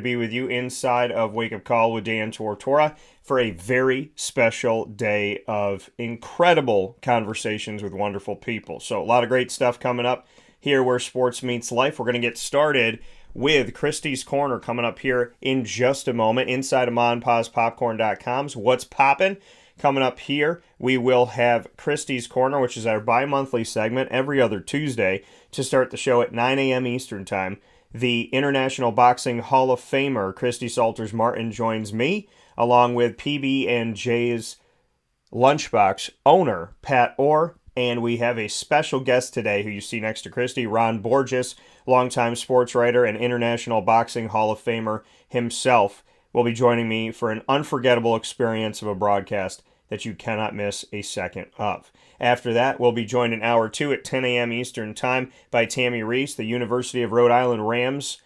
Be with you inside of Wake Up Call with Dan Tortora for a very special day of incredible conversations with wonderful people. So a lot of great stuff coming up here where sports meets life. We're going to get started with Christy's Corner coming up here in just a moment inside of MonPazPopcorn.com's What's Poppin'. Coming up here, we will have Christy's Corner, which is our bi-monthly segment every other Tuesday to start the show at 9 a.m. Eastern Time. The International Boxing Hall-of-Famer, Christy Salters Martin, joins me, along with PB&J's Lunchbox owner, Pat Orr, and we have a special guest today who you see next to Christy, Ron Borges, longtime sports writer and International Boxing Hall-of-Famer himself, will be joining me for an unforgettable experience of a broadcast that you cannot miss a second of. After that, we'll be joined in hour 2 at 10 a.m. Eastern Time by Tammi Reiss, the University of Rhode Island Rams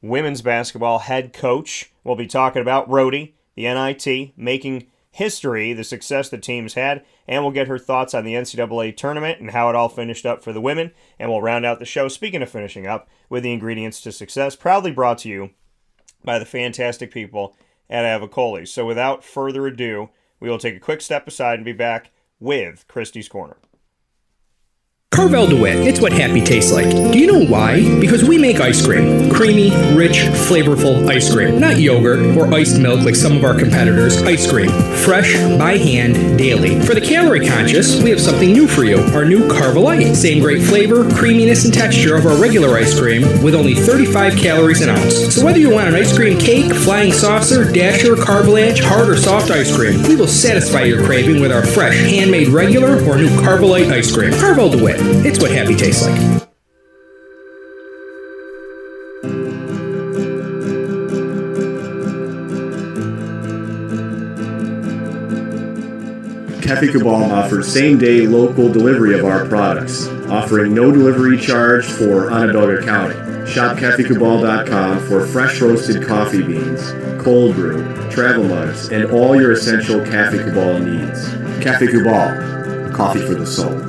women's basketball head coach. We'll be talking about Rhode, the NIT, making history, the success the team's had, and we'll get her thoughts on the NCAA Tournament and how it all finished up for the women, and we'll round out the show, speaking of finishing up, with the ingredients to success, proudly brought to you by the fantastic people at Avicolli. So without further ado, we will take a quick step aside and be back with Christy's Corner. Carvel DeWitt, it's what happy tastes like. Do you know why? Because we make ice cream. Creamy, rich, flavorful ice cream. Not yogurt or iced milk like some of our competitors. Ice cream. Fresh, by hand, daily. For the calorie conscious, we have something new for you. Our new Carvelite. Same great flavor, creaminess, and texture of our regular ice cream with only 35 calories an ounce. So whether you want an ice cream cake, flying saucer, dasher, carvalanche, hard or soft ice cream, we will satisfy your craving with our fresh, handmade regular or new Carvelite ice cream. Carvel DeWitt. It's what happy tastes like. Cafe Cabal offers same-day local delivery of our products, offering no delivery charge for Onondaga County. Shop cafecabal.com for fresh roasted coffee beans, cold brew, travel mugs, and all your essential Cafe Cabal needs. Cafe Cabal, coffee for the soul.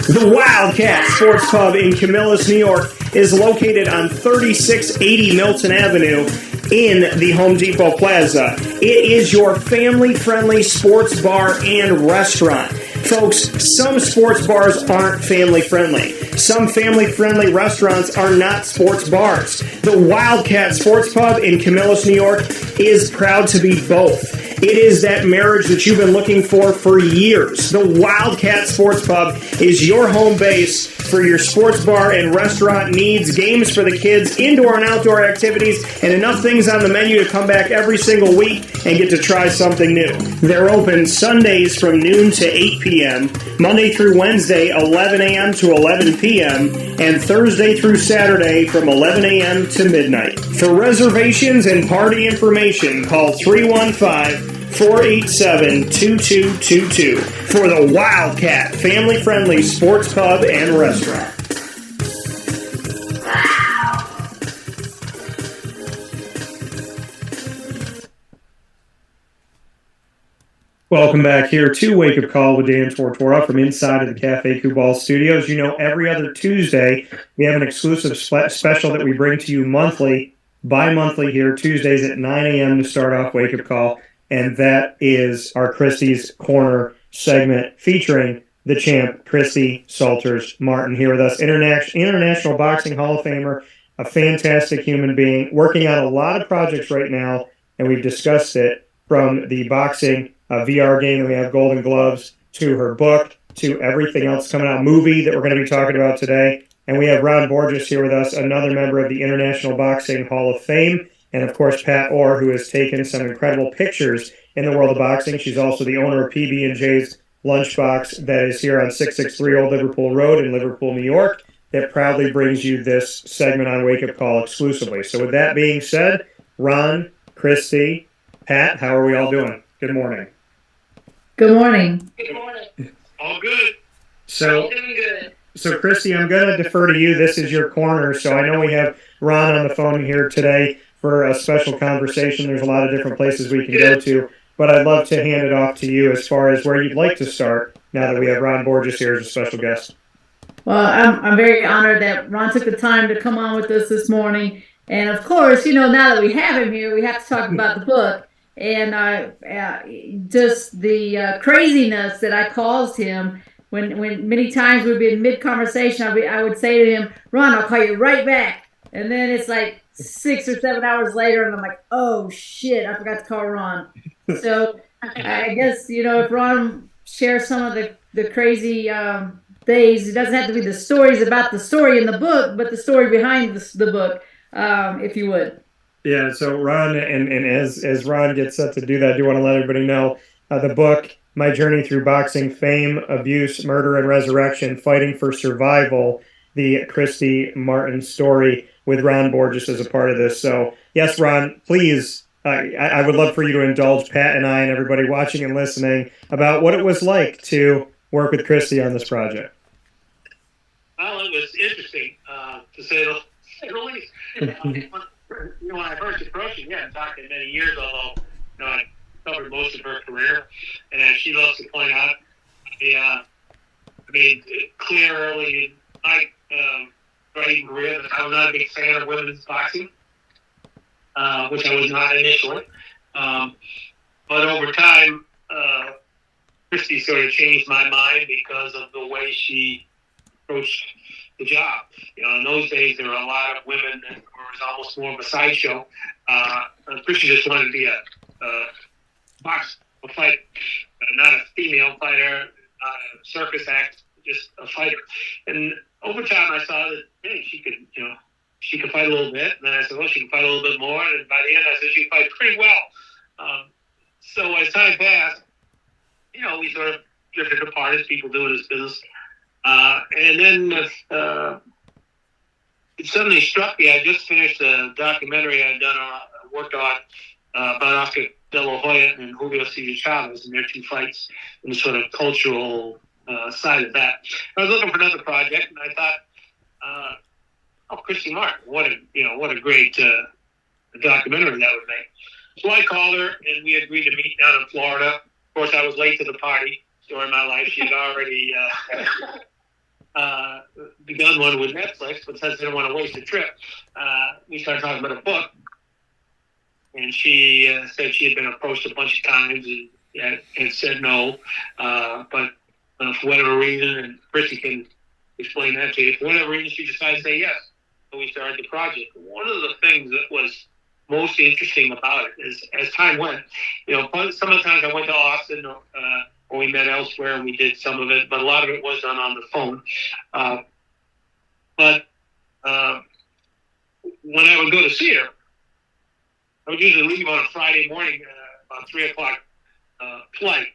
The Wildcat Sports Pub in Camillus, New York is located on 3680 Milton Avenue in the Home Depot Plaza. It is your family-friendly sports bar and restaurant. Folks, some sports bars aren't family-friendly. Some family-friendly restaurants are not sports bars. The Wildcat Sports Pub in Camillus, New York is proud to be both. It is that marriage that you've been looking for years. The Wildcat Sports Pub is your home base for your sports bar and restaurant needs, games for the kids, indoor and outdoor activities, and enough things on the menu to come back every single week and get to try something new. They're open Sundays from noon to 8 p.m., Monday through Wednesday, 11 a.m. to 11 p.m., and Thursday through Saturday from 11 a.m. to midnight. For reservations and party information, call 315-487-2222 for the Wildcat family-friendly sports pub and restaurant. Welcome back here to Wake Up Call with Dan Tortora from inside of the Cafe Cabal studios. You know, every other Tuesday, we have an exclusive special that we bring to you bi-monthly here, Tuesdays at 9 a.m. to start off Wake Up Call. And that is our Christy's Corner segment featuring the champ, Christy Salters Martin, here with us, International Boxing Hall-of-Famer, a fantastic human being, working on a lot of projects right now, and we've discussed it, from the boxing VR game that we have, Golden Gloves, to her book, to everything else coming out, movie that we're going to be talking about today. And we have Ron Borges here with us, another member of the International Boxing Hall of Fame, and of course Pat Orr, who has taken some incredible pictures in the world of boxing. She's also the owner of PB&J's Lunchbox that is here on 663 Old Liverpool Road in Liverpool, New York, that proudly brings you this segment on Wake Up Call exclusively. So with that being said, Ron, Christy, Pat, how are we all doing? Good morning. Good morning. Good morning. All good. So, Doing good. Christy, I'm going to defer to you. This is your corner. So I know we have Ron on the phone here today. for a special conversation. There's a lot of different places we can go to, but I'd love to hand it off to you as far as where you'd like to start now that we have Ron Borges here as a special guest. Well, I'm very honored that Ron took the time to come on with us this morning. And of course, now that we have him here, we have to talk about the book and just the craziness that I caused him when many times we'd be in mid-conversation, I would say to him, Ron, I'll call you right back. And then it's like 6 or 7 hours later, and I'm like, oh, shit, I forgot to call Ron. So I guess, if Ron shares some of the crazy days, it doesn't have to be the stories about the story in the book, but the story behind the book, if you would. Yeah, so Ron, and as Ron gets set to do that, I do want to let everybody know the book, My Journey Through Boxing, Fame, Abuse, Murder, and Resurrection, Fighting for Survival, the Christy Martin story with Ron Borges as a part of this. So, yes, Ron, please, I would love for you to indulge Pat and I and everybody watching and listening about what it was like to work with Christy on this project. Well, it was interesting, to say the least. When I first approached her, I talked to many years, although I covered most of her career. And as she loves to point out, I made it clear early in my writing career that I was not a big fan of women's boxing, which I was not initially. But over time, Christy sort of changed my mind because of the way she approached the job. In those days, there were a lot of women that was almost more of a sideshow. Christy just wanted to be a fighter, not a female fighter, not a circus act, just a fighter. And over time, I saw that she could fight a little bit. And then I said, well, she can fight a little bit more. And by the end, I said she can fight pretty well. So as time passed, we sort of drifted apart as people do in this business. And then it suddenly struck me. I just finished a documentary I'd worked on about Oscar De La Hoya and Julio Cesar Chavez and their two fights and the sort of cultural side of that. I was looking for another project, and I thought, Christy Martin, what a great documentary that would make. So I called her, and we agreed to meet down in Florida. Of course, I was late to the party. Story of my life. She had already begun one with Netflix, but since I didn't want to waste a trip, we started talking about a book. And she said she had been approached a bunch of times and said no. But for whatever reason, and Christy can explain that to you, for whatever reason, she decided to say yes. So we started the project. One of the things that was most interesting about it is, as time went, some of the times I went to Austin or we met elsewhere and we did some of it, but a lot of it was done on the phone. But when I would go to see her, I would usually leave on a Friday morning, about 3 o'clock flight.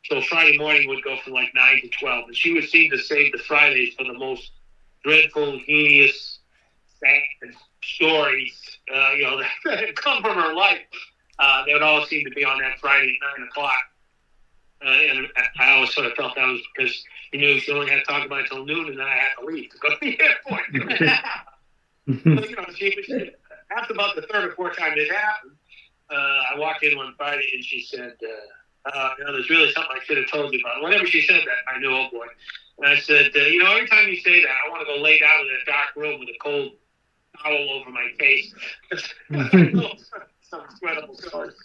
So Friday morning would go from like 9 to 12. And she would seem to save the Fridays for the most dreadful, heinous, sad stories, that had come from her life. They would all seem to be on that Friday at 9 o'clock. And I always sort of felt that was because he knew she only had to talk about it till noon, and then I had to leave to go to the airport. She, after about the third or fourth time this happened, I walked in one Friday and she said, there's really something I should have told you about. Whenever she said that, I knew, oh boy. And I said, every time you say that, I want to go lay down in a dark room with a cold towel over my face. Some incredible stories.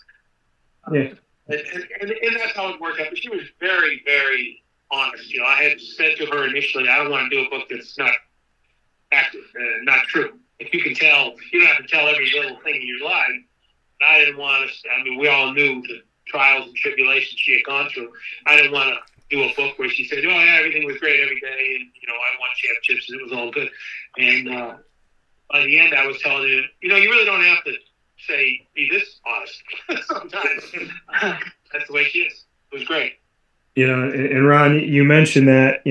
Yeah. And that's how it worked out. But she was very, very honest. I had said to her initially, I don't want to do a book that's not accurate, not true. If you can tell, you don't have to tell every little thing in your life. And I didn't want to, we all knew the trials and tribulations she had gone through. I didn't want to do a book where she said, everything was great every day, and, I won championships, and it was all good. And by the end, I was telling her, you really don't have to be this honest sometimes. That's the way she is. It was great. And Ron, you mentioned that,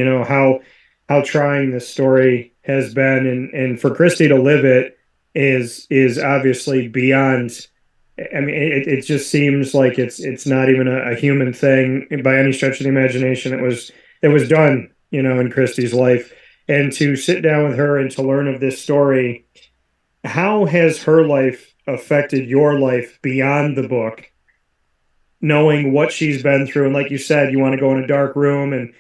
how trying this story has been, and for Christy to live it is obviously beyond. I mean, it just seems like it's not even a human thing by any stretch of the imagination. It was done, in Christy's life, and to sit down with her and to learn of this story. How has her life affected your life beyond the book, knowing what she's been through. And like you said, you want to go in a dark room and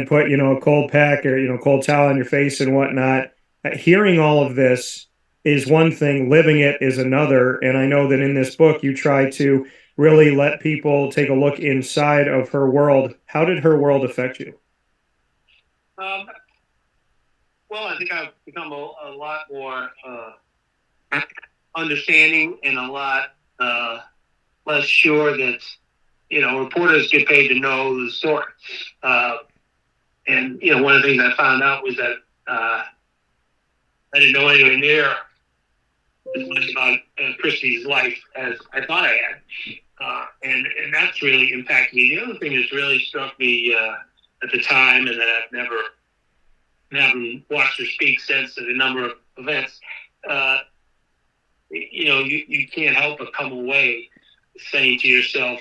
put, a cold pack or, cold towel on your face and whatnot. Hearing all of this is one thing, living it is another. And I know that in this book, you try to really let people take a look inside of her world. How did her world affect you? Well, I think I've become a lot more understanding and a lot less sure that, reporters get paid to know the story. And, one of the things I found out was that I didn't know anywhere near as much about Christy's life as I thought I had. And that's really impacted me. The other thing that's really struck me at the time, and that I've never watched her speak since at a number of events, you can't help but come away saying to yourself,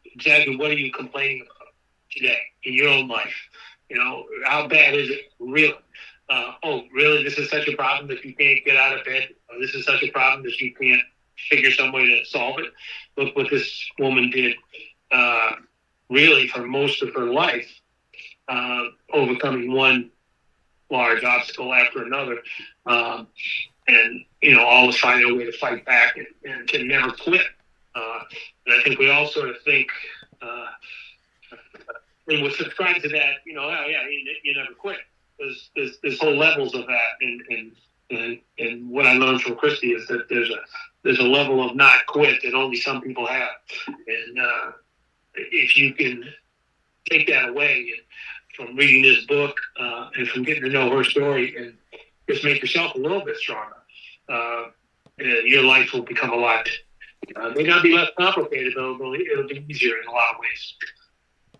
exactly what are you complaining about today in your own life? How bad is it really? Oh, really? This is such a problem that you can't get out of bed? Or this is such a problem that you can't figure some way to solve it? Look what this woman did really for most of her life, overcoming one large obstacle after another. And, always finding a way to fight back and to never quit. And I think we all sort of think, and we're subscribed to that, you never quit. There's whole levels of that, and what I learned from Christy is that there's a level of not quit that only some people have, and if you can take that away from reading this book and from getting to know her story and just make yourself a little bit stronger, your life will become a lot. May not be less complicated, though. It'll be easier in a lot of ways.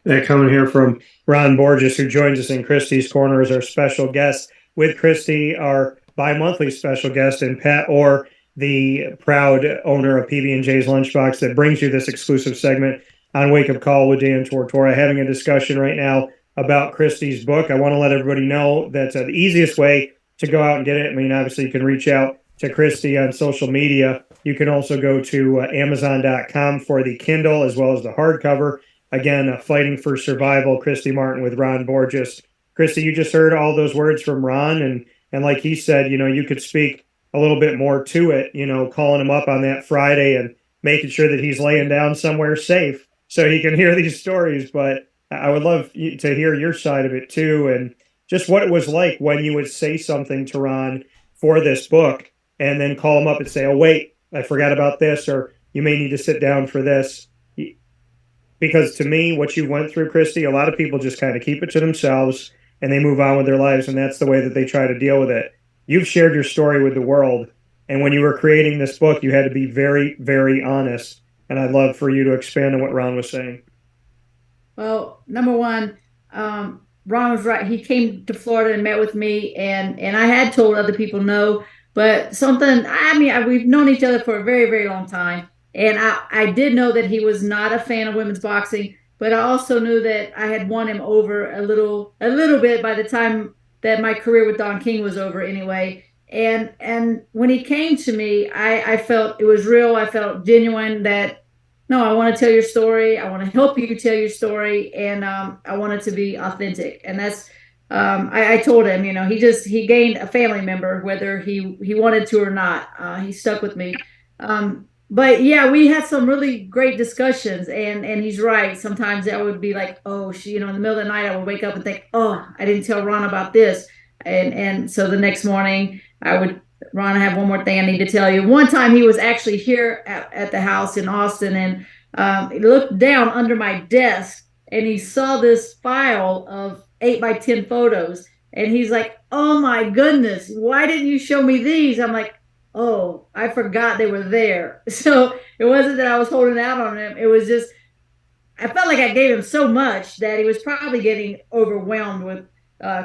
That coming here from Ron Borges, who joins us in Christy's Corner as our special guest. With Christy, our bi-monthly special guest, and Pat Orr, the proud owner of PB&J's Lunchbox, that brings you this exclusive segment on Wake Up Call with Dan Tortora, having a discussion right now about Christy's book. I want to let everybody know that the easiest way to go out and get it, obviously you can reach out to Christy on social media. You can also go to Amazon.com for the Kindle as well as the hardcover. Again, Fighting for Survival, Christy Martin with Ron Borges. Christy, you just heard all those words from Ron, and like he said, you could speak a little bit more to it, calling him up on that Friday and making sure that he's laying down somewhere safe so he can hear these stories. But I would love to hear your side of it too, and just what it was like when you would say something to Ron for this book and then call him up and say, oh, wait, I forgot about this, or you may need to sit down for this. Because to me, what you went through, Christy, a lot of people just kind of keep it to themselves and they move on with their lives, and that's the way that they try to deal with it. You've shared your story with the world, and when you were creating this book, you had to be very, very honest, and I'd love for you to expand on what Ron was saying. Well, number one, Ron was right. He came to Florida and met with me, and I had told other people no, but we've known each other for a very, very long time. And I did know that he was not a fan of women's boxing, but I also knew that I had won him over a little bit by the time that my career with Don King was over anyway. And when he came to me, I felt it was real. I felt genuine that, no, I want to tell your story. I want to help you tell your story. And I want it to be authentic. And that's, I told him, he gained a family member, whether he wanted to or not. He stuck with me. But yeah, we had some really great discussions, and he's right. Sometimes I would be like, oh, in the middle of the night, I would wake up and think, oh, I didn't tell Ron about this. And so the next morning Ron, I have one more thing I need to tell you. One time he was actually here at the house in Austin, and he looked down under my desk and he saw this file of 8x10 photos. And he's like, oh my goodness, why didn't you show me these? I'm like, oh, I forgot they were there. So it wasn't that I was holding out on him. It was just, I felt like I gave him so much that he was probably getting overwhelmed with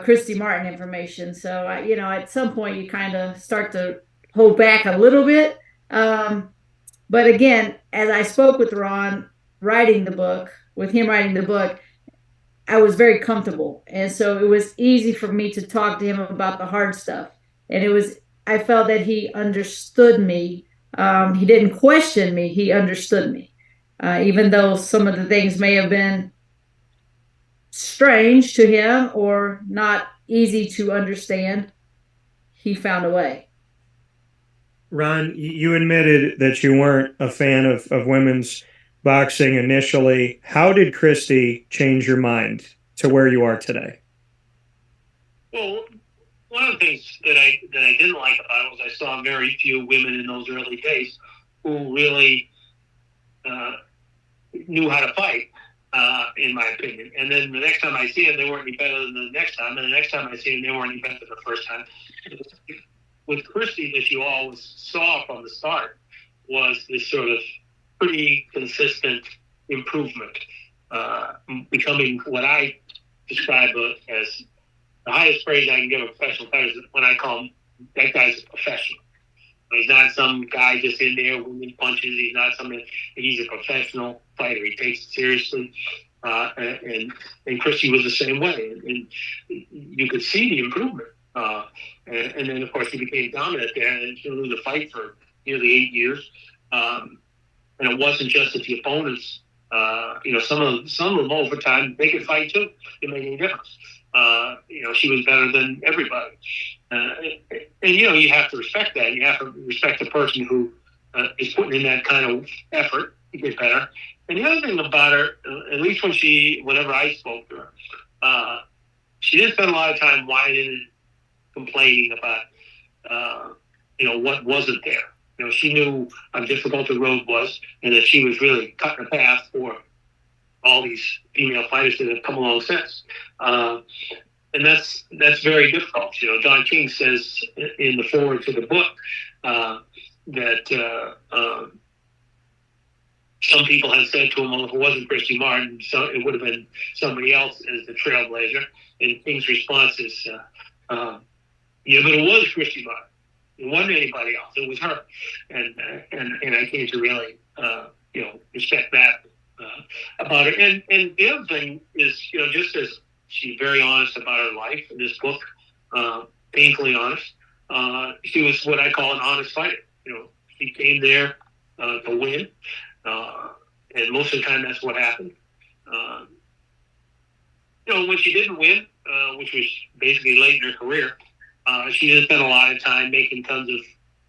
Christy Martin information. So, at some point you kind of start to hold back a little bit. But again, as I spoke with Ron writing the book, I was very comfortable. And so it was easy for me to talk to him about the hard stuff. And I felt that he understood me He didn't question me. He understood me. Even though some of the things may have been strange to him or not easy to understand, he found a way. Ron, you admitted that you weren't a fan of women's boxing initially. How did Christy change your mind to where you are today? Well, one of the things that I didn't like about it was I saw very few women in those early days who really knew how to fight, in my opinion. And then the next time I see them, they weren't any better than the next time. And the next time I see them, they weren't any better than the first time. With Christy, that you always saw from the start was this sort of pretty consistent improvement, becoming what I describe as the highest praise I can give a professional fighter is when I call him, that guy's a professional. He's not some guy just in there winning punches. He's not something. He's a professional fighter. He takes it seriously. And Christy was the same way. And you could see the improvement. And then, of course, he became dominant there and didn't lose a fight for nearly 8 years. And it wasn't just that the opponents, some of them over time, they could fight too. It made any difference. She was better than everybody. And you have to respect that. You have to respect the person who is putting in that kind of effort to get better. And the other thing about her, at least whenever I spoke to her, she didn't spend a lot of time whining and complaining about, what wasn't there. She knew how difficult the road was and that she was really cutting a path for all these female fighters that have come along since. And that's very difficult. John King says in the foreword to the book that some people have said to him, well, if it wasn't Christy Martin, so it would have been somebody else as the trailblazer. And King's response is, but it was Christy Martin. It wasn't anybody else. It was her. And I came to really, respect that about her. And the other thing is, just as she's very honest about her life in this book, painfully honest, she was what I call an honest fighter. She came there to win. And most of the time that's what happened. When she didn't win, which was basically late in her career, she didn't spend a lot of time making tons of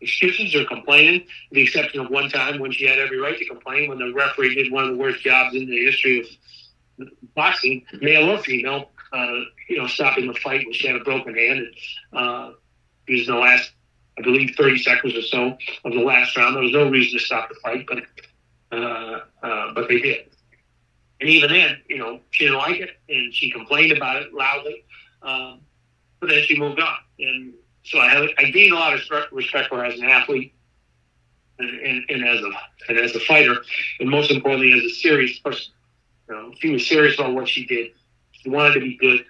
excuses or complaining, with the exception of one time when she had every right to complain when the referee did one of the worst jobs in the history of boxing, male or female, stopping the fight when she had a broken hand. And it was the last, I believe, 30 seconds or so of the last round. There was no reason to stop the fight, but they did. And even then, she didn't like it, and she complained about it loudly. But then she moved on, and so I gained a lot of respect for her as an athlete, and as a fighter, and most importantly, as a serious person. She was serious about what she did. She wanted to be good,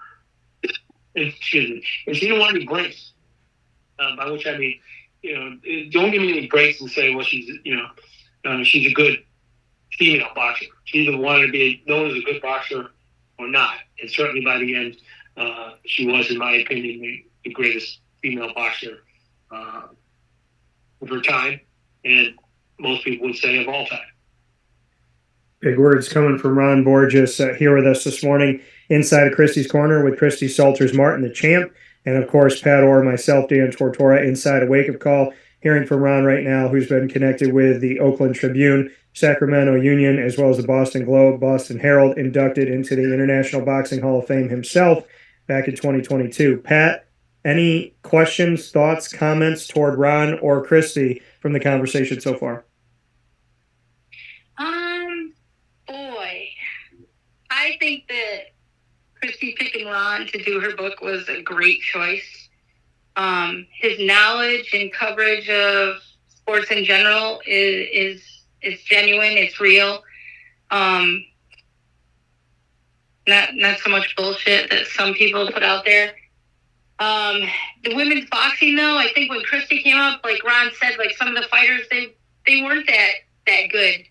and she didn't want any breaks. By which I mean, don't give me any breaks and say, well, she's a good female boxer. She either wanted to be known as a good boxer or not. And certainly by the end, she was, in my opinion, the greatest female boxer of her time, and most people would say of all time. Big words coming from Ron Borges here with us this morning inside of Christy's Corner with Christy Salters Martin, the champ, and of course Pat Orr, myself, Dan Tortora, inside a wake-up call. Hearing from Ron right now, who's been connected with the Oakland Tribune, Sacramento Union, as well as the Boston Globe, Boston Herald, inducted into the International Boxing Hall of Fame himself back in 2022. Pat, any questions, thoughts, comments toward Ron or Christy from the conversation so far? Boy, I think that Christy picking Ron to do her book was a great choice. His knowledge and coverage of sports in general is genuine. It's real. Not so much bullshit that some people put out there. The women's boxing, though, I think when Christy came up, like Ron said, like some of the fighters, they weren't that good.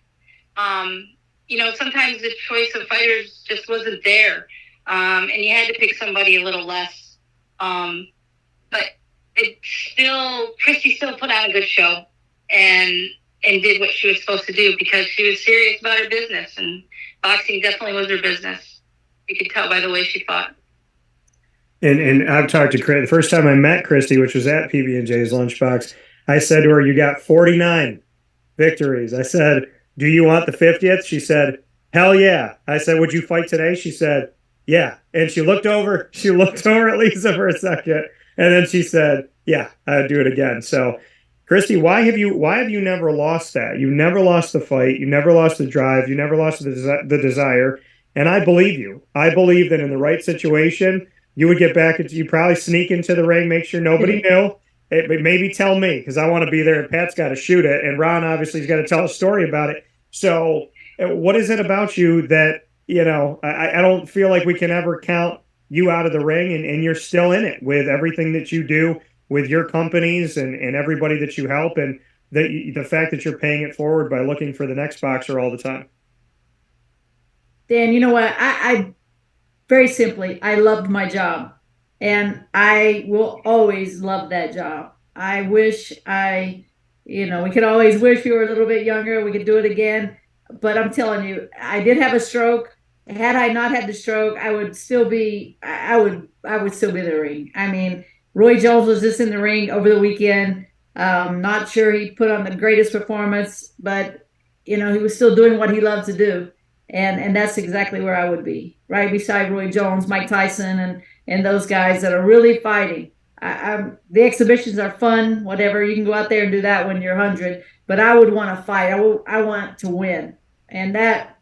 Sometimes the choice of fighters just wasn't there. And you had to pick somebody a little less. But Christy still put on a good show. And and did what she was supposed to do because she was serious about her business, and boxing definitely was her business. You could tell by the way she fought. And I've talked to Chris. The first time I met Christy, which was at PB&J's Lunchbox, I said to her, "You got 49 victories." I said, "Do you want the 50th?" She said, "Hell yeah." I said, "Would you fight today?" She said, "Yeah." And she looked over at Lisa for a second, and then she said, "Yeah, I'd do it again." So, Christy, why have you never lost that? You never lost the fight. You never lost the drive. You never lost the desire. And I believe you. I believe that in the right situation, you would get back. You probably sneak into the ring, make sure nobody knew. Maybe tell me, because I want to be there, and Pat's got to shoot it, and Ron obviously has got to tell a story about it. So what is it about you that, I don't feel like we can ever count you out of the ring, and you're still in it with everything that you do with your companies and everybody that you help, and the fact that you're paying it forward by looking for the next boxer all the time. Dan, you know what? I very simply, I loved my job, and I will always love that job. I wish we could always wish we were a little bit younger. We could do it again. But I'm telling you, I did have a stroke. Had I not had the stroke, I would still be still be in the ring. I mean, Roy Jones was just in the ring over the weekend. Not sure he put on the greatest performance, but he was still doing what he loved to do. And that's exactly where I would be, right beside Roy Jones, Mike Tyson, and those guys that are really fighting. The exhibitions are fun, whatever. You can go out there and do that when you're 100, but I would want to fight. I want to win. And that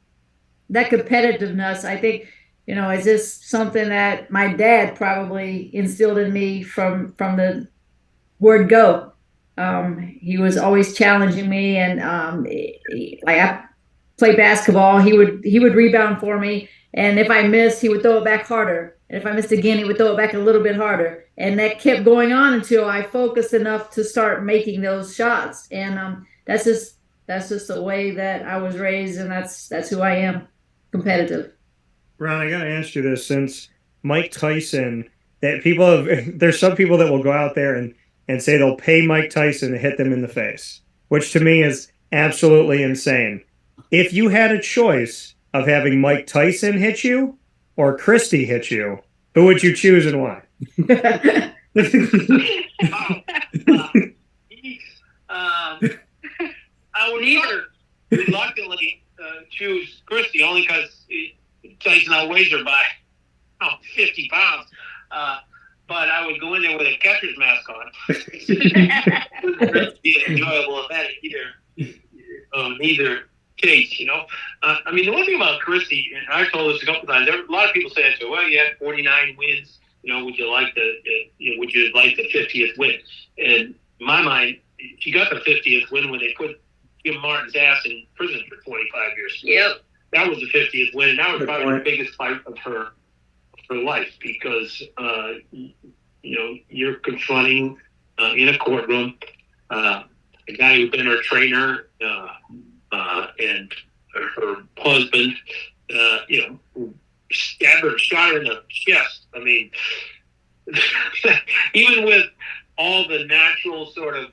competitiveness, I think, is just something that my dad probably instilled in me from the word go. He was always challenging me, and I play basketball, he would rebound for me, and if I missed, he would throw it back harder, and if I missed again, he would throw it back a little bit harder, and that kept going on until I focused enough to start making those shots. And that's just the way that I was raised, and that's who I am, competitive. Ron, I gotta ask you this, since Mike Tyson, that there's some people that will go out there and say they'll pay Mike Tyson to hit them in the face, which to me is absolutely insane. If you had a choice of having Mike Tyson hit you or Christy hit you, who would you choose and why? I would either reluctantly choose Christy, only because Tyson outweighs her by 50 pounds. But I would go in there with a catcher's mask on. It would be an enjoyable event either case, I mean, the one thing about Christy, and I've told this a couple times, a lot of people say, well, you had 49 wins, would you like the 50th win? And in my mind, she got the 50th win when they put Jim Martin's ass in prison for 25 years. Yep. That was the 50th win, and that was probably the biggest fight of her life, because you're confronting in a courtroom a guy who's been her trainer and her husband, who stabbed her, shot her in the chest. I mean, even with all the natural sort of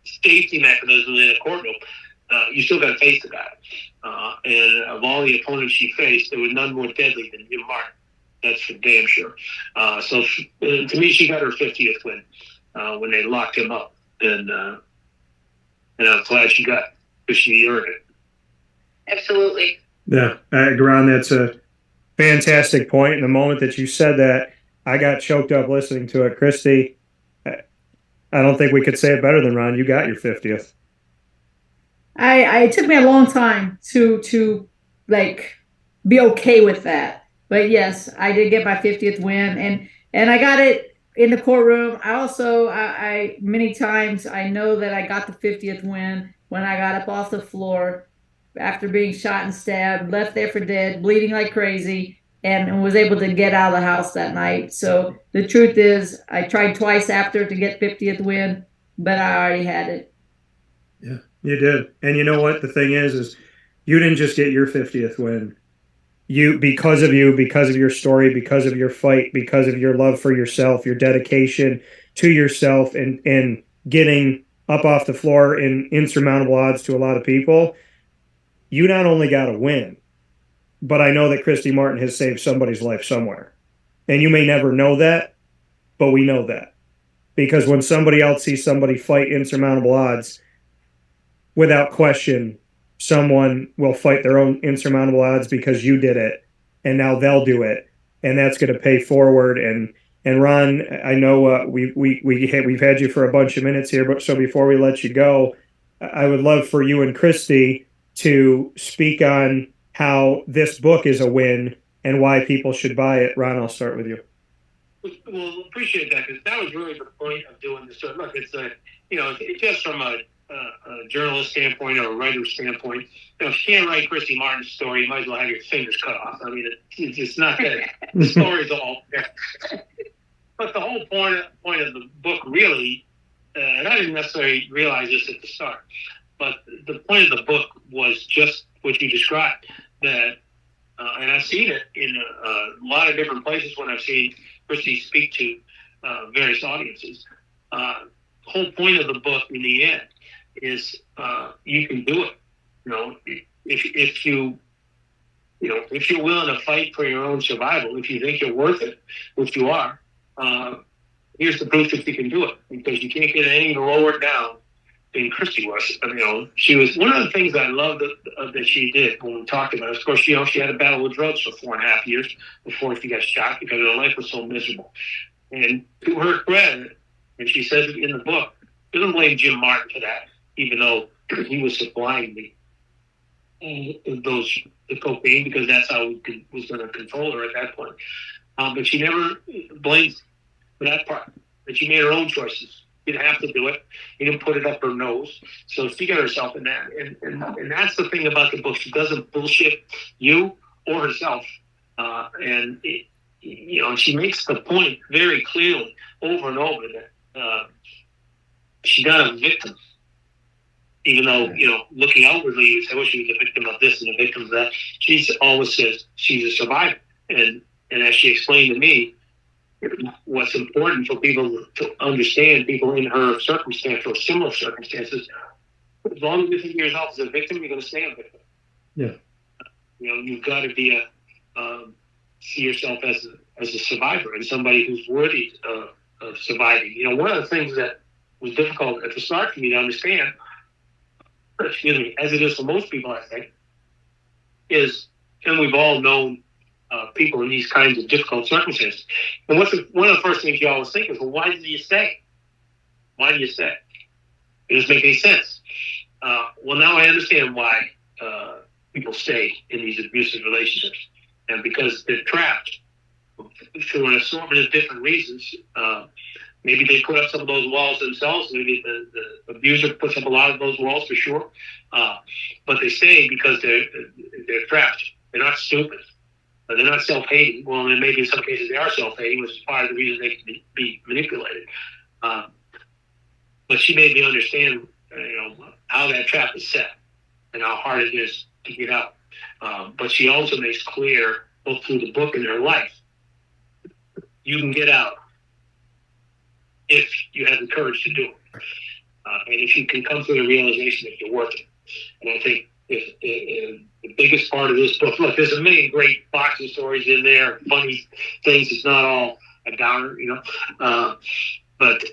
safety mechanisms in a courtroom, you still got to face the guy. And of all the opponents she faced, there was none more deadly than Jim Martin. That's for damn sure. So to me, she got her 50th win when they locked him up. And I'm glad she got it, because she earned it. Absolutely. Yeah, Ron, that's a fantastic point. In the moment that you said that, I got choked up listening to it. Christy, I don't think we could say it better than Ron. You got your 50th. It took me a long time to be okay with that. But yes, I did get my 50th win, and I got it in the courtroom. I also, I many times, I know that I got the 50th win when I got up off the floor after being shot and stabbed, left there for dead, bleeding like crazy, and was able to get out of the house that night. So the truth is, I tried twice after to get 50th win, but I already had it. Yeah, you did. And you know what? The thing is you didn't just get your 50th win. Because of your story, because of your fight, because of your love for yourself, your dedication to yourself, and getting up off the floor in insurmountable odds to a lot of people, you not only got to win, but I know that Christy Martin has saved somebody's life somewhere. And you may never know that, but we know that. Because when somebody else sees somebody fight insurmountable odds, without question, someone will fight their own insurmountable odds because you did it, and now they'll do it, and that's going to pay forward. And Ron, I know we've had you for a bunch of minutes here, but so before we let you go, I would love for you and Christy to speak on how this book is a win and why people should buy it. Ron, I'll start with you. Well, appreciate that, because that was really the point of doing this. So look, it's it's just from a journalist standpoint or a writer standpoint. If you can't write Christy Martin's story, you might as well have your fingers cut off. I mean, it's not that the story's all there. But the whole point of the book really, and I didn't necessarily realize this at the start, but the point of the book was just what you described. That, and I've seen it in a lot of different places when I've seen Christy speak to various audiences. The whole point of the book in the end is you can do it. If you're willing to fight for your own survival, if you think you're worth it, which you are, here's the proof that you can do it, because you can't get any lower down than Christy was. She was one of the things I loved that she did when we talked about it. Of course, she had a battle with drugs for 4.5 years before she got shot because her life was so miserable. And to her credit, and she says it in the book, she doesn't blame Jim Martin for that, even though he was supplying the cocaine, because that's how he was going to control her at that point. But she never blames for that part. But she made her own choices. She didn't have to do it. He didn't put it up her nose. So she got herself in that. And that's the thing about the book. She doesn't bullshit you or herself. She makes the point very clearly over and over that she's not a victim. Even though, looking outwardly, you say, well, she was a victim of this and a victim of that. She always says she's a survivor. And as she explained to me, what's important for people to understand, people in her circumstance or similar circumstances, as long as you think of yourself as a victim, you're going to stay a victim. Yeah. You've got to be see yourself as a survivor and somebody who's worthy of surviving. One of the things that was difficult at the start for me to understand, as it is for most people, I think, is, and we've all known people in these kinds of difficult circumstances. And one of the first things you always think is, well, why do you stay? Why do you stay? It doesn't make any sense. Well, now I understand why people stay in these abusive relationships. And because they're trapped through an assortment of different reasons. Maybe they put up some of those walls themselves. Maybe the abuser puts up a lot of those walls for sure. But they stay because they're trapped. They're not stupid. They're not self-hating. Well, then maybe in some cases they are self-hating, which is part of the reason they can be manipulated. But she made me understand, how that trap is set and how hard it is to get out. But she also makes clear, both through the book and her life, you can get out if you have the courage to do it. And if you can come to the realization that you're worth it. And I think if the biggest part of this book, look, there's a million great boxing stories in there, funny things. It's not all a downer, But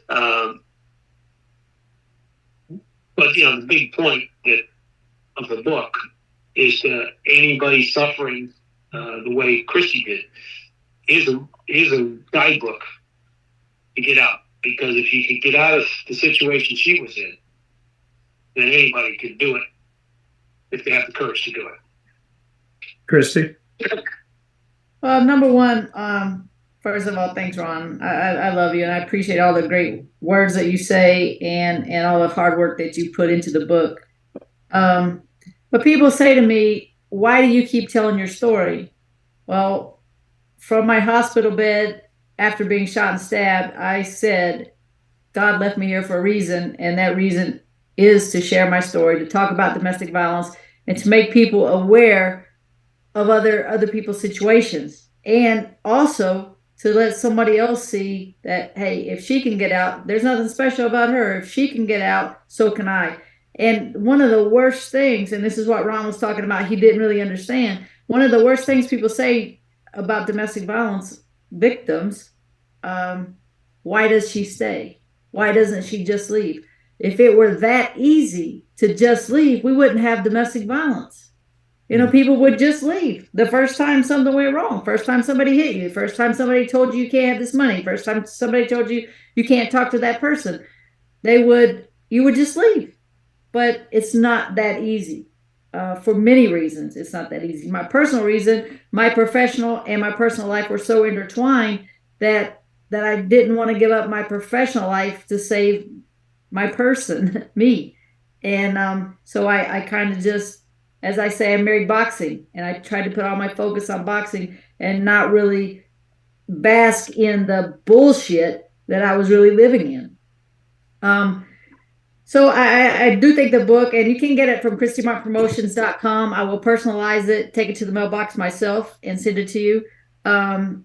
the big point of the book is that anybody suffering the way Christy did is a guidebook to get out. Because if you can get out of the situation she was in, then anybody can do it if they have the courage to do it. Christy? Well, number one, first of all, thanks, Ron. I love you, and I appreciate all the great words that you say and all the hard work that you put into the book. But people say to me, why do you keep telling your story? Well, from my hospital bed after being shot and stabbed, I said, God left me here for a reason, and that reason is to share my story, to talk about domestic violence, and to make people aware of other people's situations, and also to let somebody else see that, hey, if she can get out, there's nothing special about her. If she can get out, so can I. And one of the worst things, and this is what Ron was talking about, he didn't really understand. One of the worst things people say about domestic violence victims, why does she stay? Why doesn't she just leave? If it were that easy to just leave, we wouldn't have domestic violence. People would just leave the first time something went wrong, first time somebody hit you, first time somebody told you you can't have this money, first time somebody told you you can't talk to that person. You would just leave. But it's not that easy. For many reasons, it's not that easy. My personal reason, my professional and my personal life were so intertwined that I didn't want to give up my professional life to save my person, me. And so I kind of just, as I say, I married boxing, and I tried to put all my focus on boxing and not really bask in the bullshit that I was really living in. So I do think the book, and you can get it from ChristyMarkPromotions.com. I will personalize it, take it to the mailbox myself, and send it to you. I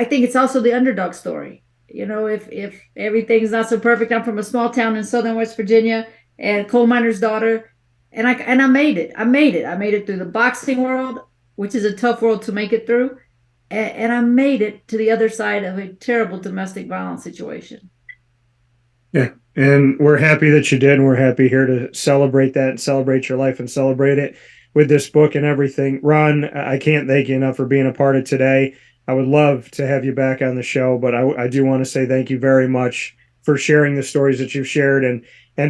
think it's also the underdog story. If everything's not so perfect, I'm from a small town in southern West Virginia, and coal miner's daughter, and I made it. I made it through the boxing world, which is a tough world to make it through, and I made it to the other side of a terrible domestic violence situation. Yeah, and we're happy that you did, and we're happy here to celebrate that and celebrate your life and celebrate it with this book and everything. Ron, I can't thank you enough for being a part of today. I would love to have you back on the show, but I do want to say thank you very much for sharing the stories that you've shared and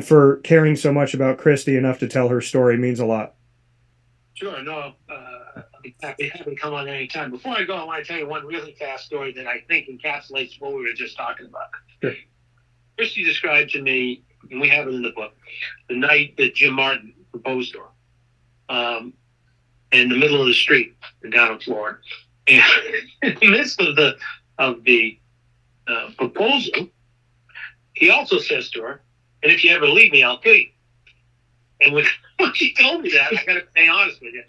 for caring so much about Christy enough to tell her story. It means a lot. Sure, no, I'll be happy to come on any time. Before I go, I want to tell you one really fast story that I think encapsulates what we were just talking about. Sure. Christy described to me, and we have it in the book, the night that Jim Martin proposed to her in the middle of the street down in Florida. And in the midst of the proposal, he also says to her, "And if you ever leave me, I'll kill you." And when she told me that, I got to be honest with you,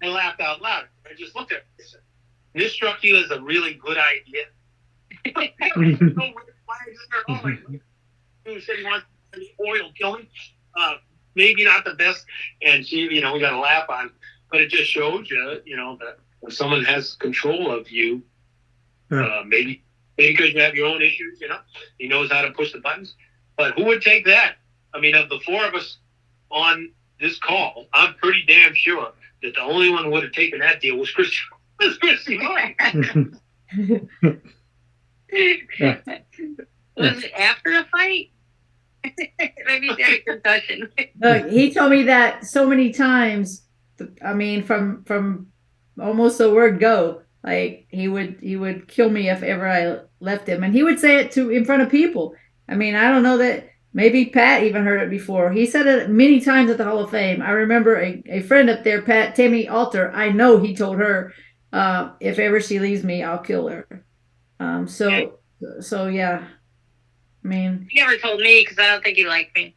I laughed out loud. I just looked at her and said, "This struck you as a really good idea?" Who said he wants oil kill me? Maybe not the best. And she, we got to laugh on, but it just shows you, that when someone has control of you, maybe because you have your own issues, he knows how to push the buttons. But who would take that? I mean, of the four of us on this call, I'm pretty damn sure that the only one who would have taken that deal was Christy Martin. Was it after a fight? Maybe he had a concussion. Look, he told me that so many times. I mean, from almost the word go. Like he would kill me if ever I left him, and he would say it in front of people. I mean, I don't know that maybe Pat even heard it before. He said it many times at the Hall of Fame. I remember a friend up there, Tammi Reiss. I know he told her, if ever she leaves me, I'll kill her. So yeah. I mean, he never told me because I don't think he liked me.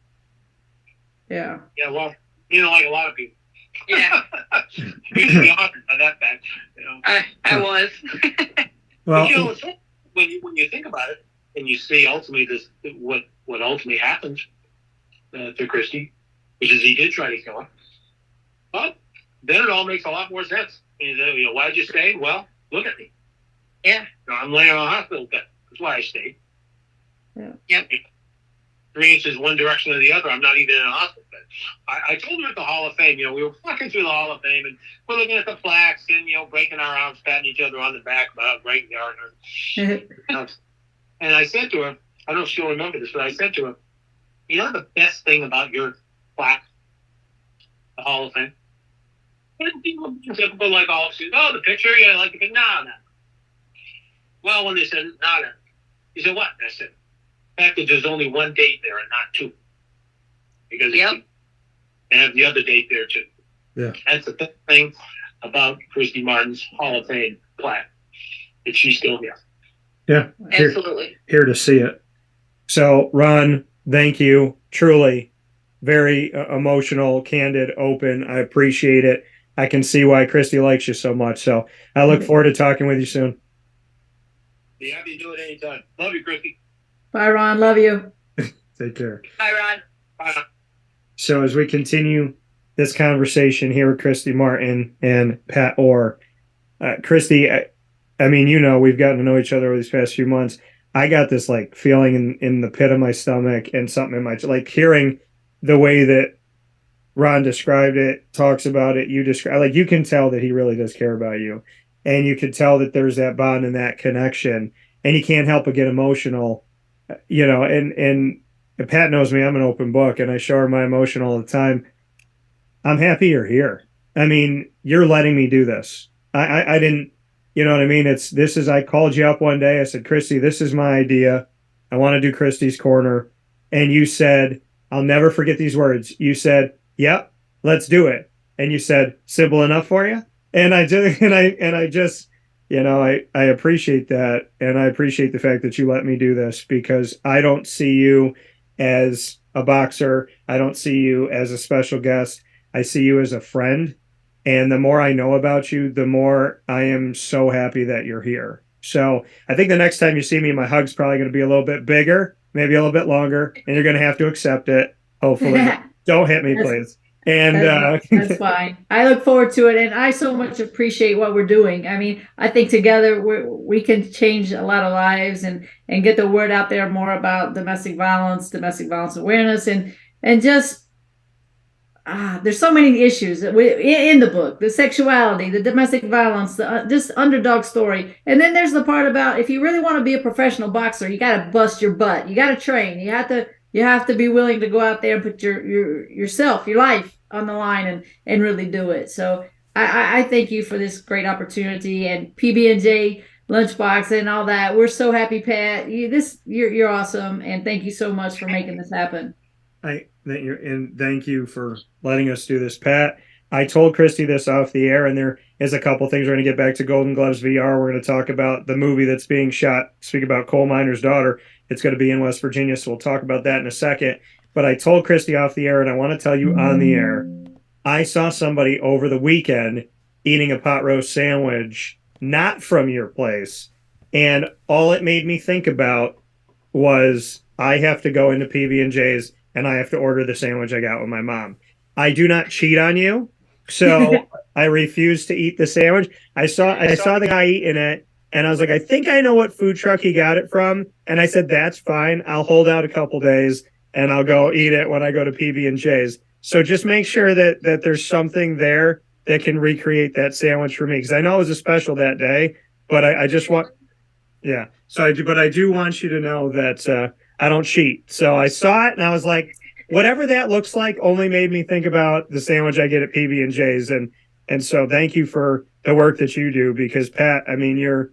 Yeah. Yeah, well, like a lot of people. Yeah. You should be honored by that fact. I was. Well, when you think about it and you see ultimately what ultimately happened to Christy, which is he did try to kill her. But then it all makes a lot more sense. Why'd you stay? Well, look at me. Yeah. I'm laying on a hospital bed. That's why I stayed. Yeah. Yep. 3 inches one direction or the other. I'm not even in a hospital bed. I told him at the Hall of Fame, we were walking through the Hall of Fame and we're looking at the plaques and, breaking our arms, patting each other on the back about breaking our arms. And I said to her, I don't know if she'll remember this, but I said to her, the best thing about your plaque, the Hall of Fame? And people typical like all of us, the picture, I like the picture. No. Well, when they said, no. He said, what? And I said, the fact that there's only one date there and not two. Because they have the other date there too. Yeah. That's the thing about Christy Martin's Hall of Fame plaque. That she's still here. Yeah. Absolutely. Here to see it. So, Ron, thank you. Truly very emotional, candid, open. I appreciate it. I can see why Christy likes you so much. So I look forward to talking with you soon. Be happy to do it anytime. Love you, Christy. Bye, Ron. Love you. Take care. Bye, Ron. Bye. So as we continue this conversation here with Christy Martin and Pat Orr, Christy, I mean, we've gotten to know each other over these past few months. I got this like feeling in the pit of my stomach and something in my, like hearing the way that Ron described it, talks about it, you describe, like you can tell that he really does care about you. And you can tell that there's that bond and that connection, and you can't help but get emotional, and Pat knows me, I'm an open book, and I show her my emotion all the time. I'm happy you're here. I mean, you're letting me do this. I didn't, you know what I mean? I called you up one day. I said, Christy, this is my idea. I want to do Christy's Corner. And you said, I'll never forget these words. You said, yep, let's do it. And you said, simple enough for you? And I did, and I just, I appreciate that. And I appreciate the fact that you let me do this, because I don't see you as a boxer. I don't see you as a special guest. I see you as a friend. And the more I know about you, the more I am so happy that you're here. So I think the next time you see me, my hug's probably going to be a little bit bigger, maybe a little bit longer, and you're going to have to accept it. Hopefully. Don't hit me, please. And that's fine. I look forward to it. And I so much appreciate what we're doing. I mean, I think together we can change a lot of lives and get the word out there more about domestic violence awareness, and just, there's so many issues in the book: the sexuality, the domestic violence, this underdog story. And then there's the part about, if you really want to be a professional boxer, you got to bust your butt. You got to train. You have to be willing to go out there and put yourself, your life on the line and really do it. So I thank you for this great opportunity, and PB&J Lunchbox and all that. We're so happy, Pat. You're awesome, and thank you so much for making this happen. And thank you for letting us do this, Pat. I told Christy this off the air, and there is a couple things. We're going to get back to Golden Gloves VR. We're going to talk about the movie that's being shot. Speak about Coal Miner's Daughter. It's going to be in West Virginia, so we'll talk about that in a second. But I told Christy off the air, and I want to tell you on the air, I saw somebody over the weekend eating a pot roast sandwich, not from your place. And all it made me think about was, I have to go into PB&J's and I have to order the sandwich I got with my mom. I do not cheat on you, so I refuse to eat the sandwich. I saw the guy eating it, and I was like, I think I know what food truck he got it from. And I said, that's fine. I'll hold out a couple days, and I'll go eat it when I go to PB&J's. So just make sure that there's something there that can recreate that sandwich for me, because I know it was a special that day, but I just want, yeah. So I do want you to know that I don't cheat. So I saw it, and I was like, whatever that looks like only made me think about the sandwich I get at PB&J's. And so thank you for the work that you do, because Pat, I mean, you're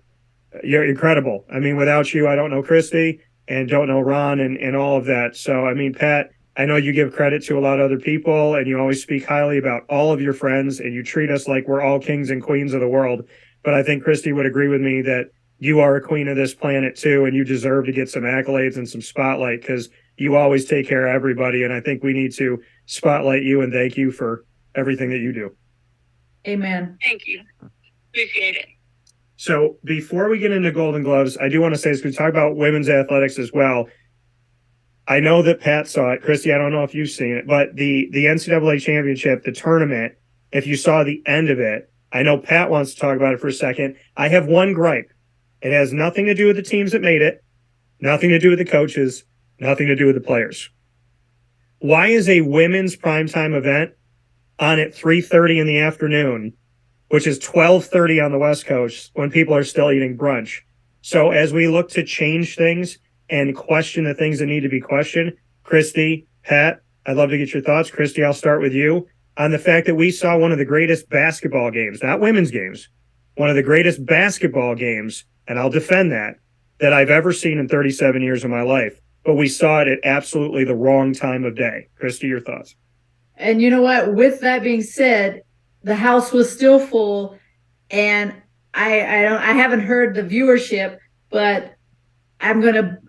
incredible. I mean, without you, I don't know Christy and don't know Ron and all of that. So, I mean, Pat, I know you give credit to a lot of other people, and you always speak highly about all of your friends, and you treat us like we're all kings and queens of the world. But I think Christy would agree with me that you are a queen of this planet too, and you deserve to get some accolades and some spotlight, because you always take care of everybody. And I think we need to spotlight you and thank you for everything that you do. Amen. Thank you. Appreciate it. So before we get into Golden Gloves, I do want to say this, because we talk about women's athletics as well. I know that Pat saw it. Christy, I don't know if you've seen it, but the NCAA championship, the tournament, if you saw the end of it, I know Pat wants to talk about it for a second. I have one gripe. It has nothing to do with the teams that made it, nothing to do with the coaches, nothing to do with the players. Why is a women's primetime event on at 3:30 in the afternoon, which is 12:30 on the West Coast, when people are still eating brunch? So as we look to change things and question the things that need to be questioned, Christy, Pat, I'd love to get your thoughts. Christy, I'll start with you on the fact that we saw one of the greatest basketball games, not women's games, one of the greatest basketball games, and I'll defend that I've ever seen in 37 years of my life. But we saw it at absolutely the wrong time of day. Christy, your thoughts? And you know what? With that being said, the house was still full, and I haven't heard the viewership, but I'm gonna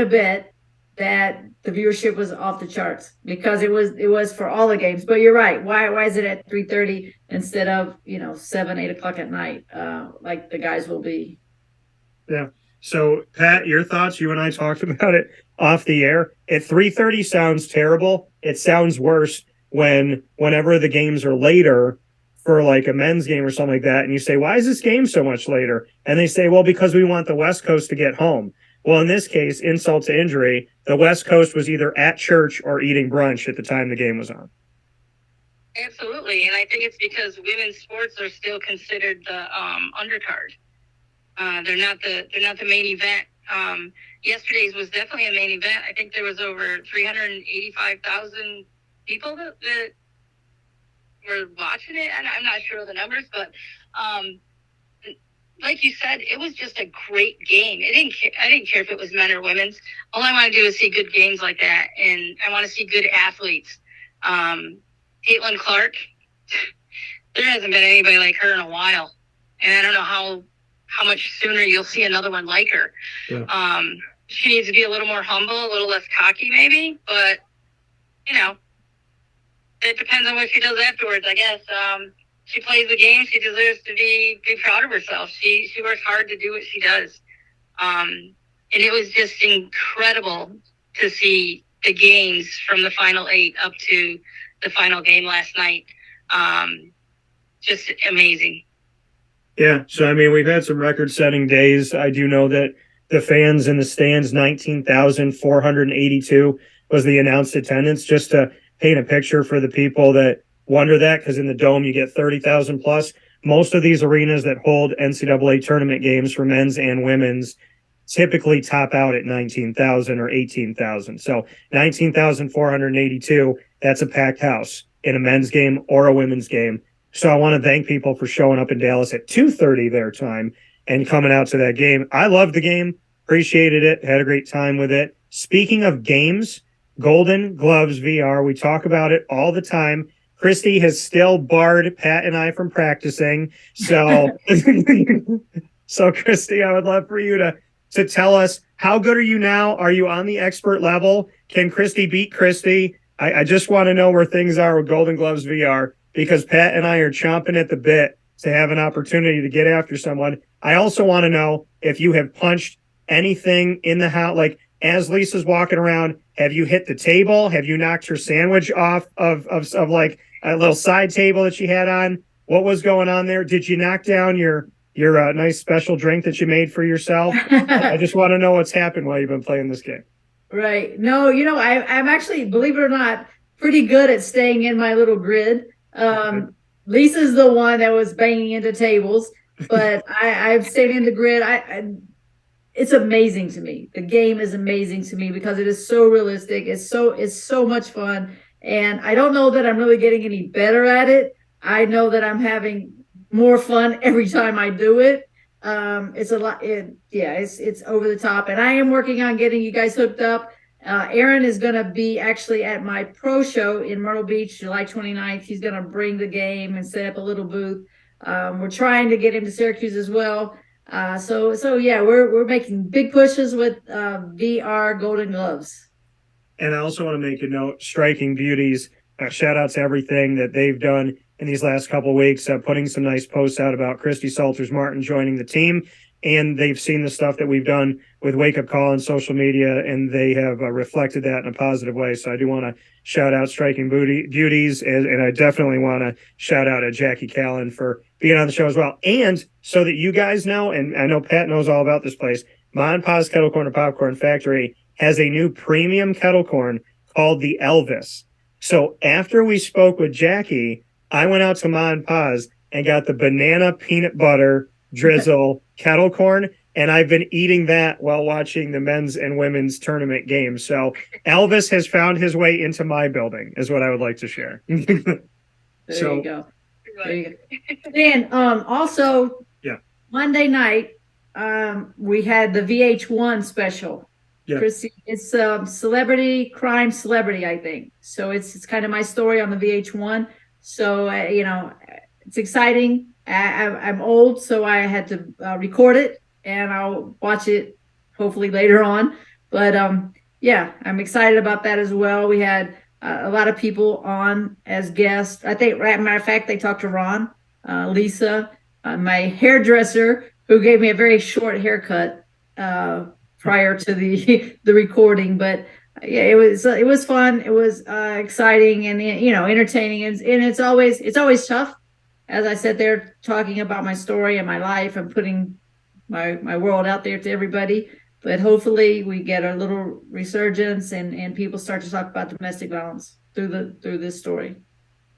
bet that the viewership was off the charts, because it was for all the games. But you're right. Why is it at 3:30 instead of 7, 8 o'clock at night, like the guys will be? Yeah. So, Pat, your thoughts? You and I talked about it off the air. At 3:30 sounds terrible. It sounds worse whenever the games are later for like a men's game or something like that. And you say, why is this game so much later? And they say, well, because we want the West Coast to get home. Well, in this case, insult to injury, the West Coast was either at church or eating brunch at the time the game was on. Absolutely, and I think it's because women's sports are still considered the undercard. They're not the main event. Yesterday's was definitely a main event. I think there was over 385,000 people that were watching it, and I'm not sure of the numbers, but like you said, it was just a great game. I didn't care if it was men or women's. All I want to do is see good games like that, and I want to see good athletes. Caitlin Clark, there hasn't been anybody like her in a while, and I don't know how much sooner you'll see another one like her. Yeah. She needs to be a little more humble, a little less cocky maybe, but, it depends on what she does afterwards, I guess. She plays the game. She deserves to be proud of herself. She works hard to do what she does. And it was just incredible to see the games from the final 8 up to the final game last night. Just amazing. Yeah, so I mean, we've had some record-setting days. I do know that the fans in the stands, 19,482 was the announced attendance, just to paint a picture for the people that wonder that, because in the Dome you get 30,000 plus. Most of these arenas that hold NCAA tournament games for men's and women's typically top out at 19,000 or 18,000. So 19,482, that's a packed house in a men's game or a women's game. So I want to thank people for showing up in Dallas at 2:30 their time and coming out to that game. I loved the game, appreciated it, had a great time with it. Speaking of games, Golden Gloves VR, we talk about it all the time. Christy has still barred Pat and I from practicing. So, so Christy, I would love for you to tell us, how good are you now? Are you on the expert level? Can Christy beat Christy? I just want to know where things are with Golden Gloves VR, because Pat and I are chomping at the bit to have an opportunity to get after someone. I also want to know if you have punched anything in the house, like as Lisa's walking around, have you hit the table? Have you knocked her sandwich off of like a little side table that she had on? What was going on there? Did you knock down your nice special drink that you made for yourself? I just want to know what's happened while you've been playing this game. Right. No, I'm actually, believe it or not, pretty good at staying in my little grid. Lisa's the one that was banging into tables, but I've stayed in the grid. It's amazing to me. The game is amazing to me because it is so realistic. It's so much fun. And I don't know that I'm really getting any better at it. I know that I'm having more fun every time I do it. It's a lot. It's over the top. And I am working on getting you guys hooked up. Aaron is going to be actually at my pro show in Myrtle Beach, July 29th. He's going to bring the game and set up a little booth. We're trying to get him to Syracuse as well. So yeah, we're making big pushes with VR Golden Gloves. And I also want to make a note, Striking Beauties, shout out to everything that they've done in these last couple of weeks, putting some nice posts out about Christy Salters-Martin joining the team. And they've seen the stuff that we've done with Wake Up Call and social media, and they have reflected that in a positive way. So I do want to shout out Striking Beauties, and I definitely want to shout out Jackie Callan for being on the show as well. And so that you guys know, and I know Pat knows all about this place, Ma and Pa's Kettle Corn and Popcorn Factory has a new premium kettle corn called the Elvis. So after we spoke with Jackie, I went out to Ma and Pa's and got the banana peanut butter drizzle kettle corn, and I've been eating that while watching the men's and women's tournament games. So Elvis has found his way into my building, is what I would like to share. There you go. Dan, also, yeah, Monday night, we had the VH1 special. Yeah. Christy, it's celebrity crime celebrity, I think. So it's kind of my story on the VH1. So it's exciting. I'm old, so I had to record it, and I'll watch it hopefully later on. But yeah, I'm excited about that as well. We had a lot of people on as guests. I think, matter of fact, they talked to Ron, Lisa, my hairdresser, who gave me a very short haircut. prior to the the recording, but yeah, it was fun. It was exciting and entertaining, and it's always tough. As I said there, talking about my story and my life and putting my world out there to everybody. But hopefully we get a little resurgence and people start to talk about domestic violence through this story.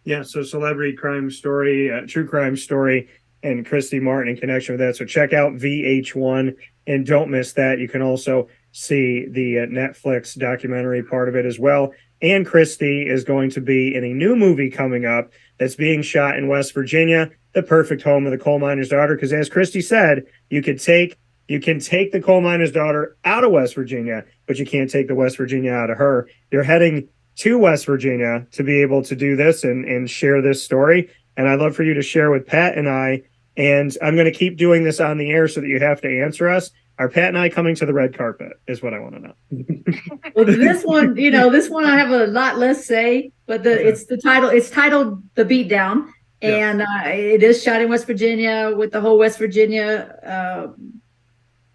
Yeah, so celebrity crime story, true crime story, and Christy Martin in connection with that. So check out VH1 and don't miss that. You can also see the Netflix documentary part of it as well. And Christy is going to be in a new movie coming up that's being shot in West Virginia, the perfect home of the coal miner's daughter. Because as Christy said, you can take the coal miner's daughter out of West Virginia, but you can't take the West Virginia out of her. You're heading to West Virginia to be able to do this and share this story. And I'd love for you to share with Pat and I. And I'm going to keep doing this on the air so that you have to answer us. Are Pat and I coming to the red carpet is what I want to know. Well, this one I have a lot less say, but it's titled The Beatdown. And it is shot in West Virginia with the whole West Virginia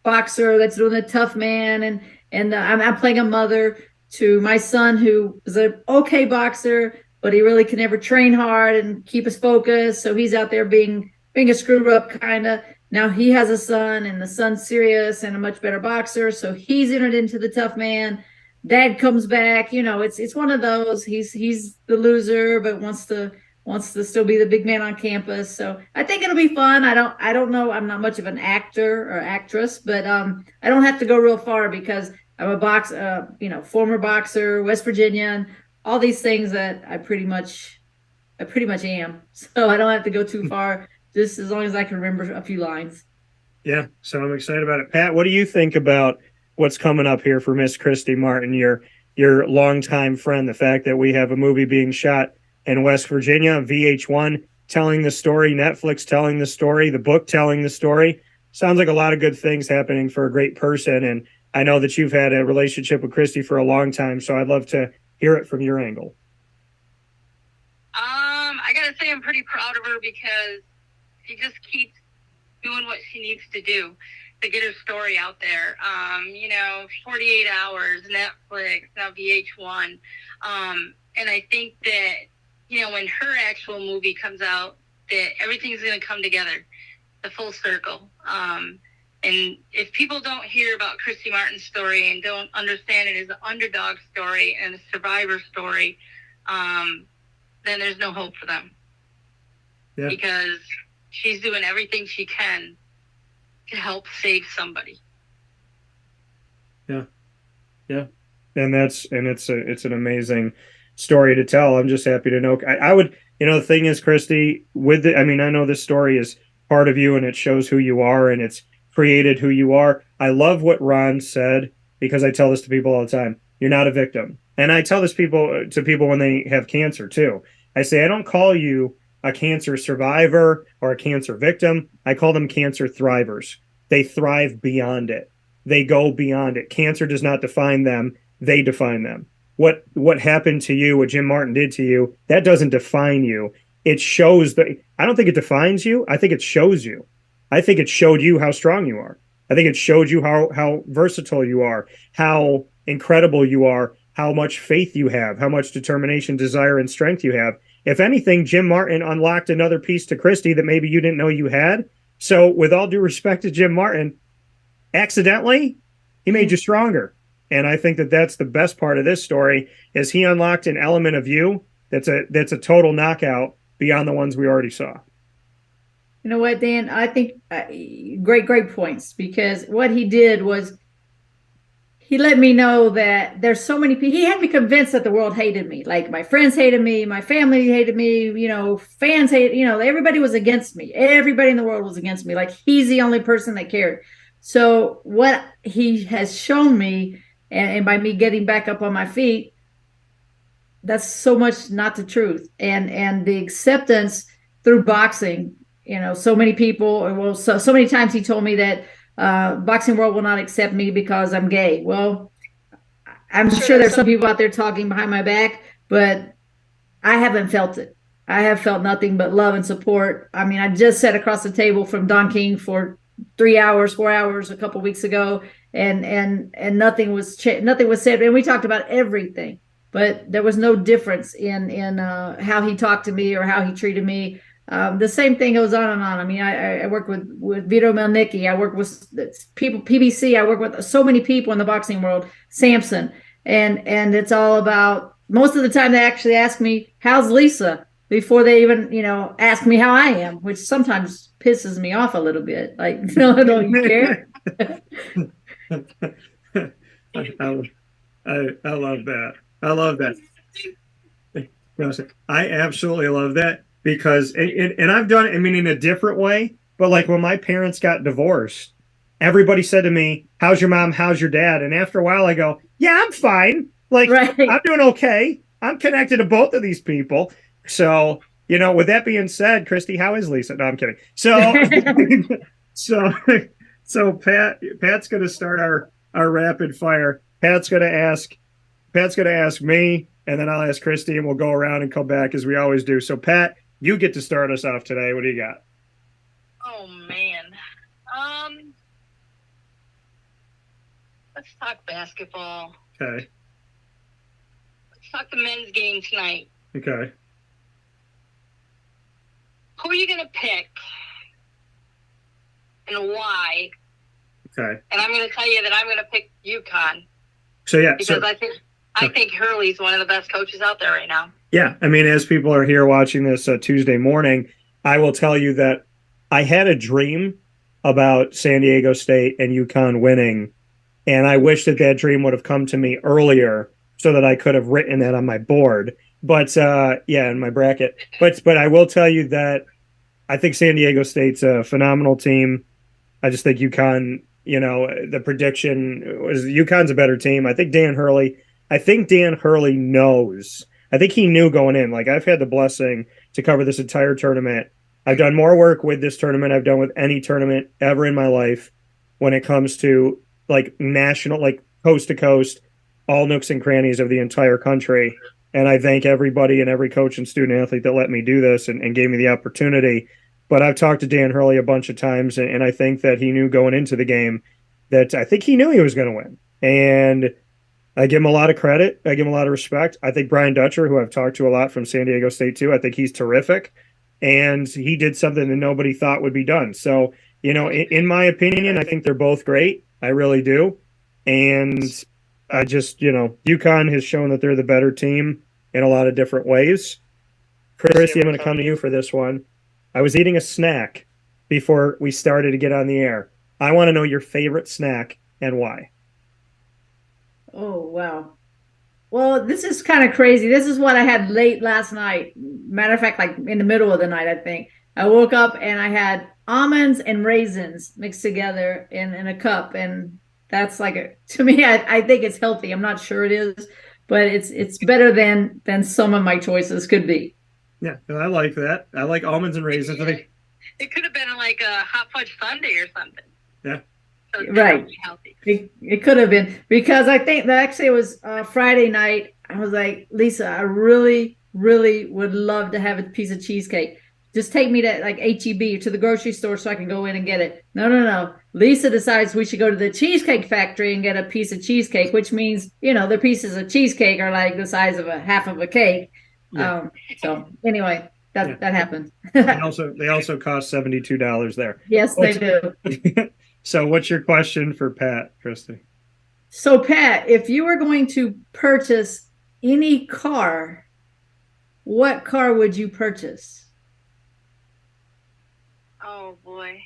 boxer that's doing the tough man. And I'm playing a mother to my son, who is an okay boxer, but he really can never train hard and keep his focus. So he's out there being a screw up kind of. Now he has a son, and the son's serious and a much better boxer. So he's entered into the tough man. Dad comes back. It's one of those. He's the loser, but wants to still be the big man on campus. So I think it'll be fun. I don't know. I'm not much of an actor or actress, but I don't have to go real far because I'm a former boxer, West Virginia, and all these things that I pretty much am. So I don't have to go too far. Just as long as I can remember a few lines. Yeah, so I'm excited about it. Pat, what do you think about what's coming up here for Miss Christy Martin, your longtime friend, the fact that we have a movie being shot in West Virginia, VH1 telling the story, Netflix telling the story, the book telling the story? Sounds like a lot of good things happening for a great person, and I know that you've had a relationship with Christy for a long time, so I'd love to hear it from your angle. I gotta say I'm pretty proud of her because she just keeps doing what she needs to do to get her story out there. 48 hours, Netflix, now VH1. And I think that, when her actual movie comes out, that everything's going to come together, the full circle. And if people don't hear about Christy Martin's story and don't understand it as an underdog story and a survivor story, then there's no hope for them. Yeah. Because she's doing everything she can to help save somebody. Yeah. And it's an amazing story to tell. I'm just happy to know. I would, the thing is, Christy, I know this story is part of you and it shows who you are and it's created who you are. I love what Ron said, because I tell this to people all the time. You're not a victim. And I tell this to people when they have cancer too. I say, I don't call you a cancer survivor or a cancer victim. I call them cancer thrivers. They thrive beyond it. They go beyond it. Cancer does not define them. They define them. What happened to you, what Jim Martin did to you, that doesn't define you. It shows I don't think it defines you. I think it shows you. I think it showed you how strong you are. I think it showed you how versatile you are, how incredible you are, how much faith you have, how much determination, desire, and strength you have. If anything, Jim Martin unlocked another piece to Christy that maybe you didn't know you had. So with all due respect to Jim Martin, accidentally, he made you stronger. And I think that that's the best part of this story, is he unlocked an element of you that's a total knockout beyond the ones we already saw. You know what, Dan? I think great points, because what he did was he let me know that there's so many people. He had me convinced that the world hated me. Like, my friends hated me, my family hated me, fans hated, everybody was against me. Everybody in the world was against me. Like, he's the only person that cared. So what he has shown me, and by me getting back up on my feet, that's so much not the truth. And the acceptance through boxing, so many people, so many times he told me that boxing world will not accept me because I'm gay. Well, I'm sure there's some people out there talking behind my back, but I haven't felt it. I have felt nothing but love and support. I mean, I just sat across the table from Don King for 3 hours, 4 hours a couple weeks ago, and nothing was said, and we talked about everything, but there was no difference in how he talked to me or how he treated me. The same thing goes on and on. I mean, I work with Vito Melnicki. I work with people, PBC. I work with so many people in the boxing world, Samson, and it's all about, most of the time they actually ask me, how's Lisa? Before they even, ask me how I am, which sometimes pisses me off a little bit. Like, no, don't you care? I love that. I love that. I absolutely love that because, and I've done it, I mean, in a different way, but like when my parents got divorced, everybody said to me, how's your mom? How's your dad? And after a while I go, yeah, I'm fine. Like, right. I'm doing okay. I'm connected to both of these people. So, with that being said, Christy, how is Lisa? No, I'm kidding. So, so Pat's going to start our rapid fire. Pat's going to ask me, and then I'll ask Christy, and we'll go around and come back as we always do. So, Pat, you get to start us off today. What do you got? Oh man, let's talk basketball. Okay. Let's talk the men's game tonight. Okay. Who are you going to pick and why? Okay. And I'm going to tell you that I'm going to pick UConn. So, yeah. Because I think Hurley's one of the best coaches out there right now. Yeah. I mean, as people are here watching this Tuesday morning, I will tell you that I had a dream about San Diego State and UConn winning, and I wish that dream would have come to me earlier so that I could have written that on my board. But, in my bracket. But I will tell you that I think San Diego State's a phenomenal team. I just think UConn, the prediction was UConn's a better team. I think Dan Hurley knows. I think he knew going in. Like, I've had the blessing to cover this entire tournament. I've done more work with this tournament I've done with any tournament ever in my life when it comes to, like, national, like, coast to coast, all nooks and crannies of the entire country. And I thank everybody and every coach and student athlete that let me do this and gave me the opportunity. But I've talked to Dan Hurley a bunch of times, and I think that he knew going into the game that I think he knew he was going to win. And I give him a lot of credit. I give him a lot of respect. I think Brian Dutcher, who I've talked to a lot from San Diego State too, I think he's terrific. And he did something that nobody thought would be done. So, in my opinion, I think they're both great. I really do. And I just, UConn has shown that they're the better team in a lot of different ways. Christy, I'm going to come to you for this one. I was eating a snack before we started to get on the air. I want to know your favorite snack and why. Oh, wow. Well, this is kind of crazy. This is what I had late last night. Matter of fact, like in the middle of the night, I think. I woke up and I had almonds and raisins mixed together in a cup, and that's like to me, I think it's healthy. I'm not sure it is, but it's better than some of my choices could be. Yeah, I like that. I like almonds and raisins. It could have been like a hot fudge sundae or something. Yeah. So right. Healthy. It could have been, because I think that actually it was Friday night. I was like, Lisa, I really, really would love to have a piece of cheesecake. Just take me to like H-E-B or to the grocery store so I can go in and get it. No. Lisa decides we should go to the Cheesecake Factory and get a piece of cheesecake, which means, the pieces of cheesecake are like the size of a half of a cake. Yeah. So anyway, that happened. They also cost $72 there. Yes, they do. So what's your question for Pat, Christy? So Pat, if you were going to purchase any car, what car would you purchase? Oh boy.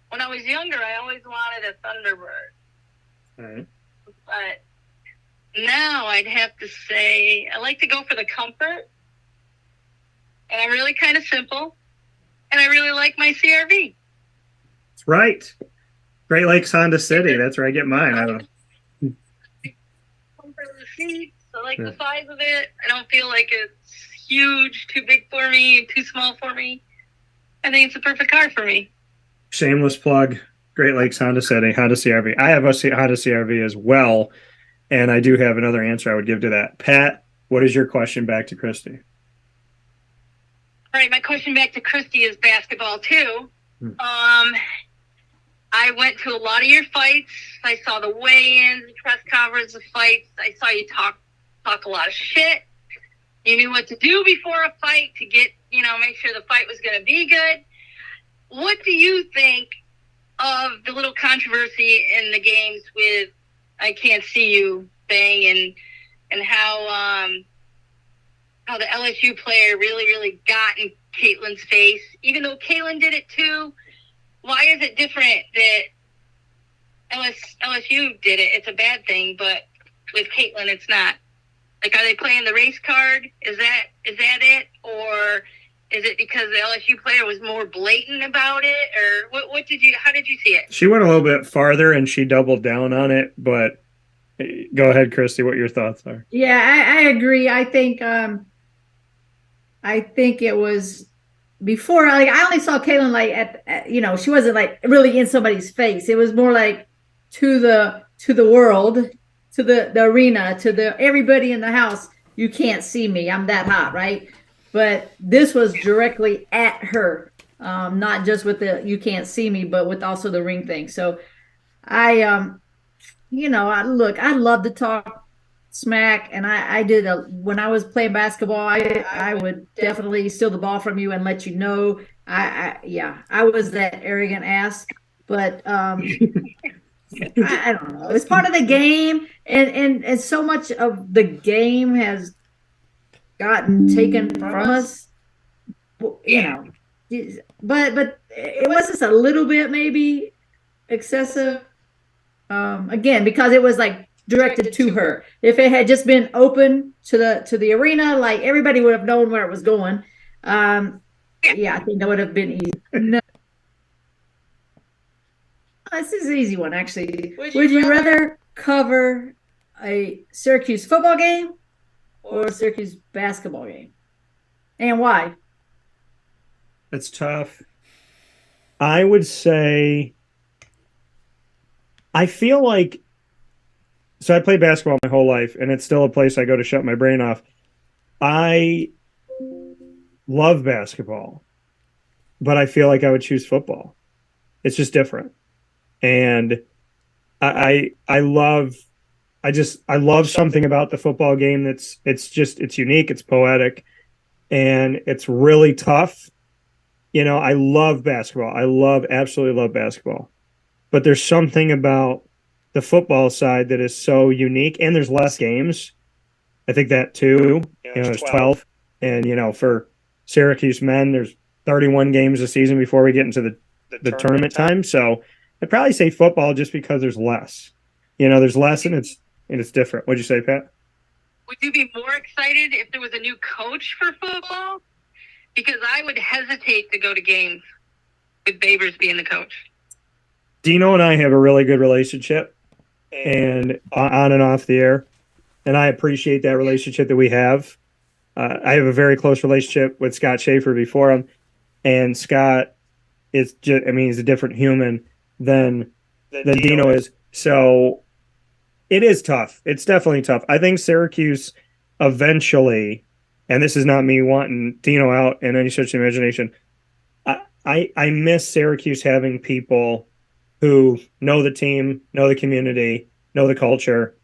When I was younger, I always wanted a Thunderbird. All right. But now I'd have to say I like to go for the comfort. And I'm really kind of simple. And I really like my CRV. That's right. Great Lakes Honda City. That's where I get mine. I don't know. Comfort of the seats. I like the size of it. I don't feel like it's huge, too big for me, too small for me. I think it's the perfect car for me. Shameless plug. Great Lakes Honda City, Honda CRV. I have a Honda CRV as well, and I do have another answer I would give to that. Pat, what is your question back to Christy? All right, my question back to Christy is basketball too. I went to a lot of your fights. I saw the weigh-ins, the press conference, the fights. I saw you talk a lot of shit. You knew what to do before a fight to get, make sure the fight was going to be good. What do you think of the little controversy in the games with "I can't see you" thing, and how the LSU player really got in Caitlin's face, even though Caitlin did it too? Why is it different that LSU did it? It's a bad thing, but with Caitlin, it's not. Like, are they playing the race card? Is that it? Or is it because the LSU player was more blatant about it? Or how did you see it? She went a little bit farther and she doubled down on it, but go ahead, Christy, what your thoughts are. Yeah, I agree. I think it was before, like, I only saw Caitlin like at she wasn't like really in somebody's face. It was more like to the world, to the arena, to everybody in the house. You can't see me. I'm that hot, right? But this was directly at her, not just with the "you can't see me," but with also the ring thing. So I love to talk smack, and I did when I was playing basketball, I would definitely steal the ball from you and let you know. I was that arrogant ass, but I don't know. It's part of the game, and so much of the game has gotten taken from us. But it was just a little bit maybe excessive. Again, because it was like directed to her. If it had just been open to the arena, like, everybody would have known where it was going. I think that would have been easy. No. This is an easy one, actually. Would you rather cover a Syracuse football game or a Syracuse basketball game? And why? It's tough. I would say, I feel like, so I played basketball my whole life, and it's still a place I go to shut my brain off. I love basketball, but I feel like I would choose football. It's just different. And I love something about the football game it's unique, it's poetic, and it's really tough. I love basketball. Absolutely love basketball. But there's something about the football side that is so unique, and there's less games. I think that too. There's 12. And, for Syracuse men, there's 31 games a season before we get into the tournament time. So I'd probably say football just because there's less. There's less, and it's different. What'd you say, Pat? Would you be more excited if there was a new coach for football? Because I would hesitate to go to games with Babers being the coach. Dino and I have a really good relationship, and on and off the air, and I appreciate that relationship that we have. I have a very close relationship with Scott Schaefer before him, and Scott is just, he's a different human than Dino is. So it is tough. It's definitely tough. I think Syracuse eventually, and this is not me wanting Dino out in any such imagination, I miss Syracuse having people who know the team, know the community, know the culture,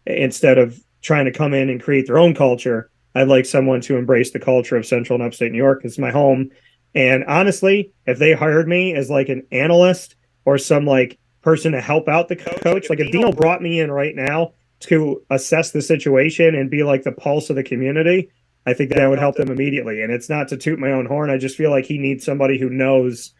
instead of trying to come in and create their own culture. I'd like someone to embrace the culture of Central and Upstate New York. It's my home. And honestly, if they hired me as like an analyst or some like person to help out the coach, like if Dino brought me in right now to assess the situation and be like the pulse of the community, I think that would help them immediately. And it's not to toot my own horn. I just feel like he needs somebody who knows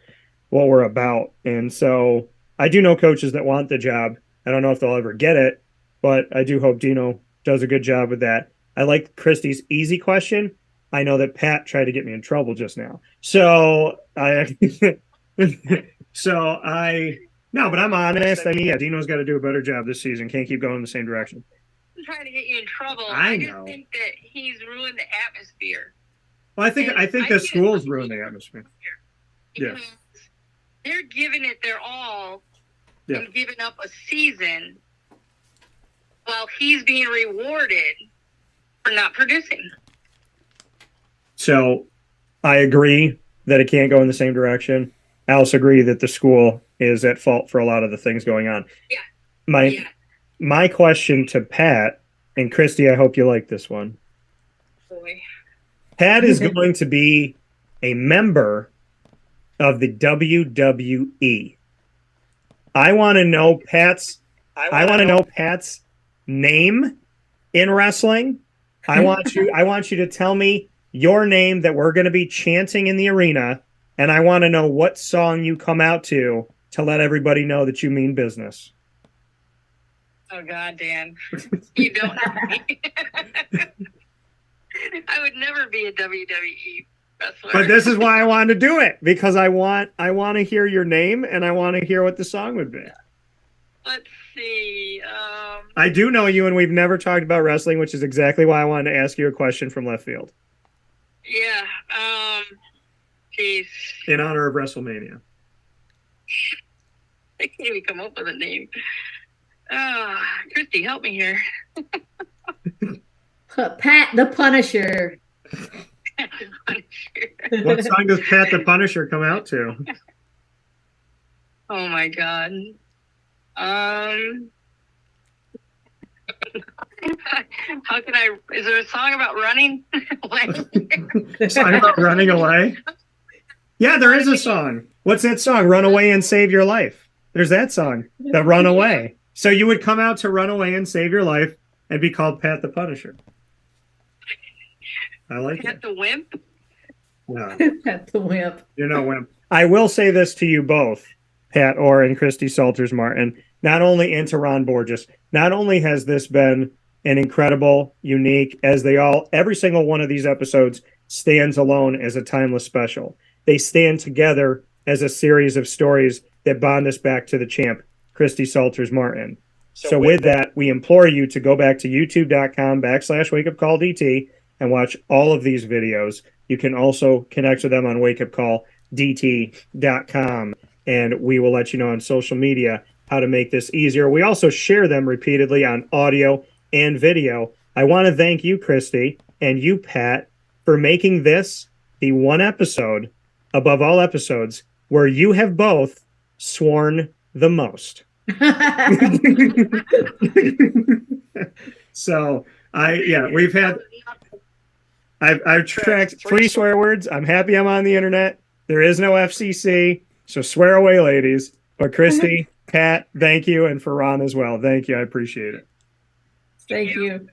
what we're about. And so I do know coaches that want the job. I don't know if they'll ever get it, but I do hope Dino does a good job with that. I like Christy's easy question. I know that Pat tried to get me in trouble just now. So no, but I'm honest. Dino's got to do a better job this season. Can't keep going in the same direction. I'm trying to get you in trouble. I just know. think that he's ruined the atmosphere. Well, I think the schools ruined the atmosphere. Because they're giving it their all and giving up a season while he's being rewarded for not producing. So I agree that it can't go in the same direction. I also agree that the school is at fault for a lot of the things going on. Yeah. My question to Pat, and Christy, I hope you like this one. Boy. Pat is going to be a member of the WWE. I want to know Pat's name in wrestling. I want you to tell me your name that we're going to be chanting in the arena, and I want to know what song you come out to let everybody know that you mean business. Oh God, Dan, you don't have me. I would never be a WWE wrestler. But this is why I wanted to do it, because I want to hear your name and I want to hear what the song would be. Let's see. I do know you, and we've never talked about wrestling, which is exactly why I wanted to ask you a question from left field. Yeah. Geez. In honor of WrestleMania. I can't even come up with a name. Christy, help me here. Pat the Punisher. What song does Pat the Punisher come out to? Oh my God. How can I? Is there a song about running? A song about running away? Yeah, there is a song. What's that song? Run Away and Save Your Life. There's that song, The Run Away. So you would come out to run away and save your life and be called Pat the Punisher. I like Pat it. the Wimp? No, Pat the Wimp. you're no wimp. I will say this to you both, Pat Orr and Christy Salters-Martin, not only into Ron Borges, not only has this been an incredible, unique, every single one of these episodes stands alone as a timeless special. They stand together as a series of stories that bond us back to the champ, Christy Salters-Martin. So with that, we implore you to go back to youtube.com/wakeupcalldt and watch all of these videos. You can also connect with them on wakeupcalldt.com, and we will let you know on social media how to make this easier. We also share them repeatedly on audio and video. I want to thank you, Christy, and you, Pat, for making this the one episode above all episodes where you have both sworn the most. So I've tracked 3 swear words. I'm happy I'm on the internet. There is no FCC, so swear away, ladies. But Christy, Pat, thank you, and for Ron as well. Thank you. I appreciate it. Thank you.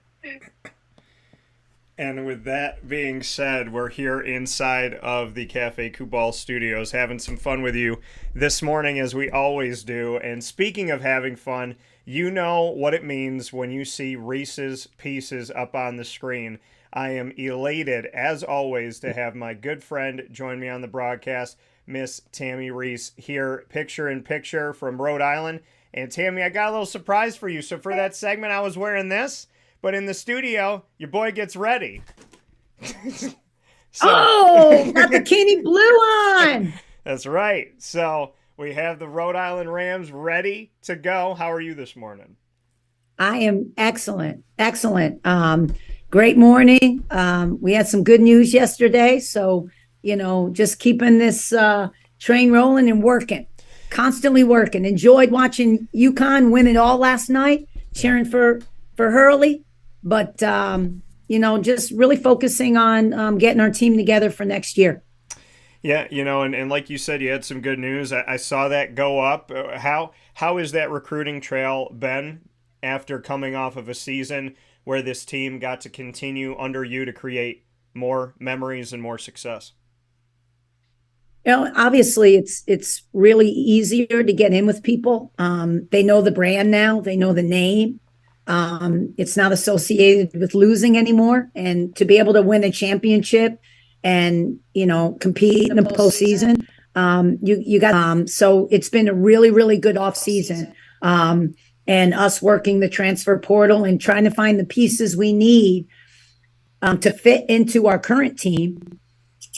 And with that being said, we're here inside of the Cafe Kubal Studios having some fun with you this morning, as we always do. And speaking of having fun, you know what it means when you see Reese's Pieces up on the screen. I am elated, as always, to have my good friend join me on the broadcast, Miss Tammi Reiss, here picture in picture from Rhode Island. And Tammi, I got a little surprise for you. So for that segment, I was wearing this. But in the studio, your boy gets ready. Got the Kenny Blue on. That's right. So we have the Rhode Island Rams ready to go. How are you this morning? I am excellent. Excellent. Great morning. We had some good news yesterday. So, just keeping this train rolling and working, constantly working. Enjoyed watching UConn win it all last night, cheering for Hurley. But, just really focusing on getting our team together for next year. Yeah, and like you said, you had some good news. I saw that go up. How has that recruiting trail been after coming off of a season where this team got to continue under you to create more memories and more success? Obviously, it's really easier to get in with people. They know the brand now. They know the name. It's not associated with losing anymore. And to be able to win a championship and, compete in the postseason, you got, so it's been a really, really good off season. And us working the transfer portal and trying to find the pieces we need, to fit into our current team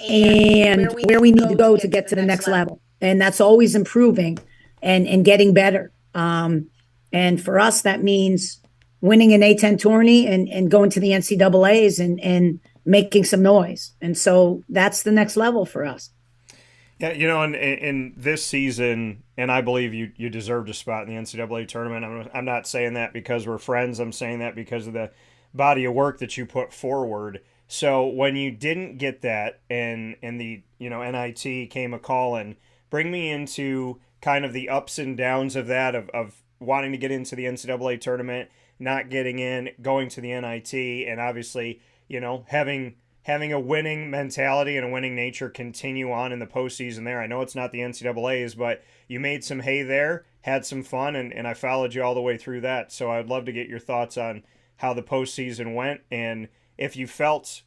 and where we need to go to get to the next level. And that's always improving and getting better. And for us, that means winning an A10 tourney and going to the NCAAs and making some noise. And so that's the next level for us. Yeah, in this season, and I believe you deserved a spot in the NCAA tournament. I'm not saying that because we're friends. I'm saying that because of the body of work that you put forward. So when you didn't get that, and the NIT came a call, and bring me into kind of the ups and downs of that, of wanting to get into the NCAA tournament, not getting in, going to the NIT, and obviously having a winning mentality and a winning nature continue on in the postseason there. I know it's not the NCAA's, but you made some hay there, had some fun, and I followed you all the way through that. So I'd love to get your thoughts on how the postseason went, and if you felt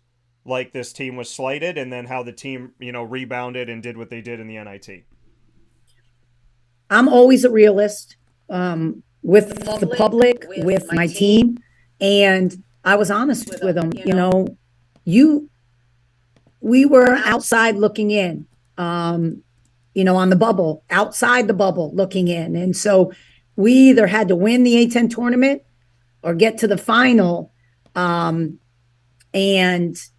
like this team was slighted, and then how the team, rebounded and did what they did in the NIT. I'm always a realist with the public, with my team, and I was honest with them. We were outside looking in, on the bubble, outside the bubble looking in. And so we either had to win the A10 tournament or get to the final, and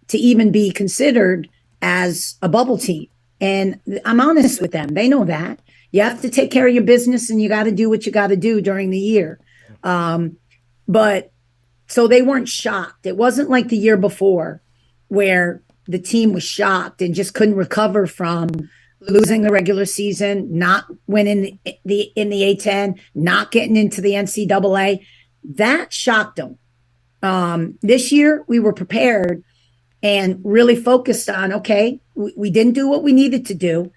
to even be considered as a bubble team. And I'm honest with them. They know that. You have to take care of your business, and you got to do what you got to do during the year. But so they weren't shocked. It wasn't like the year before where the team was shocked and just couldn't recover from losing the regular season, not winning in the A10, not getting into the NCAA. That shocked them. This year we were prepared and really focused on, okay, we didn't do what we needed to do,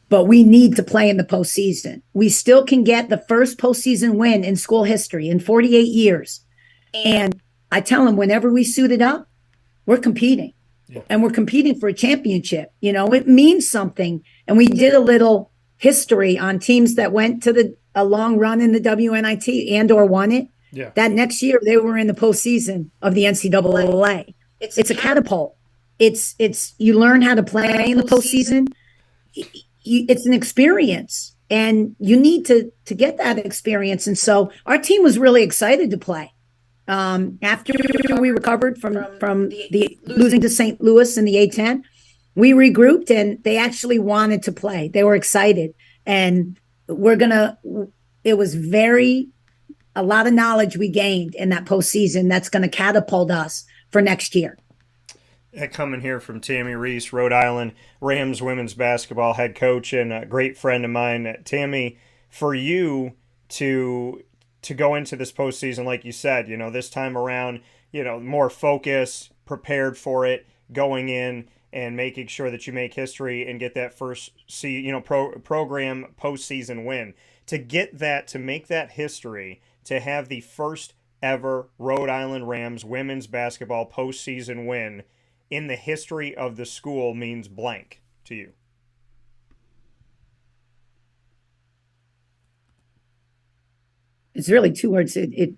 but we need to play in the postseason. We still can get the first postseason win in school history in 48 years. And I tell them, whenever we suited up, we're competing. Yeah. And we're competing for a championship. It means something. And we did a little history on teams that went to a long run in the WNIT and or won it. Yeah. That next year they were in the postseason of the NCAA. It's a catapult. It's you learn how to play in the postseason. It's an experience, and you need to get that experience. And so our team was really excited to play. After we recovered from the losing to St. Louis in the A10, we regrouped, and they actually wanted to play. They were excited, and it was a lot of knowledge we gained in that postseason that's going to catapult us for next year. Coming here from Tammi Reiss, Rhode Island Rams women's basketball head coach and a great friend of mine. Tammi, for you to go into this postseason, like you said, this time around, more focus, prepared for it, going in and making sure that you make history and get that first program postseason win. To get that, to make that history, to have the first ever Rhode Island Rams women's basketball postseason win in the history of the school means blank to you. It's really two words. I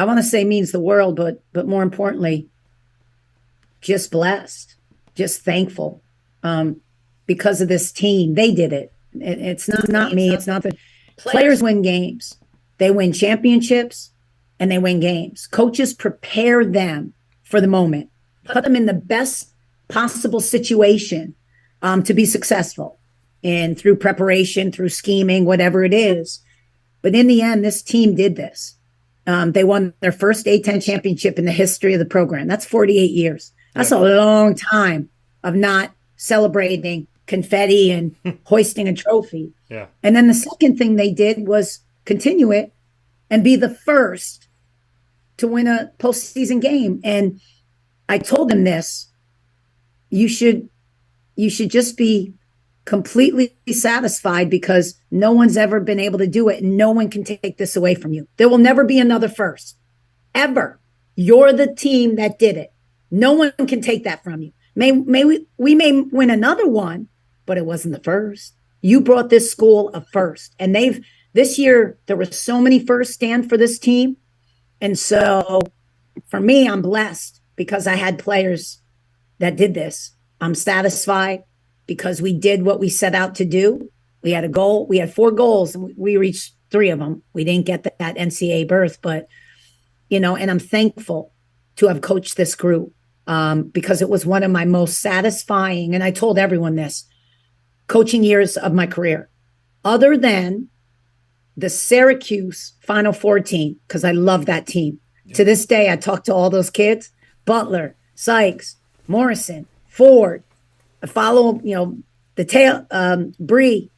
want to say means the world, but more importantly, just blessed, just thankful, because of this team. They did it. It's not me. It's not the players win games. They win championships and they win games. Coaches prepare them for the moment, put them in the best possible situation to be successful, and through preparation, through scheming, whatever it is. But in the end, this team did this. They won their first A10 championship in the history of the program. That's 48 years. That's a long time of not celebrating confetti and hoisting a trophy. Yeah. And then the second thing they did was continue it and be the first to win a postseason game. And I told them this: you should just be completely satisfied, because no one's ever been able to do it, and no one can take this away from you. There will never be another first, ever. You're the team that did it. No one can take that from you. We may win another one, but it wasn't the first. You brought this school a first, and this year there were so many firsts stand for this team. And so for me, I'm blessed because I had players that did this. I'm satisfied because we did what we set out to do. We had a goal. We had 4 goals, and we reached 3 of them. We didn't get that NCAA berth, but, and I'm thankful to have coached this group. because it was one of my most satisfying, and I told everyone this, coaching years of my career, other than the Syracuse Final Four team, because I love that team. Yeah. To this day, I talk to all those kids, Butler, Sykes, Morrison, Ford. I follow, the tail, Bree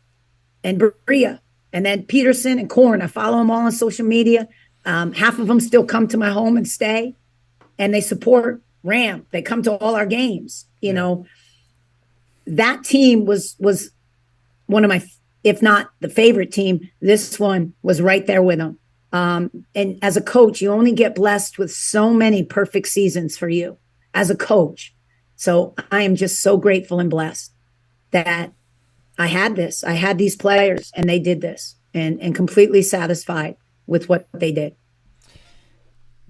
and Bria, and then Peterson and Korn. I follow them all on social media. Half of them still come to my home and stay, and they support Ram. They come to all our games. That team was one of my, if not the favorite team. This one was right there with them. And as a coach, you only get blessed with so many perfect seasons for you as a coach. So I am just so grateful and blessed that I had this. I had these players, and they did this, and completely satisfied with what they did.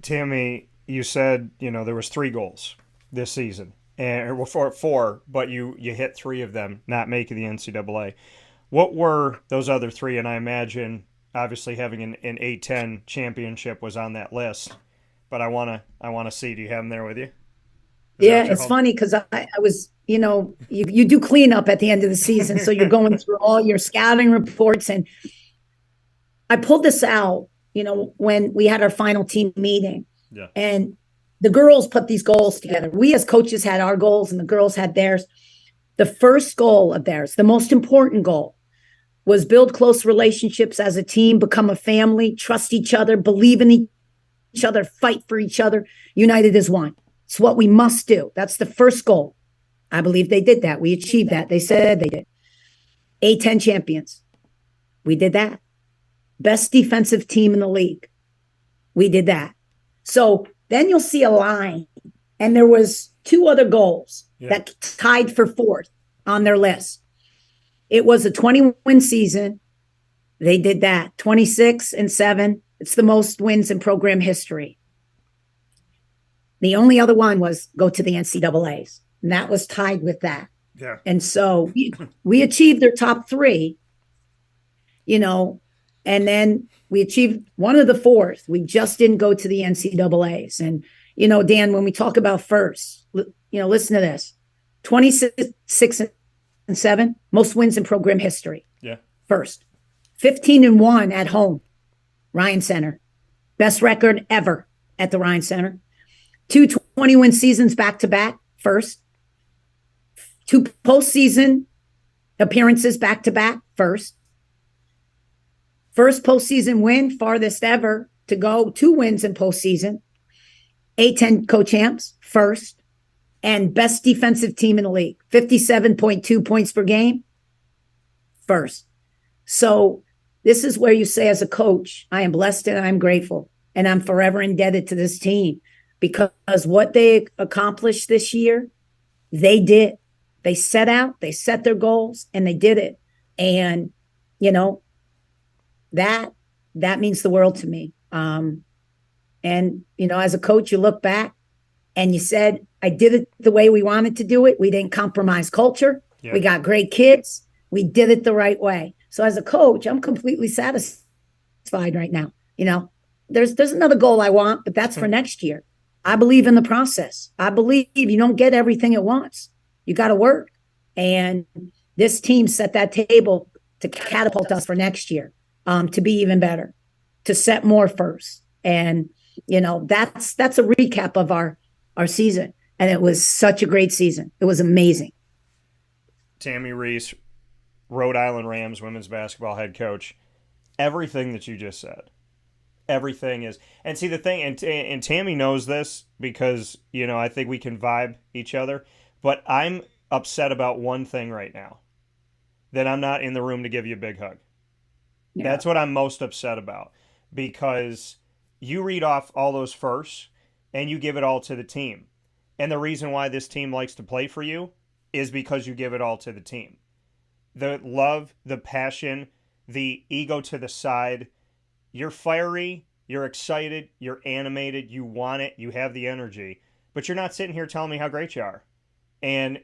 Tammi, you said, there was 3 goals this season, and four, but you hit 3 of them, not making the NCAA. What were those other 3? And I imagine, obviously, having an A-10 championship was on that list. But I want to see. Do you have them there with you? Yeah, it's funny because I was, you do cleanup at the end of the season, so you're going through all your scouting reports, and I pulled this out, when we had our final team meeting. Yeah. And the girls put these goals together. We as coaches had our goals, and the girls had theirs. The first goal of theirs, the most important goal, was build close relationships as a team, become a family, trust each other, believe in each other, fight for each other, united as one. It's what we must do. That's the first goal. I believe they did that. We achieved that. They said they did. A-10 champions. We did that. Best defensive team in the league. We did that. So then you'll see a line, and there was 2 other goals that tied for 4th on their list. It was a 20-win season. They did that. 26-7. It's the most wins in program history. The only other one was go to the NCAAs, and that was tied with that. Yeah. And so we achieved their top 3, and then we achieved one of the 4th. We just didn't go to the NCAAs. And, Dan, when we talk about first, listen to this, 26-7, most wins in program history. Yeah. First, 15-1 at home, Ryan Center, best record ever at the Ryan Center. 2 20-win seasons back-to-back, first. 2 postseason appearances back-to-back, first. First postseason win, farthest ever to go, 2 wins in postseason. A-10 co-champs, first. And best defensive team in the league, 57.2 points per game, first. So this is where you say, as a coach, I am blessed and I'm grateful, and I'm forever indebted to this team, because what they accomplished this year, they did. They set out, they set their goals, and they did it. And, that means the world to me. And, as a coach, you look back and you said, I did it the way we wanted to do it. We didn't compromise culture. Yeah. We got great kids. We did it the right way. So as a coach, I'm completely satisfied right now. There's another goal I want, but that's for next year. I believe in the process. I believe you don't get everything at once. You got to work. And this team set that table to catapult us for next year, to be even better, to set more first. And, that's a recap of our season. And it was such a great season. It was amazing. Tammi Reiss, Rhode Island Rams women's basketball head coach. Everything that you just said. Everything is, and see the thing, and Tammi knows this because, I think we can vibe each other, but I'm upset about one thing right now, that I'm not in the room to give you a big hug. Yeah. That's what I'm most upset about, because you read off all those firsts and you give it all to the team. And the reason why this team likes to play for you is because you give it all to the team. The love, the passion, the ego to the side. You're fiery, you're excited, you're animated, you want it, you have the energy, but you're not sitting here telling me how great you are. And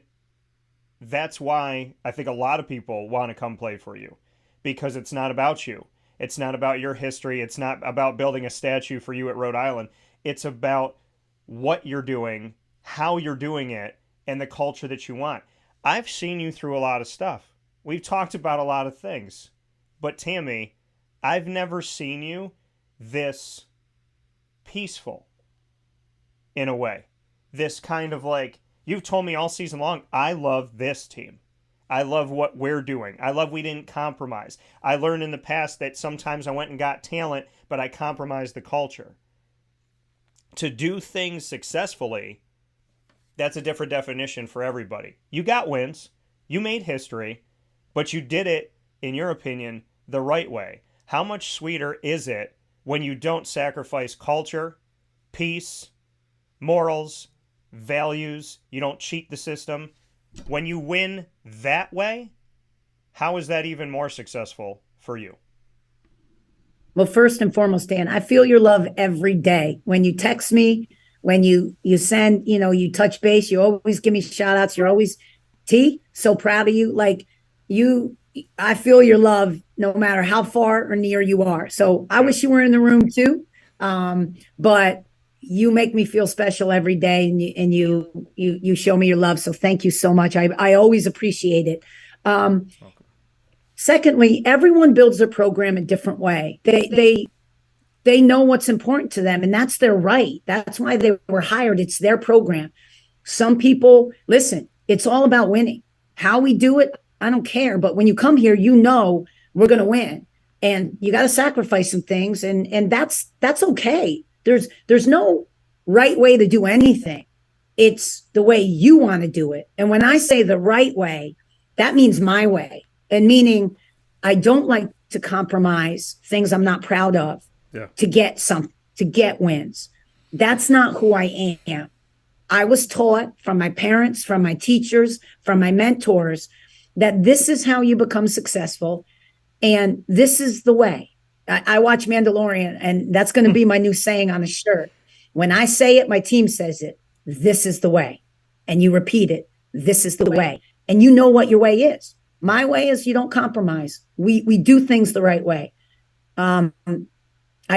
that's why I think a lot of people want to come play for you, because it's not about you. It's not about your history. It's not about building a statue for you at Rhode Island. It's about what you're doing, how you're doing it and the culture that you want. I've seen you through a lot of stuff. We've talked about a lot of things. But Tammi, I've never seen you this peaceful in a way. This kind of like, you've told me all season long, I love this team. I love what we're doing. I love we didn't compromise. I learned in the past that sometimes I went and got talent, but I compromised the culture. To do things successfully, that's a different definition for everybody. You got wins, you made history, but you did it, in your opinion, the right way. How much sweeter is it when you don't sacrifice culture, peace, morals, values, you don't cheat the system? When you win that way, how is that even more successful for you? Well, first and foremost, Dan, I feel your love every day. When you text me, when you send, you touch base, you always give me shout outs. You're always, so proud of you. Like I feel your love no matter how far or near you are. So I wish you were in the room too. But you make me feel special every day, and you show me your love. So thank you so much. I always appreciate it. Secondly, everyone builds their program a different way. They know what's important to them, and that's their right. That's why they were hired. It's their program. Some people, listen, it's all about winning. How we do it, I don't care. But when you come here, we're going to win, and you got to sacrifice some things, and that's okay. There's no right way to do anything. It's the way you want to do it. And when I say the right way, that means my way. And meaning I don't like to compromise things I'm not proud of to get wins. That's not who I am. I was taught from my parents, from my teachers, from my mentors, that this is how you become successful. And this is the way. I watch Mandalorian, and that's going to be my new saying on a shirt. When I say it, my team says it. This is the way. And you repeat it. This is the way. And you know what your way is. My way is you don't compromise. We do things the right way. I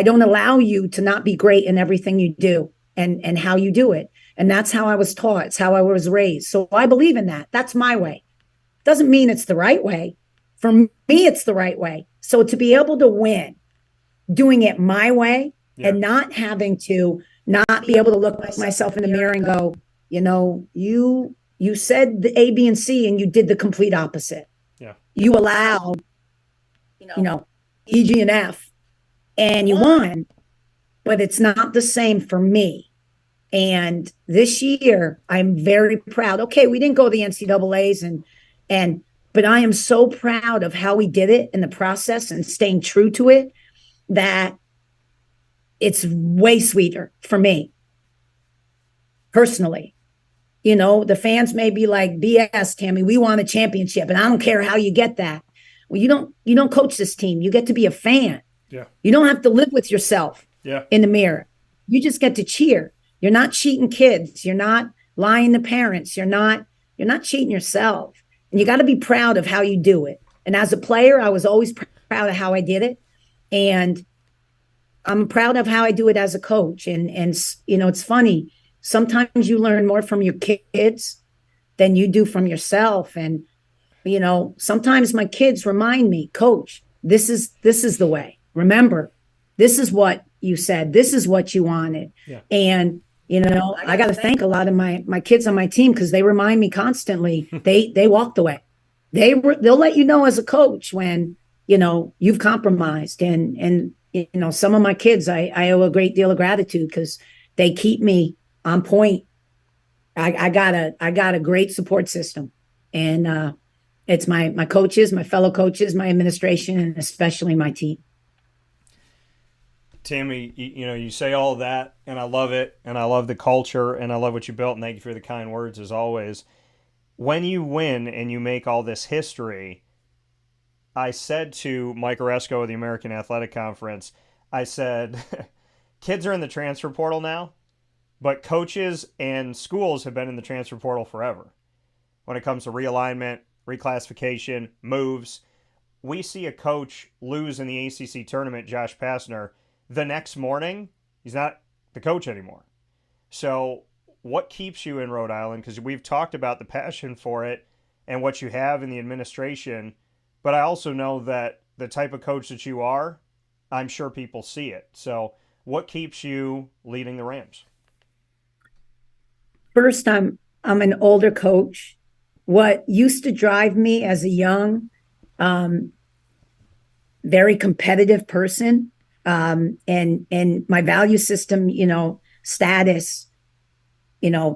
don't allow you to not be great in everything you do and how you do it. And that's how I was taught. It's how I was raised. So I believe in that. That's my way. Doesn't mean it's the right way. For me, it's the right way. So to be able to win, doing it my way, and not having to not be able to look myself in the mirror and go, you said the A, B, and C, and you did the complete opposite. Yeah. You allowed, E, G, and F, and you won, but it's not the same for me. And this year, I'm very proud. Okay, we didn't go to the NCAAs, but I am so proud of how we did it in the process and staying true to it, that it's way sweeter for me personally. The fans may be like, BS, Tammi, we won a championship, and I don't care how you get that. Well, you don't coach this team. You get to be a fan. Yeah. You don't have to live with yourself in the mirror. You just get to cheer. You're not cheating kids. You're not lying to parents. You're not cheating yourself. And you got to be proud of how you do it. And as a player, I was always proud of how I did it. And I'm proud of how I do it as a coach. And it's funny. Sometimes you learn more from your kids than you do from yourself. And, sometimes my kids remind me, Coach, this is the way. Remember, this is what you said. This is what you wanted. Yeah. And, I got to thank a lot of my kids on my team, because they remind me constantly. They walked away. They'll let you know as a coach when, you've compromised. And some of my kids, I owe a great deal of gratitude, because they keep me on point. I got a great support system, and it's my coaches, my fellow coaches, my administration, and especially my team. Tammi, you say all that, and I love it, and I love the culture, and I love what you built, and thank you for the kind words as always. When you win and you make all this history, I said to Mike Oresco of the American Athletic Conference, I said, kids are in the transfer portal now, but coaches and schools have been in the transfer portal forever. When it comes to realignment, reclassification, moves, we see a coach lose in the ACC tournament, Josh Pastner. The next morning, he's not the coach anymore. So what keeps you in Rhode Island? Because we've talked about the passion for it and what you have in the administration, but I also know that the type of coach that you are, I'm sure people see it. So what keeps you leading the Rams? First, I'm an older coach. What used to drive me as a young, very competitive person, and my value system, status,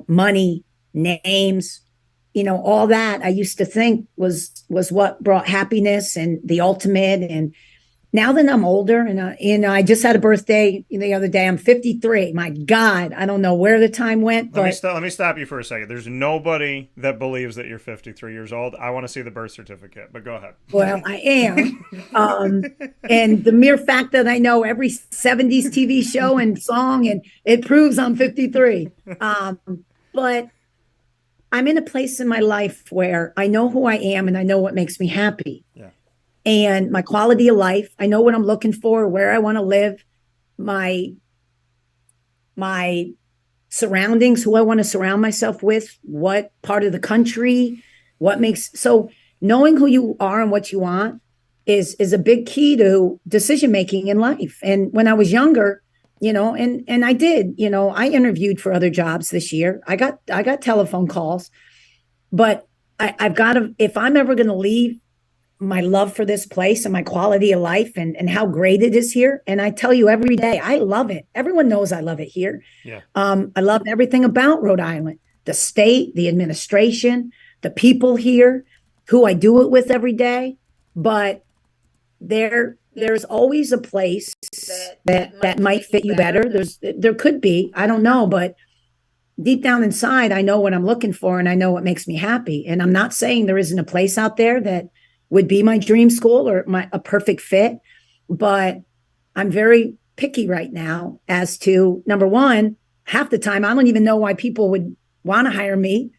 money, names, all that I used to think was what brought happiness and the ultimate. And now that I'm older, and I just had a birthday the other day. I'm 53. My God, I don't know where the time went. Let me stop you for a second. There's nobody that believes that you're 53 years old. I want to see the birth certificate, but go ahead. Well, I am. And the mere fact that I know every 70s TV show and song, and it proves I'm 53. But I'm in a place in my life where I know who I am and I know what makes me happy. Yeah. And my quality of life, I know what I'm looking for, where I want to live, my surroundings, who I want to surround myself with, what part of the country, so knowing who you are and what you want is a big key to decision making in life. And when I was younger, and I did, I interviewed for other jobs this year. I got telephone calls, but I've got to, if I'm ever going to leave my love for this place and my quality of life and how great it is here. And I tell you every day, I love it. Everyone knows I love it here. Yeah. I love everything about Rhode Island, the state, the administration, the people here, who I do it with every day. But there's always a place that might fit you better. There could be, I don't know, but deep down inside, I know what I'm looking for and I know what makes me happy. And I'm not saying there isn't a place out there that would be my dream school or a perfect fit, but I'm very picky right now as to, number one, half the time, I don't even know why people would want to hire me.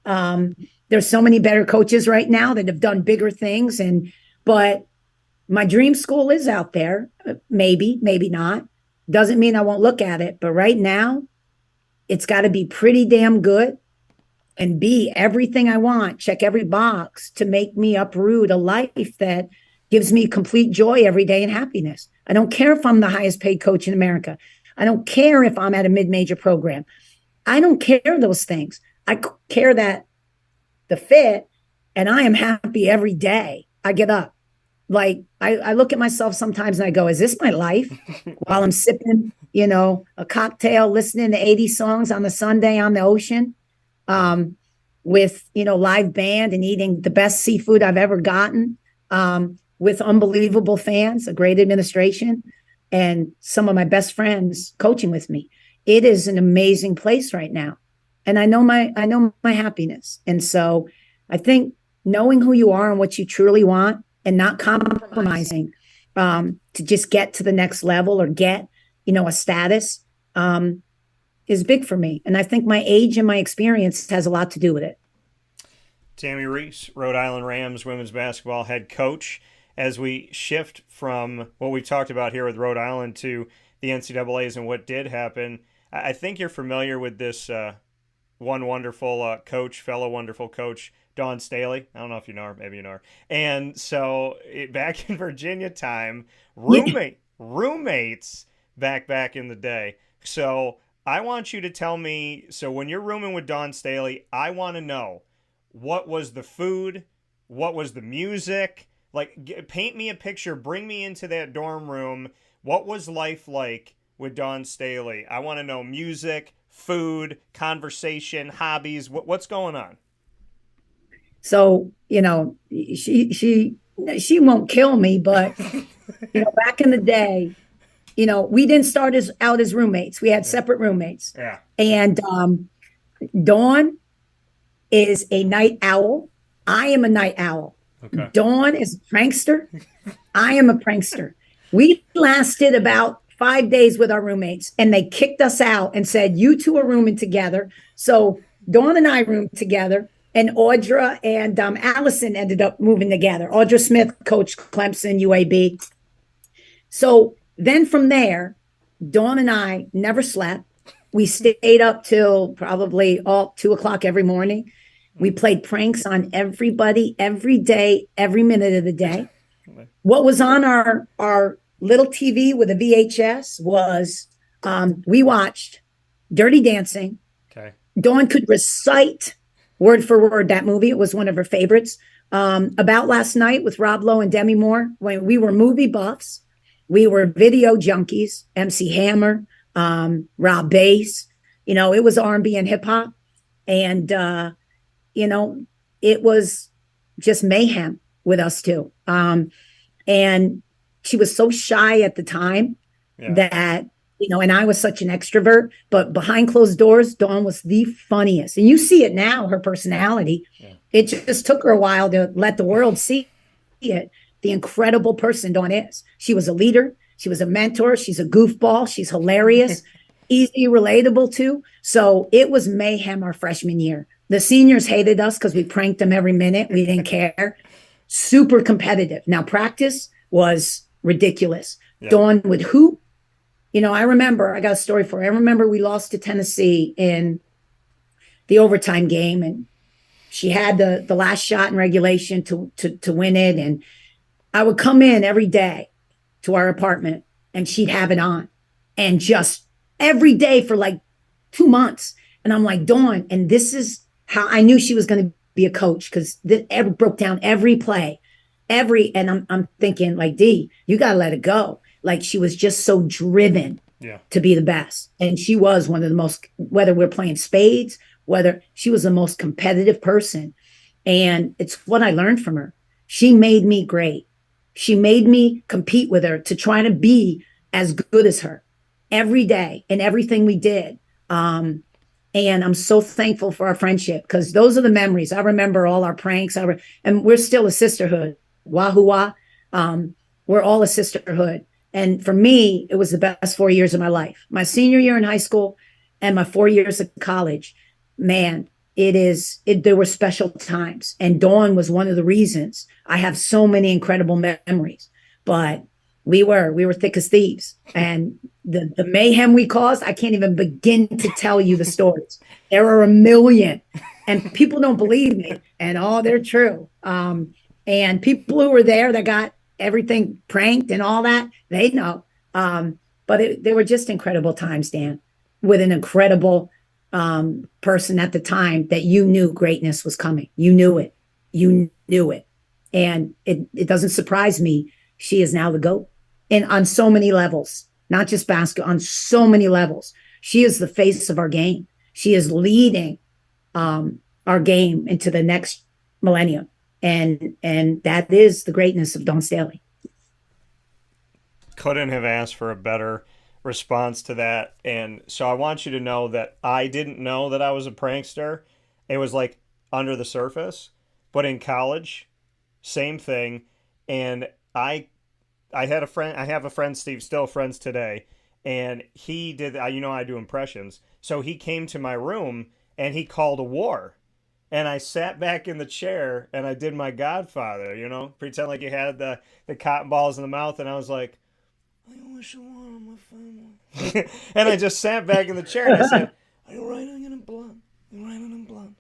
There's so many better coaches right now that have done bigger things. But my dream school is out there. Maybe not. Doesn't mean I won't look at it. But right now, it's got to be pretty damn good and be everything I want, check every box to make me uproot a life that gives me complete joy every day and happiness. I don't care if I'm the highest paid coach in America. I don't care if I'm at a mid-major program. I don't care those things. I care that the fit, and I am happy every day I get up. Like I look at myself sometimes and I go, is this my life? While I'm sipping, a cocktail, listening to 80 songs on the Sunday on the ocean. With, live band and eating the best seafood I've ever gotten, with unbelievable fans, a great administration, and some of my best friends coaching with me. It is an amazing place right now. And I know my happiness. And so I think knowing who you are and what you truly want and not compromising, to just get to the next level or get, a status, is big for me. And I think my age and my experience has a lot to do with it. Tammi Reiss, Rhode Island Rams women's basketball head coach. As we shift from what we've talked about here with Rhode Island to the NCAAs and what did happen, I think you're familiar with this one wonderful fellow wonderful coach, Dawn Staley. I don't know if you know her, maybe you know her. And so back in Virginia time, roommates back in the day. So I want you to tell me, so when you're rooming with Dawn Staley, I want to know, what was the food? What was the music? Like, paint me a picture. Bring me into that dorm room. What was life like with Dawn Staley? I want to know music, food, conversation, hobbies. What's going on? So, she won't kill me, but, back in the day, we didn't start out as roommates. We had separate roommates. Yeah. And Dawn is a night owl. I am a night owl. Okay. Dawn is a prankster. I am a prankster. We lasted about 5 days with our roommates, and they kicked us out and said, you two are rooming together. So Dawn and I roomed together, and Audra and Allison ended up moving together. Audra Smith coached Clemson, UAB. So then from there, Dawn and I never slept. We stayed up till probably all 2 o'clock every morning. We played pranks on everybody, every day, every minute of the day. What was on our little TV with a VHS was we watched Dirty Dancing. Okay. Dawn could recite word for word that movie. It was one of her favorites. About Last Night with Rob Lowe and Demi Moore. When we were movie buffs, we were video junkies. MC Hammer, Rob Bass. It was R&B and hip hop, and it was just mayhem with us too. And she was so shy at the time that, and I was such an extrovert, but behind closed doors, Dawn was the funniest. And you see it now, her personality. Yeah. It just took her a while to let the world see it, the incredible person Dawn is. She was a leader. She was a mentor. She's a goofball. She's hilarious, easy, relatable too. So it was mayhem our freshman year. The seniors hated us because we pranked them every minute. We didn't care. Super competitive. Now practice was ridiculous. Yeah. Dawn would hoop. I remember, I got a story for her. I remember we lost to Tennessee in the overtime game, and she had the last shot in regulation to win it. And I would come in every day to our apartment, and she'd have it on, and just every day for like 2 months. And I'm like, Dawn, and this is how I knew she was going to be a coach, because it broke down every play, and I'm thinking like, D, you got to let it go. Like, she was just so driven to be the best. And she was one of the most, whether we're playing spades, whether she was the most competitive person. And it's what I learned from her. She made me great. She made me compete with her to try to be as good as her every day in everything we did. And I'm so thankful for our friendship, because those are the memories. I remember all our pranks. And we're still a sisterhood. Wahoo. We're all a sisterhood. And for me, it was the best 4 years of my life. My senior year in high school and my 4 years of college, man, there were special times. And Dawn was one of the reasons I have so many incredible memories. But we were thick as thieves. And the mayhem we caused, I can't even begin to tell you the stories. There are a million, and people don't believe me. And they're true. And people who were there that got everything pranked and all that, they know. But they were just incredible times, Dan, with an incredible person at the time that you knew greatness was coming. You knew it. You knew it. And it doesn't surprise me. She is now the GOAT. And on so many levels, not just basketball, on so many levels. She is the face of our game. She is leading our game into the next millennium. And that is the greatness of Dawn Staley. Couldn't have asked for a better response to that. And so I want you to know that I didn't know that I was a prankster. It was like under the surface. But in college, same thing. And I had a friend, I have a friend, Steve, still friends today. And he did, I do impressions. So he came to my room and he called a war. And I sat back in the chair and I did my Godfather, pretend like you had the cotton balls in the mouth. And I was like, I wish I were on my family. And I just sat back in the chair and I said, are you writing it in blood? You're writing in blood.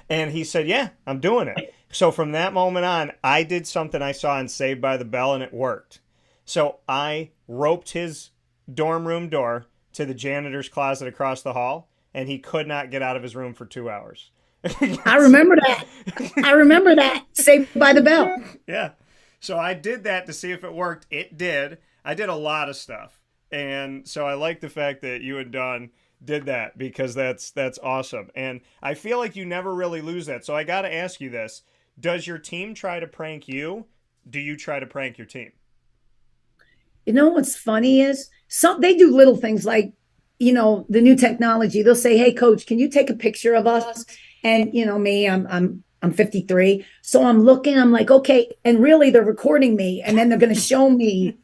And he said, yeah, I'm doing it. So from that moment on, I did something I saw in Saved by the Bell and it worked. So I roped his dorm room door to the janitor's closet across the hall, and he could not get out of his room for 2 hours. I remember that. Saved by the Bell. Yeah. So I did that to see if it worked. It did. I did a lot of stuff. And so I like the fact that you and Dawn did that, because that's awesome. And I feel like you never really lose that. So I got to ask you this. Does your team try to prank you? Do you try to prank your team? What's funny is they do little things like, the new technology. They'll say, hey, coach, can you take a picture of us? And, me, I'm 53. So I'm looking, I'm like, okay. And really they're recording me, and then they're going to show me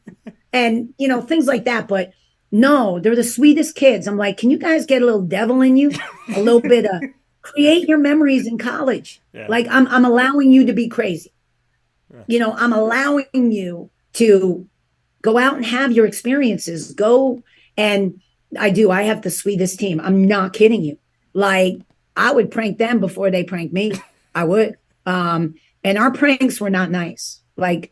and, things like that. But no, they're the sweetest kids. I'm like, can you guys get a little devil in you? A little bit of create your memories in college. Yeah. Like I'm allowing you to be crazy. Yeah. I'm allowing you to go out and have your experiences, go and I do. I have the sweetest team. I'm not kidding you. Like, I would prank them before they prank me. I would. And our pranks were not nice. Like,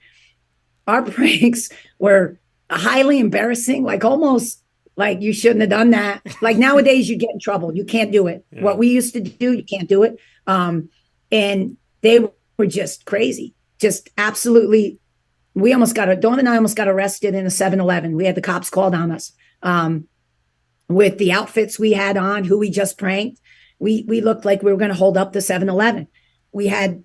our pranks were highly embarrassing, like almost like you shouldn't have done that. Like, nowadays you get in trouble. You can't do it. Yeah. What we used to do, you can't do it. And they were just crazy. Just absolutely. Dawn and I almost got arrested in a 7-Eleven. We had the cops called on us. With the outfits we had on, who we just pranked, we looked like we were going to hold up the 7-Eleven. We had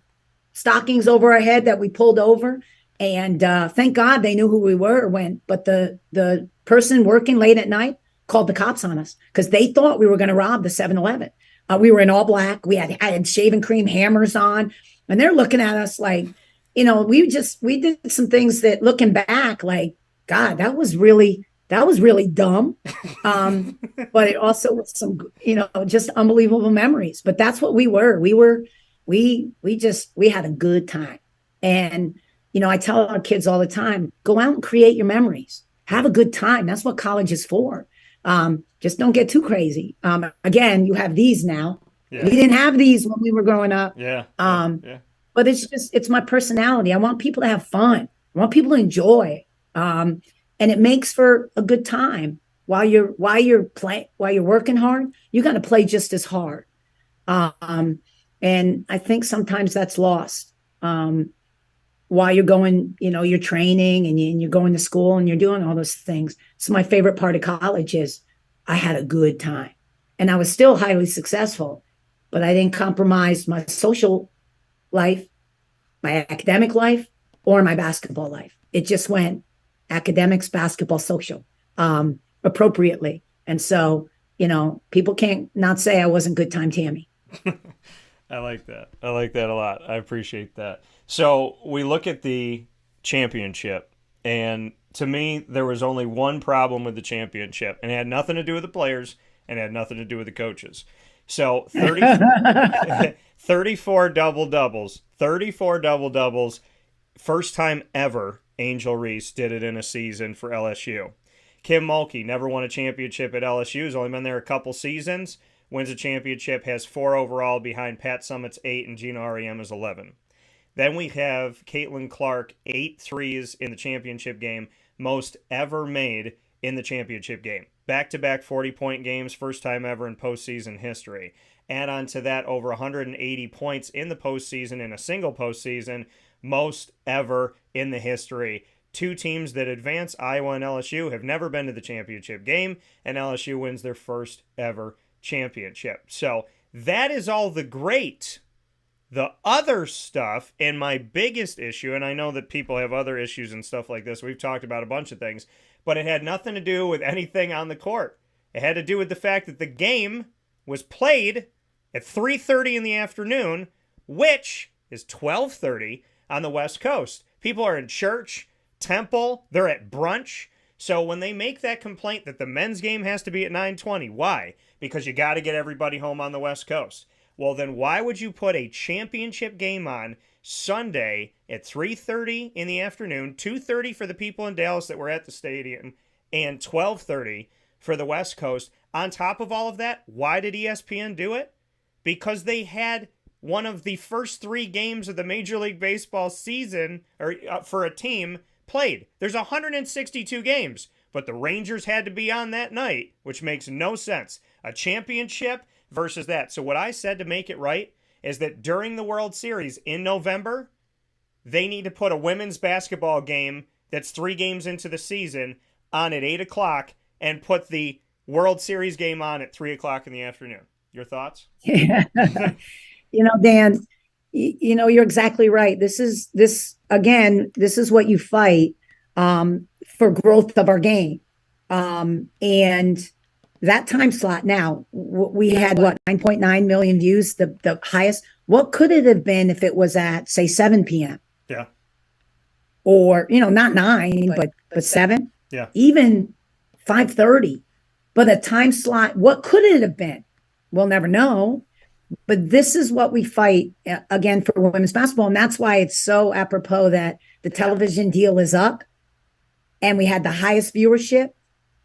stockings over our head that we pulled over, and thank God they knew who we were. But the person working late at night called the cops on us because they thought we were going to rob the 7-Eleven. We were in all black. I had shaving cream hammers on, and they're looking at us like, we did some things that, looking back, like, God, that was really dumb. But it also was some, just unbelievable memories. But that's what we were. We had a good time. And, I tell our kids all the time, go out and create your memories. Have a good time. That's what college is for. Just don't get too crazy. Again, you have these now. Yeah. We didn't have these when we were growing up. Yeah. But it's my personality. I want people to have fun. I want people to enjoy. And it makes for a good time. While you're working hard, you got to play just as hard. And I think sometimes that's lost. While you're going, you're training and you're going to school and you're doing all those things. So my favorite part of college is I had a good time, and I was still highly successful, but I didn't compromise my social life, my academic life, or my basketball life. It just went academics, basketball, social, appropriately. And so, people can't not say I wasn't good time Tammi. I like that. I like that a lot. I appreciate that. So we look at the championship, and to me, there was only one problem with the championship, and it had nothing to do with the players, and it had nothing to do with the coaches. So 34 double-doubles, first time ever Angel Reese did it in a season for LSU. Kim Mulkey never won a championship at LSU, has only been there a couple seasons, wins a championship, has 4 overall behind Pat Summitt's 8 and Gina Ariema's 11. Then we have Caitlin Clark, 8 threes in the championship game, most ever made in the championship game. Back-to-back 40-point games, first time ever in postseason history. Add on to that over 180 points in the postseason in a single postseason, most ever in the history. 2 teams that advance, Iowa and LSU, have never been to the championship game, and LSU wins their first ever championship. So that is all the great. The other stuff, and my biggest issue, and I know that people have other issues and stuff like this, we've talked about a bunch of things, but it had nothing to do with anything on the court. It had to do with the fact that the game was played at 3:30 in the afternoon, which is 12:30 on the West Coast. People are in church, temple, they're at brunch. So when they make that complaint that the men's game has to be at 9:20, why? Because you got to get everybody home on the West Coast. Well, then why would you put a championship game on Sunday at 3:30 in the afternoon, 2:30 for the people in Dallas that were at the stadium, and 12:30 for the West Coast? On top of all of that, why did ESPN do it? Because they had one of the first 3 games of the Major League Baseball season, or for a team, played. There's 162 games, but the Rangers had to be on that night, which makes no sense. A championship versus that. So what I said to make it right is that during the World Series in November, they need to put a women's basketball game that's 3 games into the season on at 8 o'clock and put the World Series game on at 3 o'clock in the afternoon. Your thoughts? Yeah. Dan, you're exactly right. This is what you fight for growth of our game. And that time slot now, we had 9.9 million views, the highest. What could it have been if it was at, say, 7 p.m.? Yeah. Or, not 9, but 7? Yeah. Even 5:30. But a time slot, what could it have been? We'll never know. But this is what we fight, again, for women's basketball. And that's why it's so apropos that the television deal is up and we had the highest viewership.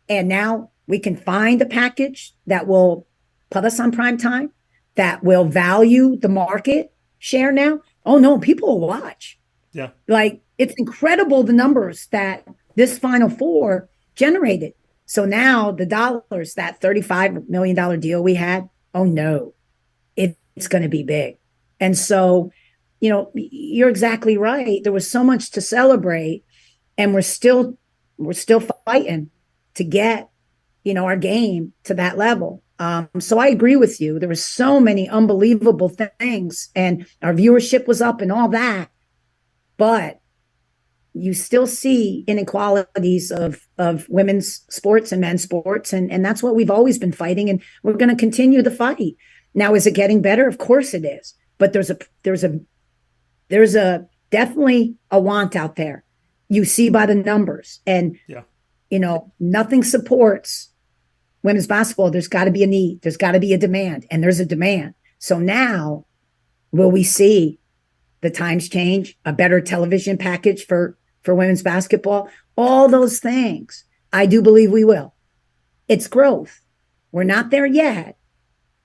And now we can find a package that will put us on prime time, that will value the market share now. Oh no, people will watch. Yeah. Like, it's incredible the numbers that this Final Four generated. So now the dollars, that $35 million deal we had, oh no, it's going to be big. And so, you're exactly right. There was so much to celebrate, and we're still fighting to get, our game to that level. So I agree with you. There were so many unbelievable things, and our viewership was up and all that, but you still see inequalities of women's sports and men's sports. And that's what we've always been fighting. And we're going to continue the fight. Now, is it getting better? Of course it is. But there's a definitely a want out there. You see by the numbers, and, nothing supports women's basketball. There's got to be a need. There's got to be a demand, and there's a demand. So now will we see the times change, a better television package for women's basketball, all those things? I do believe we will. It's growth. We're not there yet,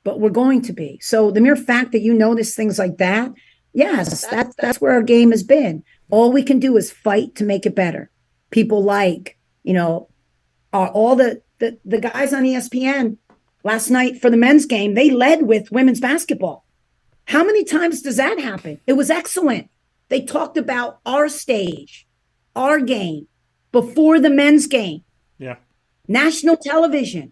but we're going to be. So the mere fact that you notice things like that, yes, that's where our game has been. All we can do is fight to make it better. People like, all the guys on ESPN last night for the men's game, they led with women's basketball. How many times does that happen? It was excellent. They talked about our stage, our game, before the men's game. Yeah. National television.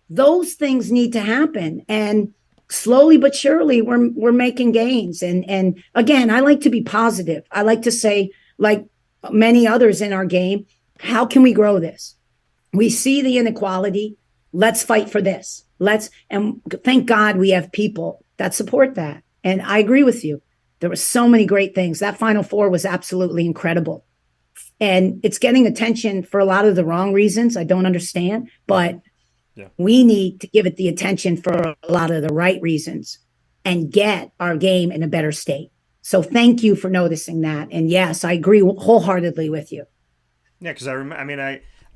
Those things need to happen. And slowly but surely we're making gains. And again, I like to be positive. I like to say, like many others in our game, how can we grow this? We see the inequality. Let's fight for this. And thank God we have people that support that. And I agree with you. There were so many great things. That Final Four was absolutely incredible. And it's getting attention for a lot of the wrong reasons. I don't understand, but we need to give it the attention for a lot of the right reasons and get our game in a better state. So thank you for noticing that. And yes, I agree wholeheartedly with you. Yeah, because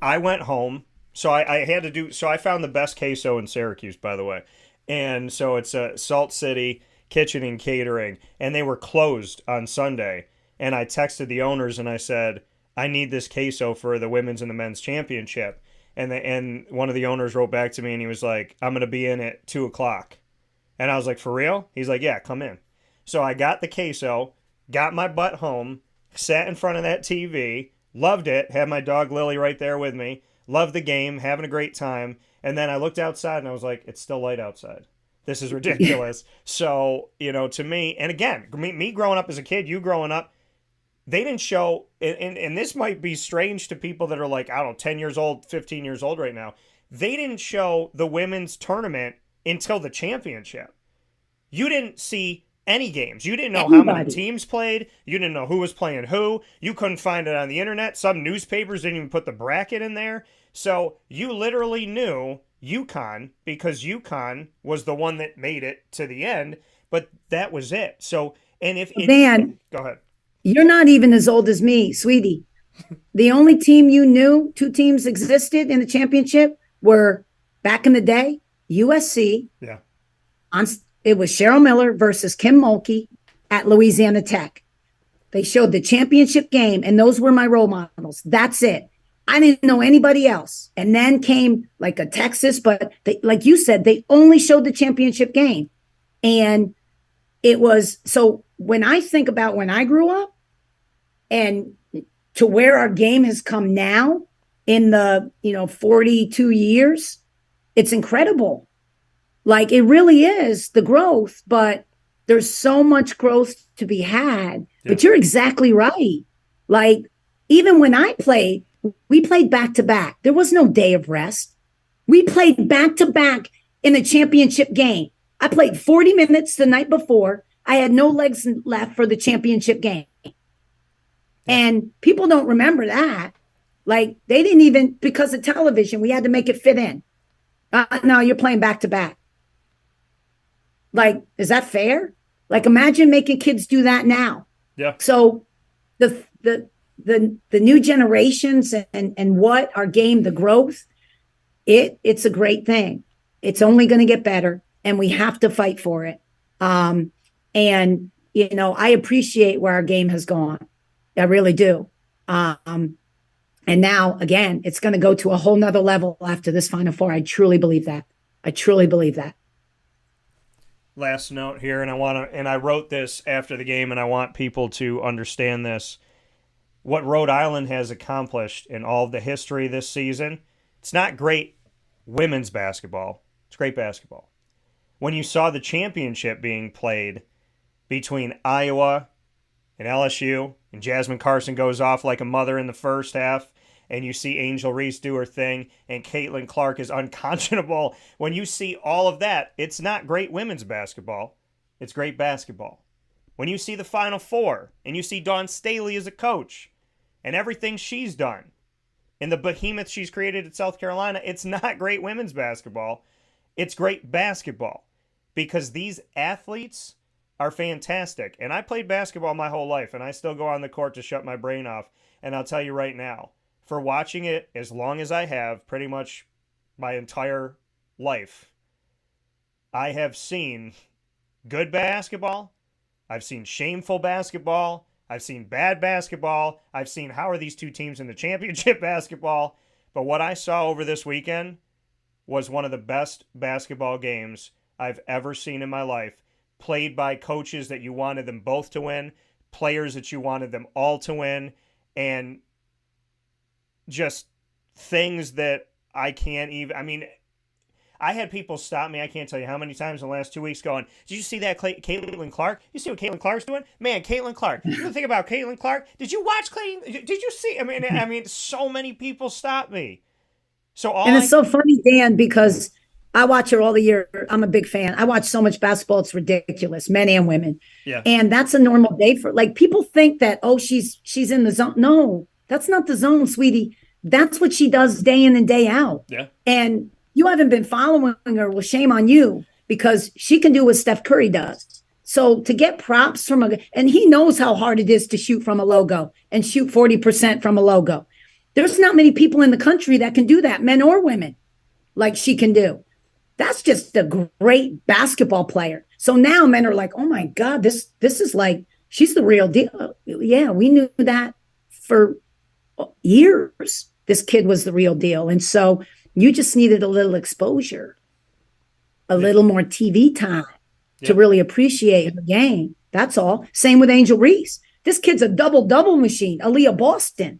I went home. So I found the best queso in Syracuse, by the way. And so it's a Salt City Kitchen and Catering, and they were closed on Sunday. And I texted the owners and I said, I need this queso for the women's and the men's championship. And one of the owners wrote back to me and he was like, I'm going to be in at 2:00. And I was like, for real? He's like, yeah, come in. So I got the queso, got my butt home, sat in front of that TV, loved it, had my dog Lily right there with me, loved the game, having a great time. And then I looked outside and I was like, it's still light outside. This is ridiculous. So, to me, and again, me growing up as a kid, you growing up, they didn't show, and this might be strange to people that are like, I don't know, 10 years old, 15 years old right now. They didn't show the women's tournament until the championship. You didn't see any games. You didn't know how many teams played. You didn't know who was playing who. You couldn't find it on the internet. Some newspapers didn't even put the bracket in there. So you literally knew UConn because UConn was the one that made it to the end, but that was it. So, and Dan, go ahead. You're not even as old as me, sweetie. The only team you knew, two teams existed in the championship were, back in the day, USC. Yeah. It was Cheryl Miller versus Kim Mulkey at Louisiana Tech. They showed the championship game, and those were my role models. That's it. I didn't know anybody else. And then came like a Texas, but like you said, they only showed the championship game. And it was, so when I think about when I grew up and to where our game has come now in the, 42 years, it's incredible. Like, it really is the growth, but there's so much growth to be had. Yeah. But you're exactly right. Like, even when I played, we played back to back. There was no day of rest. We played back to back in a championship game. I played 40 minutes the night before. I had no legs left for the championship game. Yeah. And people don't remember that. Like, they didn't even, because of television, we had to make it fit in. No, you're playing back to back. Like, is that fair? Like, imagine making kids do that now. Yeah. So the new generations and what our game, the growth, it's a great thing. It's only going to get better, and we have to fight for it. And I appreciate where our game has gone. I really do. And now, again, it's going to go to a whole nother level after this Final Four. I truly believe that. I truly believe that. Last note here, and I wrote this after the game, and I want people to understand this. What Rhode Island has accomplished in all of the history this season, it's not great women's basketball. It's great basketball. When you saw the championship being played between Iowa and LSU, and Jasmine Carson goes off like a mother in the first half, and you see Angel Reese do her thing, and Caitlin Clark is unconscionable. When you see all of that, it's not great women's basketball. It's great basketball. When you see the Final Four, and you see Dawn Staley as a coach, and everything she's done, and the behemoth she's created at South Carolina, it's not great women's basketball. It's great basketball. Because these athletes are fantastic. And I played basketball my whole life, and I still go on the court to shut my brain off. And I'll tell you right now, for watching it as long as I have, pretty much my entire life, I have seen good basketball. I've seen shameful basketball. I've seen bad basketball. I've seen how are these two teams in the championship basketball. But what I saw over this weekend was one of the best basketball games I've ever seen in my life, played by coaches that you wanted them both to win, players that you wanted them all to win, and just things that I can't even, I had people stop me, I can't tell you how many times in the last 2 weeks going, did you see that Caitlin Clark? You see what Caitlin Clark's doing? Man, Caitlin Clark. You know the thing about Caitlin Clark? Did you watch Caitlin? Did you see? I mean, so many people stop me. It's so funny, Dan, because I watch her all the year. I'm a big fan. I watch so much basketball. It's ridiculous, men and women. Yeah. And that's a normal day for, like, people think that, she's in the zone. No, that's not the zone, sweetie. That's what she does day in and day out. Yeah. And you haven't been following her. Well, shame on you, because she can do what Steph Curry does. So to get props and he knows how hard it is to shoot from a logo and shoot 40% from a logo. There's not many people in the country that can do that, men or women, like she can do. That's just a great basketball player. So now men are like, oh my God, this is like, she's the real deal. Yeah, we knew that for years. This kid was the real deal. And so you just needed a little exposure, a little more TV time to really appreciate her game. That's all. Same with Angel Reese. This kid's a double-double machine, Aaliyah Boston.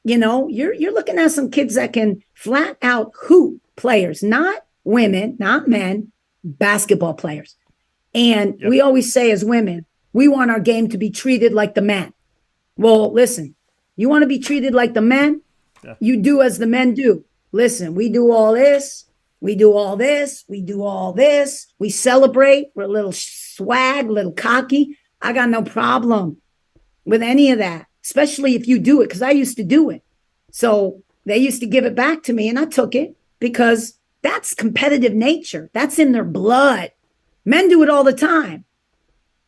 You're looking at some kids that can flat out hoop players, not women, not men, basketball players. And we always say as women, we want our game to be treated like the men. Well, listen, you want to be treated like the men? Yeah. You do as the men do. Listen, we do all this. We do all this. We do all this. We celebrate. We're a little swag, a little cocky. I got no problem with any of that, especially if you do it, because I used to do it. So they used to give it back to me, and I took it because that's competitive nature. That's in their blood. Men do it all the time.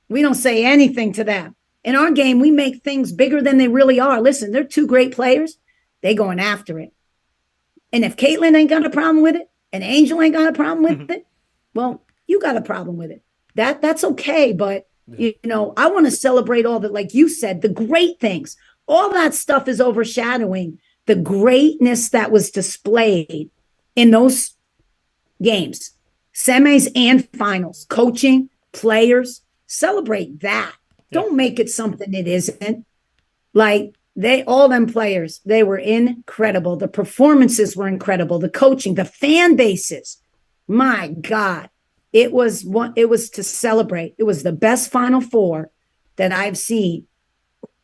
We don't say anything to them. In our game, we make things bigger than they really are. Listen, they're two great players. They going after it. And if Caitlin ain't got a problem with it, and Angel ain't got a problem with it, well, you got a problem with it. That's okay. But, I want to celebrate all that, like you said, the great things. All that stuff is overshadowing the greatness that was displayed in those games, semis and finals, coaching, players. Celebrate that. Yeah. Don't make it something it isn't. Like, all them players, they were incredible. The performances were incredible. The coaching, the fan bases. My God, it was to celebrate. It was the best Final Four that I've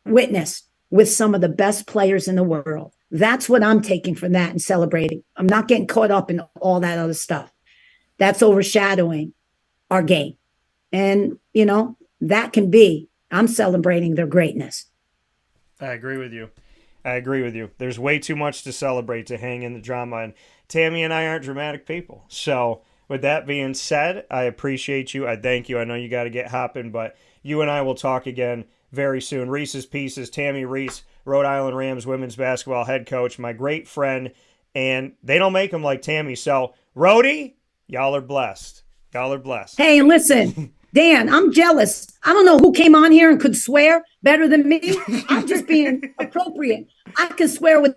witnessed with some of the best players in the world. That's what I'm taking from that and celebrating. I'm not getting caught up in all that other stuff. That's overshadowing our game. And, that can be, I'm celebrating their greatness. I agree with you. There's way too much to celebrate to hang in the drama, and Tammi and I aren't dramatic people. So with that being said, I appreciate you. I thank you. I know you got to get hopping, but you and I will talk again very soon. Reese's Pieces, Tammi Reiss, Rhode Island Rams women's basketball head coach, my great friend and they don't make them like Tammi. So, Rhode, y'all are blessed. Y'all are blessed. Hey, listen, Dan, I'm jealous. I don't know who came on here and could swear better than me. I'm just being appropriate. I can swear with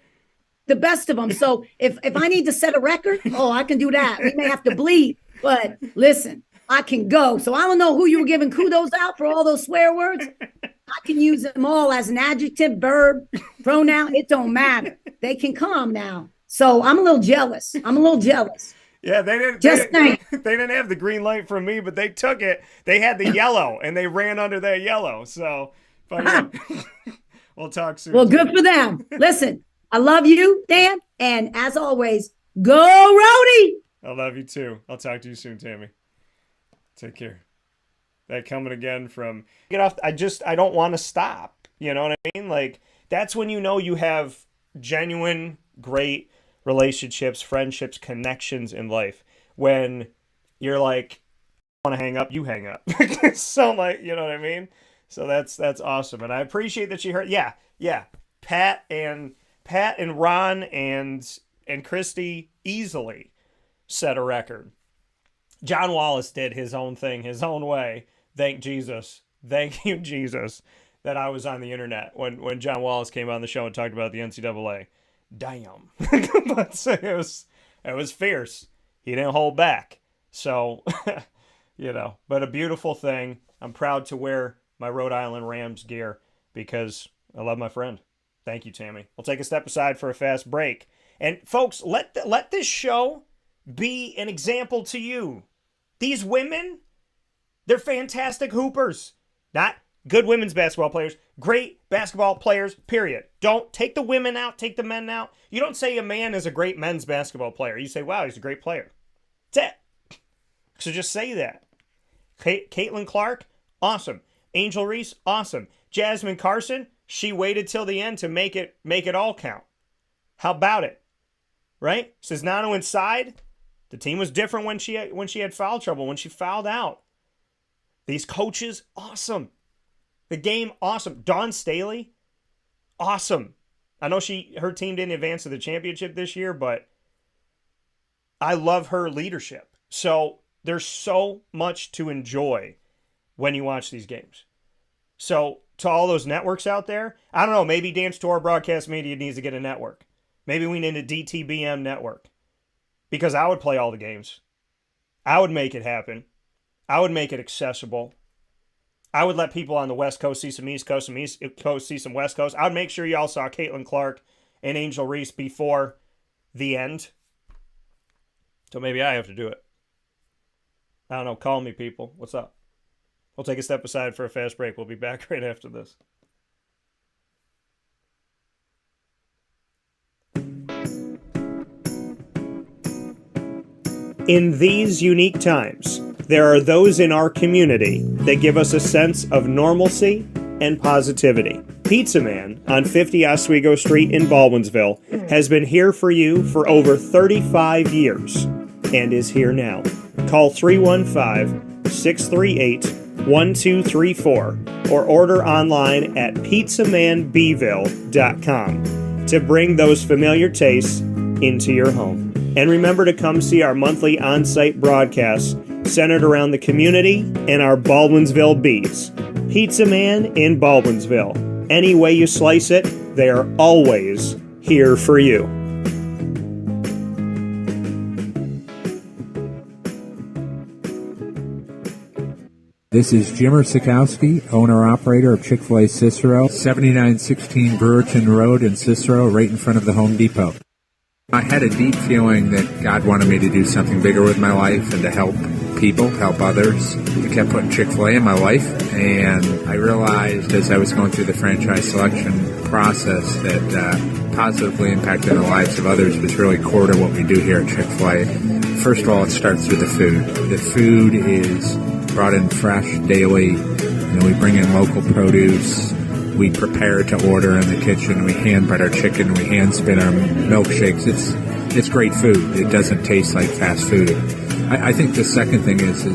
the best of them. So if I need to set a record, I can do that. We may have to bleed, but listen, I can go. So I don't know who you were giving kudos out for all those swear words. I can use them all as an adjective, verb, pronoun. It don't matter. They can come now. So I'm a little jealous. Yeah, they didn't have the green light from me, but they took it. They had the yellow, and they ran under that yellow. So, we'll talk soon. Well, good for them. Listen, I love you, Dan, and as always, go Rhody! I love you too. I'll talk to you soon, Tammi. Take care. That coming again from get off. I don't want to stop. You know what I mean? Like, that's when you know you have genuine, great relationships, friendships, connections in life. When you're like, I want to hang up, you hang up. So, like, you know what I mean? So that's awesome, and I appreciate that you heard. Yeah. Pat and Ron and Christy easily set a record. John Wallace did his own thing, his own way. Thank Jesus. Thank you, Jesus, that I was on the internet when John Wallace came on the show and talked about the NCAA. Damn. But it was fierce. He didn't hold back. So, but a beautiful thing. I'm proud to wear my Rhode Island Rams gear because I love my friend. Thank you, Tammi. We'll take a step aside for a fast break. And folks, let this show be an example to you. These women, they're fantastic hoopers. Not good women's basketball players, great basketball players, period. Don't take the women out, take the men out. You don't say a man is a great men's basketball player. You say, wow, he's a great player. That's it. So just say that. Caitlin Clark, awesome. Angel Reese, awesome. Jasmine Carson, she waited till the end to make it all count. How about it? Right? Says Nano inside. The team was different when she had foul trouble, when she fouled out. These coaches, awesome. The game, awesome. Dawn Staley, awesome. I know her team didn't advance to the championship this year, but I love her leadership. So there's so much to enjoy when you watch these games. So to all those networks out there, I don't know, maybe Dan Tortora Broadcast Media needs to get a network. Maybe we need a DTBM network. Because I would play all the games. I would make it happen. I would make it accessible. I would let people on the West Coast see some East Coast, some East Coast see some West Coast. I would make sure y'all saw Caitlin Clark and Angel Reese before the end. So maybe I have to do it. I don't know. Call me, people. What's up? We'll take a step aside for a fast break. We'll be back right after this. In these unique times, there are those in our community that give us a sense of normalcy and positivity. Pizza Man on 50 Oswego Street in Baldwinsville has been here for you for over 35 years and is here now. Call 315-638-1234 or order online at pizzamanbville.com to bring those familiar tastes into your home. And remember to come see our monthly on-site broadcasts centered around the community and our Baldwinsville beats. Pizza Man in Baldwinsville. Any way you slice it, they are always here for you. This is Jimmer Sikowski, owner-operator of Chick-fil-A Cicero, 7916 Brewerton Road in Cicero, right in front of the Home Depot. I had a deep feeling that God wanted me to do something bigger with my life and to help people, help others. I kept putting Chick-fil-A in my life, and I realized as I was going through the franchise selection process that positively impacting the lives of others was really core to what we do here at Chick-fil-A. First of all, it starts with the food. The food is brought in fresh daily. We bring in local produce. We prepare to order in the kitchen. We hand bread our chicken. We hand spin our milkshakes. It's great food. It doesn't taste like fast food. I think the second thing is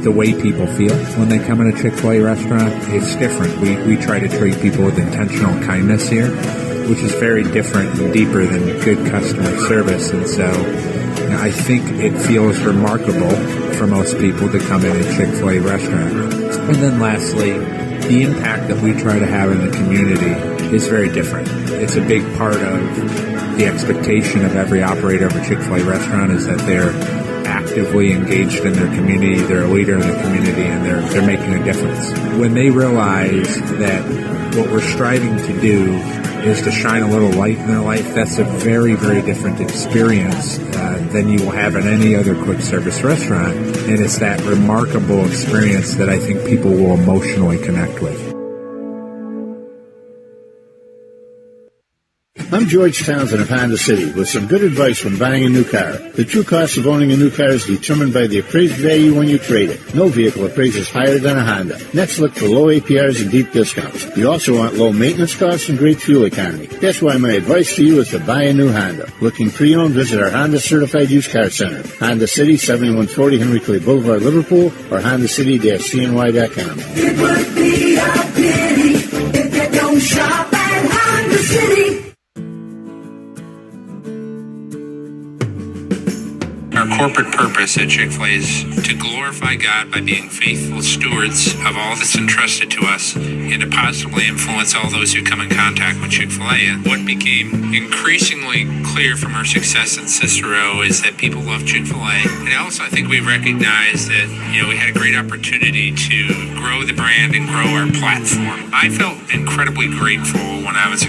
the way people feel when they come in a Chick-fil-A restaurant. It's different. We try to treat people with intentional kindness here. which is very different and deeper than good customer service. And so I think it feels remarkable for most people to come in a Chick-fil-A restaurant. And then lastly, the impact that we try to have in the community is very different. It's a big part of the expectation of every operator of a Chick-fil-A restaurant is that they're actively engaged in their community, they're a leader in the community, and they're making a difference. When they realize that what we're striving to do is to shine a little light in their life, that's a very, very different experience than you will have in any other quick service restaurant. And it's that remarkable experience that I think people will emotionally connect with. I'm George Townsend of Honda City with some good advice when buying a new car. The true cost of owning a new car is determined by the appraised value when you trade it. No vehicle appraises higher than a Honda. Next, look for low APRs and deep discounts. You also want low maintenance costs and great fuel economy. That's why my advice to you is to buy a new Honda. Looking pre-owned, visit our Honda Certified Used Car Center. Honda City, 7140 Henry Clay Boulevard, Liverpool, or HondaCity-CNY.com. It would be a pity if you don't shop at Honda City. Our corporate purpose at Chick-fil-A is to glorify God by being faithful stewards of all that's entrusted to us and to positively influence all those who come in contact with Chick-fil-A. And what became increasingly clear from our success in Cicero is that people love Chick-fil-A. And also I think we recognized that, we had a great opportunity to grow the brand and grow our platform. I felt incredibly grateful when I was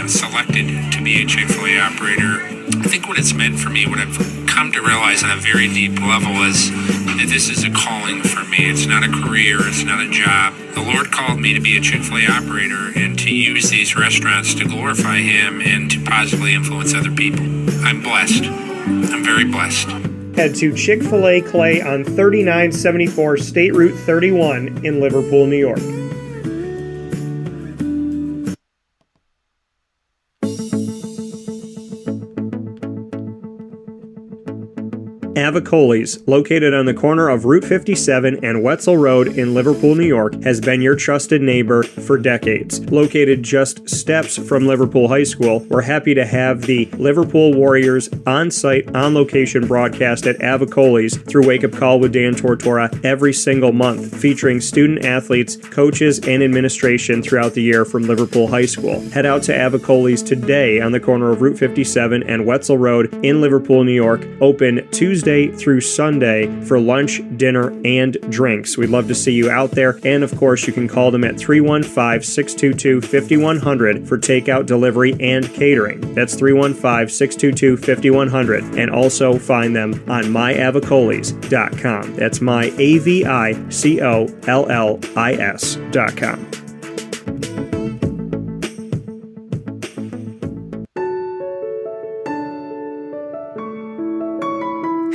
selected to be a Chick-fil-A operator. I think what it's meant for me, what I've come to realize on a very deep level is that this is a calling for me. It's not a career. It's not a job. The Lord called me to be a Chick-fil-A operator and to use these restaurants to glorify Him and to positively influence other people. I'm blessed. I'm very blessed. Head to Chick-fil-A Clay on 3974 State Route 31 in Liverpool, New York. Avicolli's, located on the corner of Route 57 and Wetzel Road in Liverpool, New York, has been your trusted neighbor for decades. Located just steps from Liverpool High School, we're happy to have the Liverpool Warriors on-site, on-location broadcast at Avicolli's through Wake Up Call with Dan Tortora every single month, featuring student athletes, coaches, and administration throughout the year from Liverpool High School. Head out to Avicolli's today on the corner of Route 57 and Wetzel Road in Liverpool, New York, open Tuesday through Sunday for lunch, dinner, and drinks. We'd love to see you out there. And of course, you can call them at 315-622-5100 for takeout, delivery, and catering. That's 315-622-5100. And also find them on myavicollis.com. That's myavicollis.com.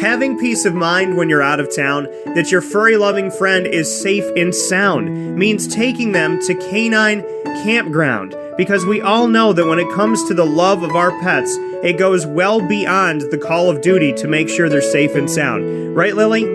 Having peace of mind when you're out of town that your furry-loving friend is safe and sound means taking them to Canine Campground, because we all know that when it comes to the love of our pets, it goes well beyond the call of duty to make sure they're safe and sound. Right, Lily?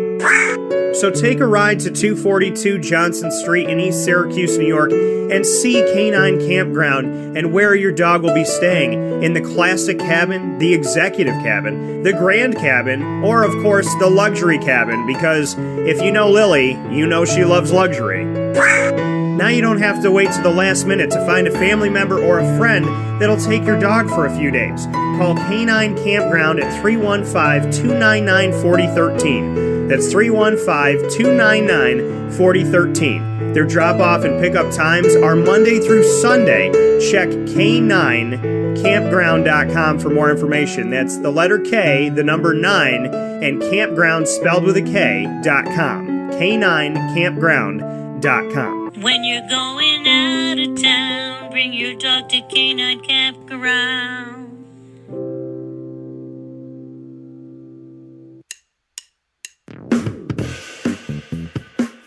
So take a ride to 242 Johnson Street in East Syracuse, New York, and see Canine Campground and where your dog will be staying, in the classic cabin, the executive cabin, the grand cabin, or of course the luxury cabin, because if you know Lily, you know she loves luxury. Now you don't have to wait to the last minute to find a family member or a friend that'll take your dog for a few days. Call Canine Campground at 315-299-4013. That's 315-299-4013. Their drop-off and pickup times are Monday through Sunday. Check K9campground.com for more information. That's the letter K, the number 9, and campground spelled with a K.com. K9campground.com. When you're going out of town, bring your dog to Canine Campground.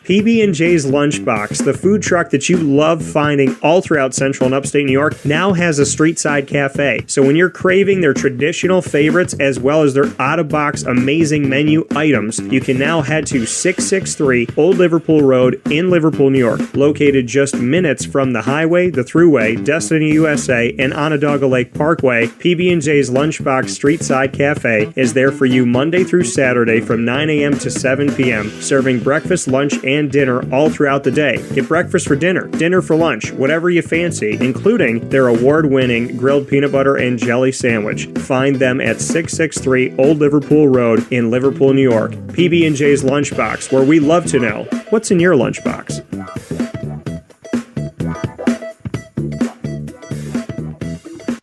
PB&J's Lunchbox, the food truck that you love finding all throughout central and upstate New York, now has a street-side cafe. So when you're craving their traditional favorites as well as their out-of-box amazing menu items, you can now head to 663 Old Liverpool Road in Liverpool, New York. Located just minutes from the highway, the Thruway, Destiny USA, and Onondaga Lake Parkway, PB&J's Lunchbox Street-Side Cafe is there for you Monday through Saturday from 9 a.m. to 7 p.m., serving breakfast, lunch, and dinner all throughout the day. Get breakfast for dinner, dinner for lunch, whatever you fancy, including their award-winning grilled peanut butter and jelly sandwich. Find them at 663 Old Liverpool Road in Liverpool, New York. PB&J's Lunchbox, where we love to know what's in your lunchbox.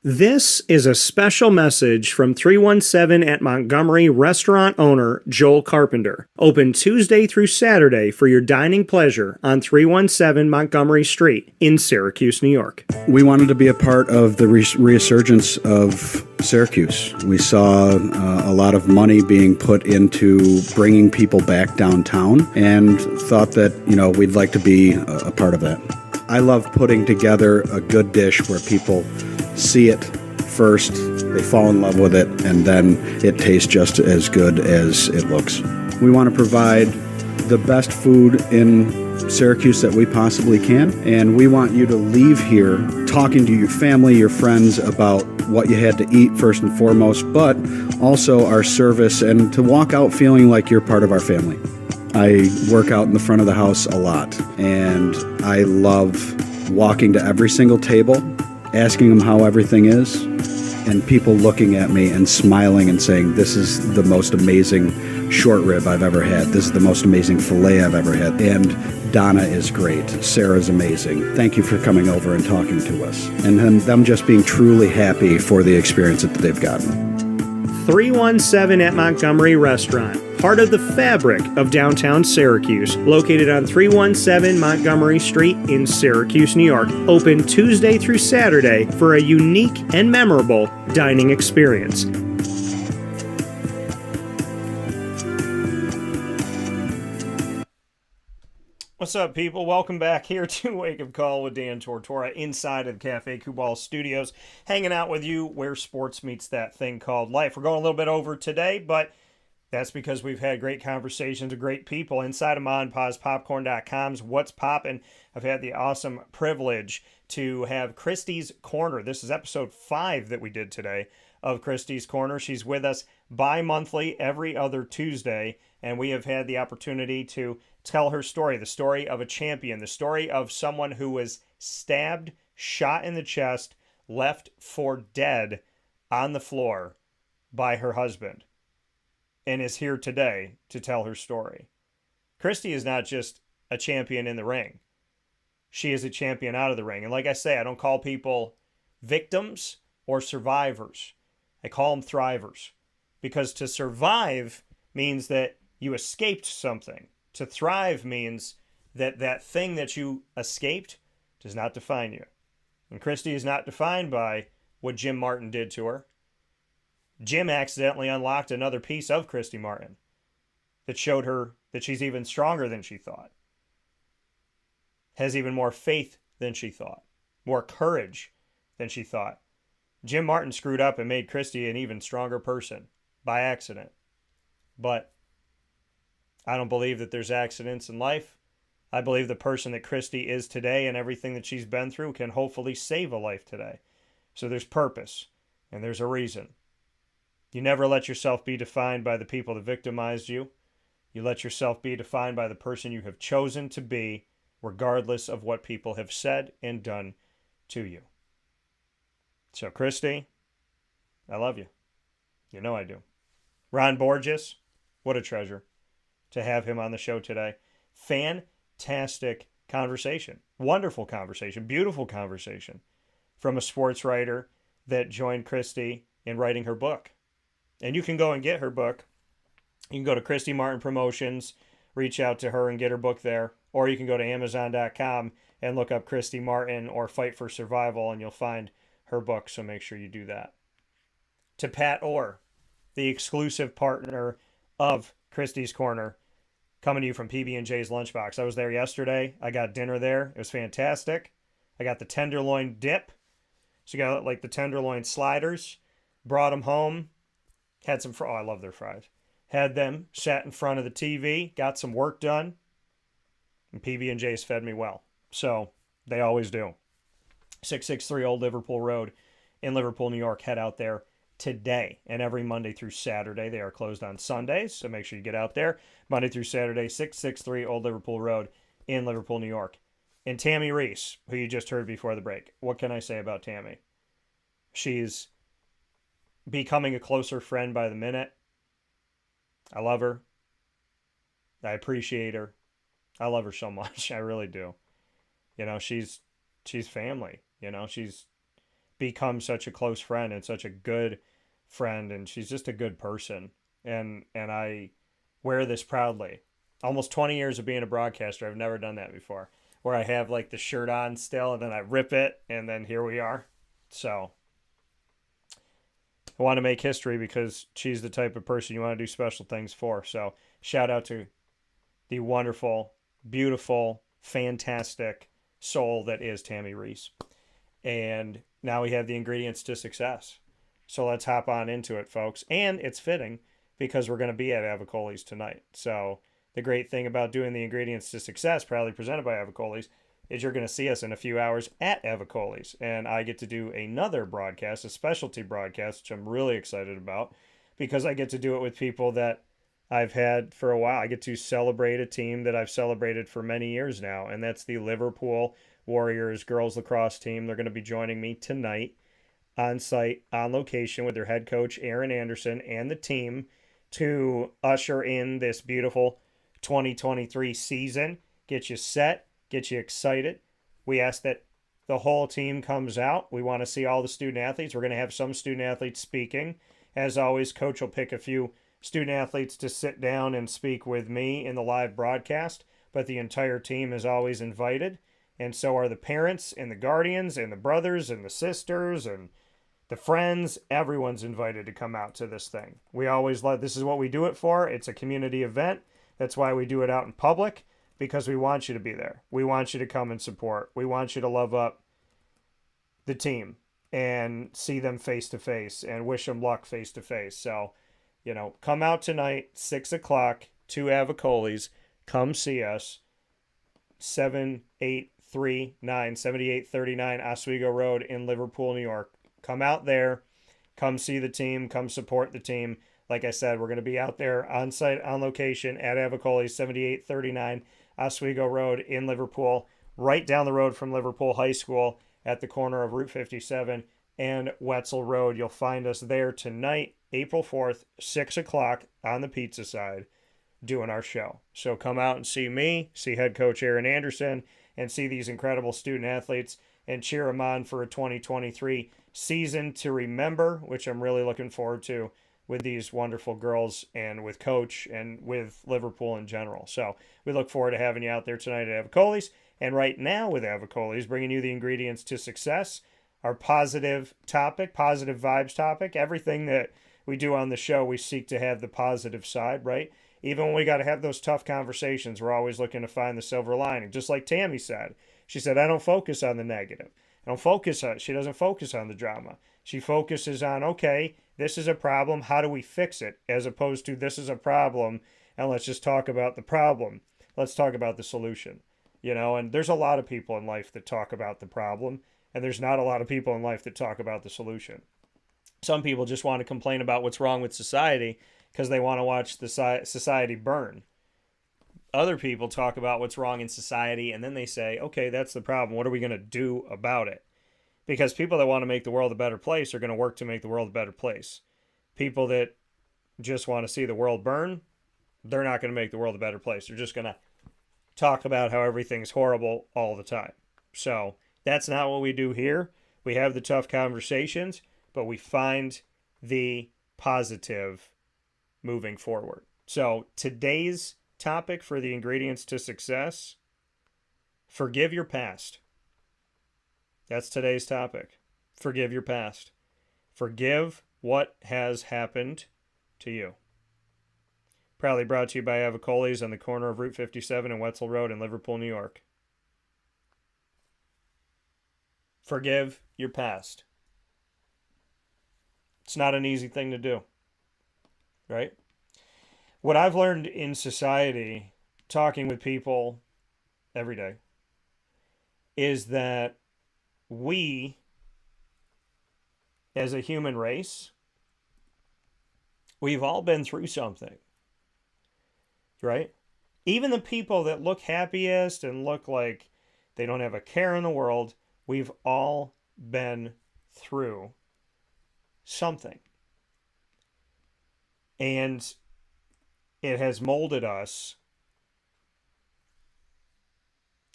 This is a special message from 317 at Montgomery restaurant owner Joel Carpenter. Open Tuesday through Saturday for your dining pleasure on 317 Montgomery Street in Syracuse, New York. We wanted to be a part of the resurgence of Syracuse. We saw a lot of money being put into bringing people back downtown and thought that, we'd like to be a part of that. I love putting together a good dish where people see it first, they fall in love with it, and then it tastes just as good as it looks. We want to provide the best food in Syracuse that we possibly can, and we want you to leave here talking to your family, your friends about what you had to eat first and foremost, but also our service, and to walk out feeling like you're part of our family. I work out in the front of the house a lot, and I love walking to every single table, asking them how everything is, and people looking at me and smiling and saying, this is the most amazing short rib I've ever had. This is the most amazing filet I've ever had. And Donna is great. Sarah's amazing. Thank you for coming over and talking to us. And then them just being truly happy for the experience that they've gotten. 317 at Montgomery Restaurant, part of the fabric of downtown Syracuse, located on 317 Montgomery Street in Syracuse, New York. Open Tuesday through Saturday for a unique and memorable dining experience. What's up, people? Welcome back here to Wake Up Call with Dan Tortora inside of the Cafe Kubal Studios, hanging out with you where sports meets that thing called life. We're going a little bit over today, but that's because we've had great conversations with great people inside of MonPawsPopcorn.com's What's Poppin'. I've had the awesome privilege to have Christy's Corner. This is episode 5 that we did today of Christy's Corner. She's with us bi-monthly every other Tuesday, and we have had the opportunity to tell her story, the story of a champion, the story of someone who was stabbed, shot in the chest, left for dead on the floor by her husband, and is here today to tell her story. Christy is not just a champion in the ring. She is a champion out of the ring. And like I say, I don't call people victims or survivors. I call them thrivers. Because to survive means that you escaped something. To thrive means that that thing that you escaped does not define you. And Christy is not defined by what Jim Martin did to her. Jim accidentally unlocked another piece of Christy Martin that showed her that she's even stronger than she thought, has even more faith than she thought, more courage than she thought. Jim Martin screwed up and made Christy an even stronger person by accident. But I don't believe that there's accidents in life. I believe the person that Christy is today and everything that she's been through can hopefully save a life today. So there's purpose and there's a reason. You never let yourself be defined by the people that victimized you. You let yourself be defined by the person you have chosen to be, regardless of what people have said and done to you. So, Christy, I love you. You know I do. Ron Borges, what a treasure to have him on the show today. Fantastic conversation. Wonderful conversation. Beautiful conversation from a sports writer that joined Christy in writing her book. And you can go and get her book. You can go to Christy Martin Promotions, reach out to her and get her book there. Or you can go to Amazon.com and look up Christy Martin or Fight for Survival, and you'll find her book, so make sure you do that. To Pat Orr, the exclusive partner of Christy's Corner, coming to you from PB&J's Lunchbox. I was there yesterday. I got dinner there. It was fantastic. I got the tenderloin dip. So you got like the tenderloin sliders. Brought them home. Had some, I love their fries. Had them, sat in front of the TV, got some work done. And PB&J's fed me well. So they always do. 663 Old Liverpool Road in Liverpool, New York. Head out there today. And every Monday through Saturday. They are closed on Sundays, so make sure you get out there. Monday through Saturday, 663 Old Liverpool Road in Liverpool, New York. And Tammi Reiss, who you just heard before the break. What can I say about Tammi? She's becoming a closer friend by the minute. I love her. I appreciate her. I love her so much. I really do. You know, she's family. You know, she's become such a close friend and such a good friend, and she's just a good person. And I wear this proudly. Almost 20 years of being a broadcaster, I've never done that before. Where I have like the shirt on still, and then I rip it, and then here we are. So I want to make history because she's the type of person you want to do special things for. So shout out to the wonderful, beautiful, fantastic soul that is Tammi Reiss. And now we have the ingredients to success. So let's hop on into it, folks. And it's fitting because we're going to be at Avicolli's tonight. So the great thing about doing the ingredients to success, proudly presented by Avicolli's, is you're going to see us in a few hours at Avicolli's. And I get to do another broadcast, a specialty broadcast, which I'm really excited about because I get to do it with people that I've had for a while. I get to celebrate a team that I've celebrated for many years now, and that's the Liverpool Warriors girls lacrosse team. They're going to be joining me tonight on site, on location with their head coach, Aaron Anderson, and the team to usher in this beautiful 2023 season, get you set, get you excited. We ask that the whole team comes out. We want to see all the student athletes. We're going to have some student athletes speaking. As always, Coach will pick a few student athletes to sit down and speak with me in the live broadcast, but the entire team is always invited, and so are the parents and the guardians and the brothers and the sisters and the friends. Everyone's invited to come out to this thing. We always this is what we do it for. It's a community event. That's why we do it out in public, because we want you to be there. We want you to come and support. We want you to love up the team and see them face to face and wish them luck face to face. So, you know, come out tonight, 6 o'clock, to Avicolli's. Come see us. 7839 Oswego Road in Liverpool, New York. Come out there. Come see the team. Come support the team. Like I said, we're going to be out there on site, on location at Avicolli, 7839 Oswego Road in Liverpool, right down the road from Liverpool High School at the corner of Route 57 and Wetzel Road. You'll find us there tonight, April 4th, 6 o'clock on the pizza side, doing our show. So come out and see me, see head coach Aaron Anderson, and see these incredible student athletes and cheer them on for a 2023 season to remember, which I'm really looking forward to with these wonderful girls and with Coach and with Liverpool in general. So we look forward to having you out there tonight at Avicolli's. And right now with Avicolli's, bringing you the ingredients to success, our positive topic, positive vibes topic. Everything that we do on the show, we seek to have the positive side, right? Even when we got to have those tough conversations, we're always looking to find the silver lining. Just like Tammi said. She said, I don't focus on the negative. She doesn't focus on the drama. She focuses on, okay, this is a problem. How do we fix it? As opposed to, this is a problem, and let's just talk about the problem. Let's talk about the solution. You know, and there's a lot of people in life that talk about the problem, and there's not a lot of people in life that talk about the solution. Some people just want to complain about what's wrong with society because they want to watch the society burn. Other people talk about what's wrong in society, and then they say, okay, that's the problem. What are we going to do about it? Because people that want to make the world a better place are going to work to make the world a better place. People that just want to see the world burn, they're not going to make the world a better place. They're just going to talk about how everything's horrible all the time. So that's not what we do here. We have the tough conversations, but we find the positive moving forward. So today's topic for the ingredients to success, forgive your past. That's today's topic. Forgive your past. Forgive what has happened to you. Proudly brought to you by Avicolli's on the corner of Route 57 and Wetzel Road in Liverpool, New York. Forgive your past. It's not an easy thing to do, right? What I've learned in society, talking with people every day, is that we, as a human race, we've all been through something, right? Even the people that look happiest and look like they don't have a care in the world, we've all been through something. And it has molded us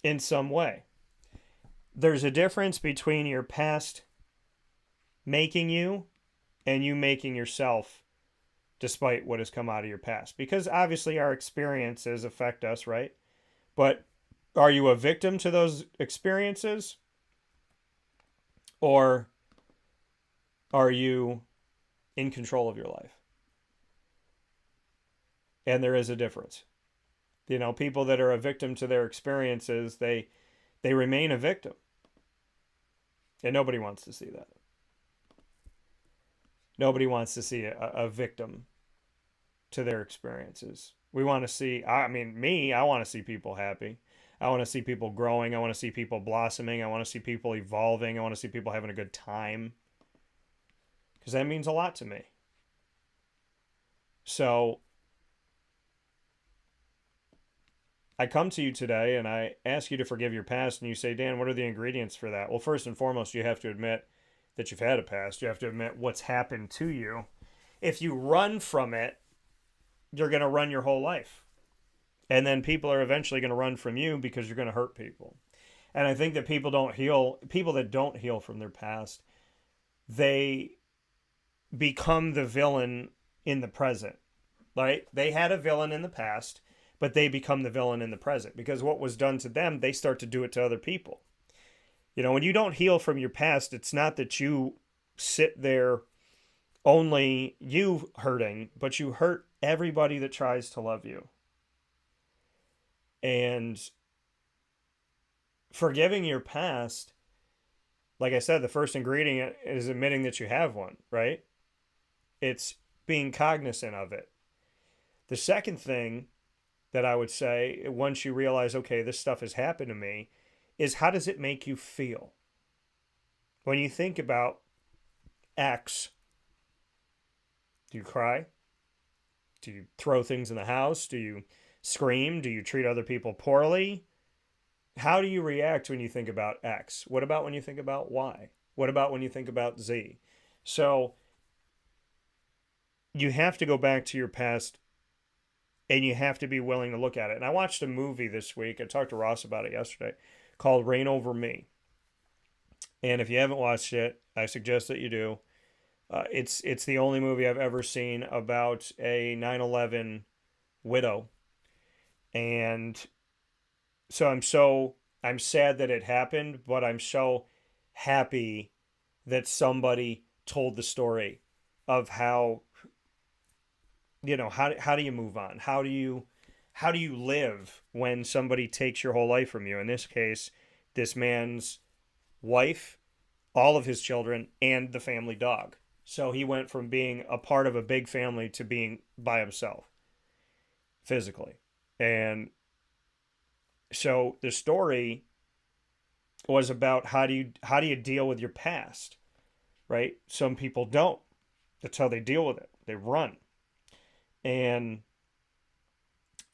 in some way. There's a difference between your past making you and you making yourself despite what has come out of your past. Because obviously our experiences affect us, right? But are you a victim to those experiences? Or are you in control of your life? And there is a difference. You know, people that are a victim to their experiences, they remain a victim. And nobody wants to see that. Nobody wants to see a victim to their experiences. We want to see, I want to see people happy. I want to see people growing. I want to see people blossoming. I want to see people evolving. I want to see people having a good time. Because that means a lot to me. So I come to you today and I ask you to forgive your past, and you say, Dan, what are the ingredients for that? Well, first and foremost, you have to admit that you've had a past. You have to admit what's happened to you. If you run from it, you're going to run your whole life. And then people are eventually going to run from you because you're going to hurt people. And I think that people that don't heal from their past, they become the villain in the present, right? They had a villain in the past, but they become the villain in the present because what was done to them, they start to do it to other people. You know, when you don't heal from your past, it's not that you sit there only you hurting, but you hurt everybody that tries to love you. And forgiving your past, like I said, the first ingredient is admitting that you have one, right? It's being cognizant of it. The second thing that I would say, once you realize, okay, this stuff has happened to me, is how does it make you feel? When you think about X, do you cry? Do you throw things in the house? Do you scream? Do you treat other people poorly? How do you react when you think about X? What about when you think about Y? What about when you think about Z? So you have to go back to your past and you have to be willing to look at it. And I watched a movie this week. I talked to Ross about it yesterday called Reign Over Me. And if you haven't watched it, I suggest that you do. It's the only movie I've ever seen about a 9/11 widow. And so I'm sad that it happened, but I'm so happy that somebody told the story of how, you know, how do you move on? How do you live when somebody takes your whole life from you? In this case, this man's wife, all of his children, and the family dog. So he went from being a part of a big family to being by himself physically. And so the story was about how do you deal with your past, right? Some people don't. That's how they deal with it. They run. And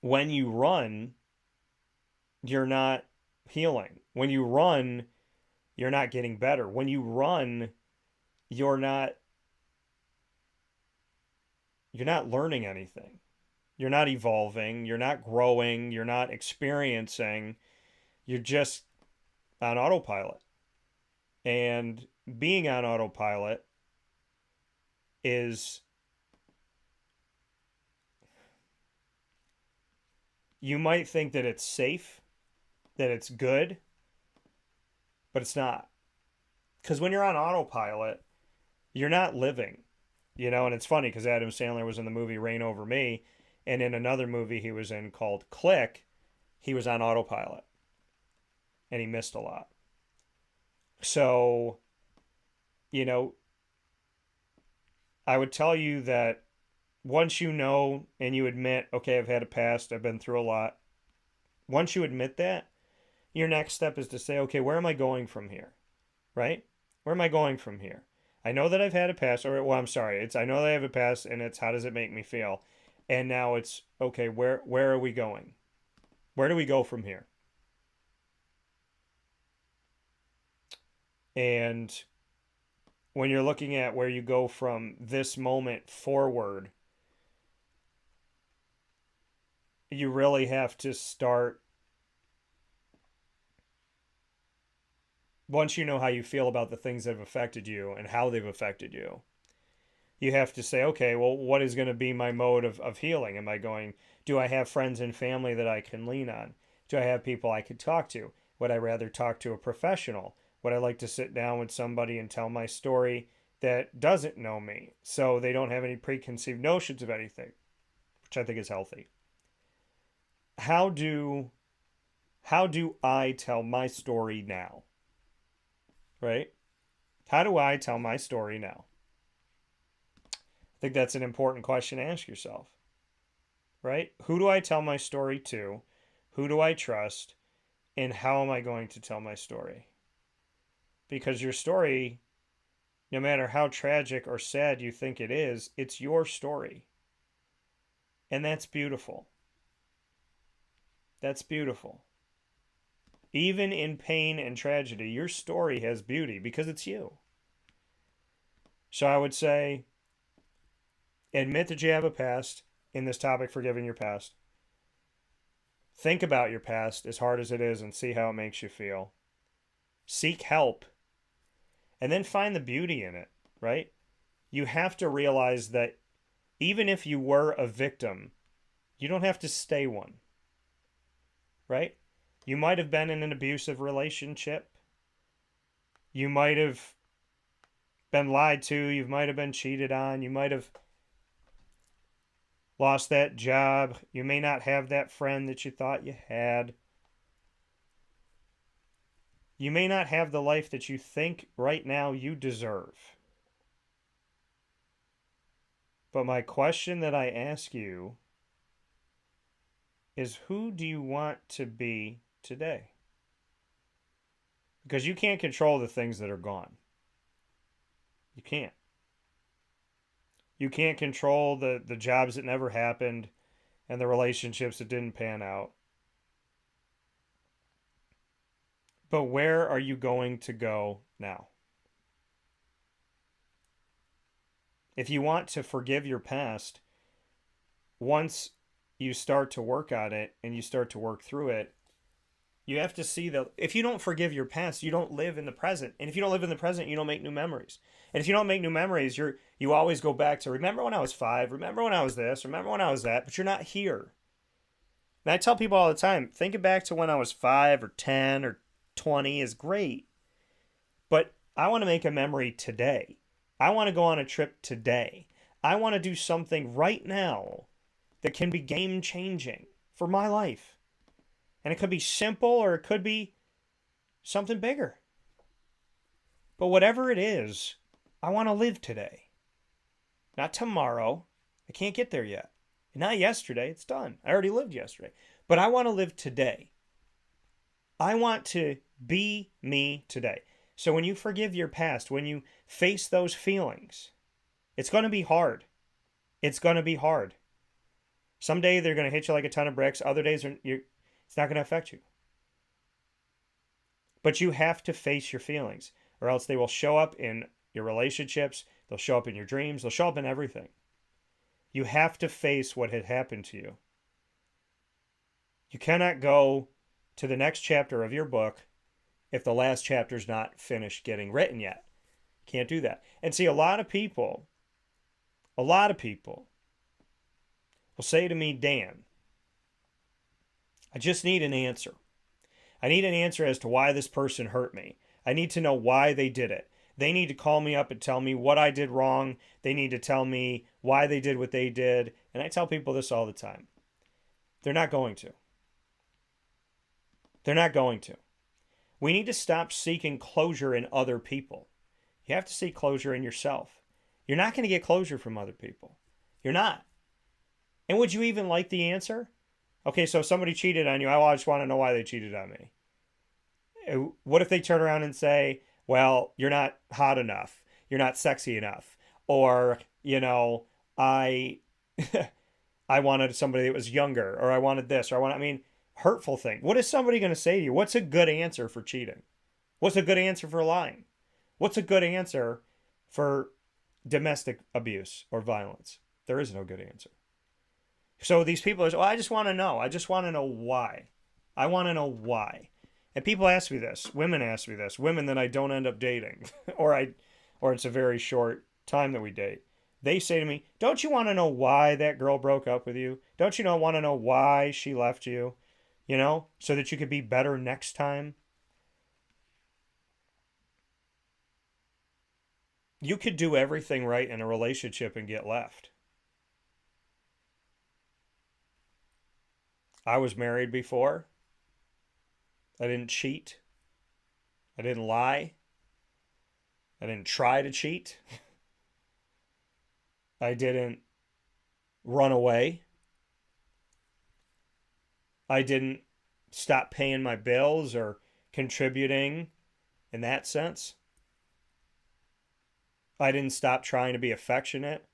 when you run, you're not healing. When you run, you're not getting better. When you run, you're not learning anything. You're not evolving. You're not growing. You're not experiencing. You're just on autopilot. And being on autopilot is, you might think that it's safe, that it's good, but it's not. Because when you're on autopilot, you're not living. You know, and it's funny because Adam Sandler was in the movie Reign Over Me, And in another movie he was in called Click, he was on autopilot. And he missed a lot. So, you know, I would tell you that once you know and you admit, okay, I've had a past, I've been through a lot. Once you admit that, your next step is to say, okay, where am I going from here? Right? Where am I going from here? I know that I've had a past, or, well, I'm sorry. I know that I have a past, and it's how does it make me feel? And now it's, okay, where are we going? Where do we go from here? And when you're looking at where you go from this moment forward, you really have to start, once you know how you feel about the things that have affected you and how they've affected you, you have to say, okay, well, what is going to be my mode of healing? Do I have friends and family that I can lean on? Do I have people I could talk to? Would I rather talk to a professional? Would I like to sit down with somebody and tell my story that doesn't know me, so they don't have any preconceived notions of anything, which I think is healthy? How do I tell my story now? Right? How do I tell my story now? I think that's an important question to ask yourself. Right? Who do I tell my story to? Who do I trust? And how am I going to tell my story? Because your story, no matter how tragic or sad you think it is, it's your story. And that's beautiful. That's beautiful. Even in pain and tragedy, your story has beauty because it's you. So I would say, admit that you have a past in this topic, forgiving your past. Think about your past, as hard as it is, and see how it makes you feel. Seek help. And then find the beauty in it, right? You have to realize that even if you were a victim, you don't have to stay one. Right? You might have been in an abusive relationship. You might have been lied to. You might have been cheated on. You might have lost that job. You may not have that friend that you thought you had. You may not have the life that you think right now you deserve. But my question that I ask you is, who do you want to be today? Because you can't control the things that are gone. You can't. You can't control the jobs that never happened and the relationships that didn't pan out. But where are you going to go now? If you want to forgive your past, once you start to work on it and you start to work through it, you have to see that if you don't forgive your past, you don't live in the present. And if you don't live in the present, you don't make new memories. And if you don't make new memories, you always go back to, remember when I was 5, remember when I was this, remember when I was that, but you're not here. And I tell people all the time, thinking back to when I was 5 or 10 or 20 is great. But I want to make a memory today. I want to go on a trip today. I want to do something right now that can be game-changing for my life. And it could be simple or it could be something bigger. But whatever it is, I want to live today. Not tomorrow. I can't get there yet. And not yesterday. It's done. I already lived yesterday. But I want to live today. I want to be me today. So when you forgive your past, when you face those feelings, it's going to be hard. It's going to be hard. Someday they're going to hit you like a ton of bricks. Other days it's not going to affect you. But you have to face your feelings, or else they will show up in your relationships. They'll show up in your dreams. They'll show up in everything. You have to face what had happened to you. You cannot go to the next chapter of your book if the last chapter's not finished getting written yet. Can't do that. And see, a lot of people will say to me, Dan, I just need an answer. I need an answer as to why this person hurt me. I need to know why they did it. They need to call me up and tell me what I did wrong. They need to tell me why they did what they did. And I tell people this all the time. They're not going to. They're not going to. We need to stop seeking closure in other people. You have to seek closure in yourself. You're not going to get closure from other people. You're not. And would you even like the answer? Okay, so if somebody cheated on you, I just want to know why they cheated on me. What if they turn around and say, well, you're not hot enough. You're not sexy enough. Or, I I wanted somebody that was younger, or I wanted this, or hurtful thing. What is somebody going to say to you? What's a good answer for cheating? What's a good answer for lying? What's a good answer for domestic abuse or violence? There is no good answer. So these people are, I just want to know. I just want to know why. I want to know why. And people ask me this. Women ask me this. Women that I don't end up dating, or it's a very short time that we date. They say to me, "Don't you want to know why that girl broke up with you? Don't you want to know why she left you? So that you could be better next time." You could do everything right in a relationship and get left. I was married before. I didn't cheat. I didn't lie. I didn't try to cheat. I didn't run away. I didn't stop paying my bills or contributing in that sense. I didn't stop trying to be affectionate.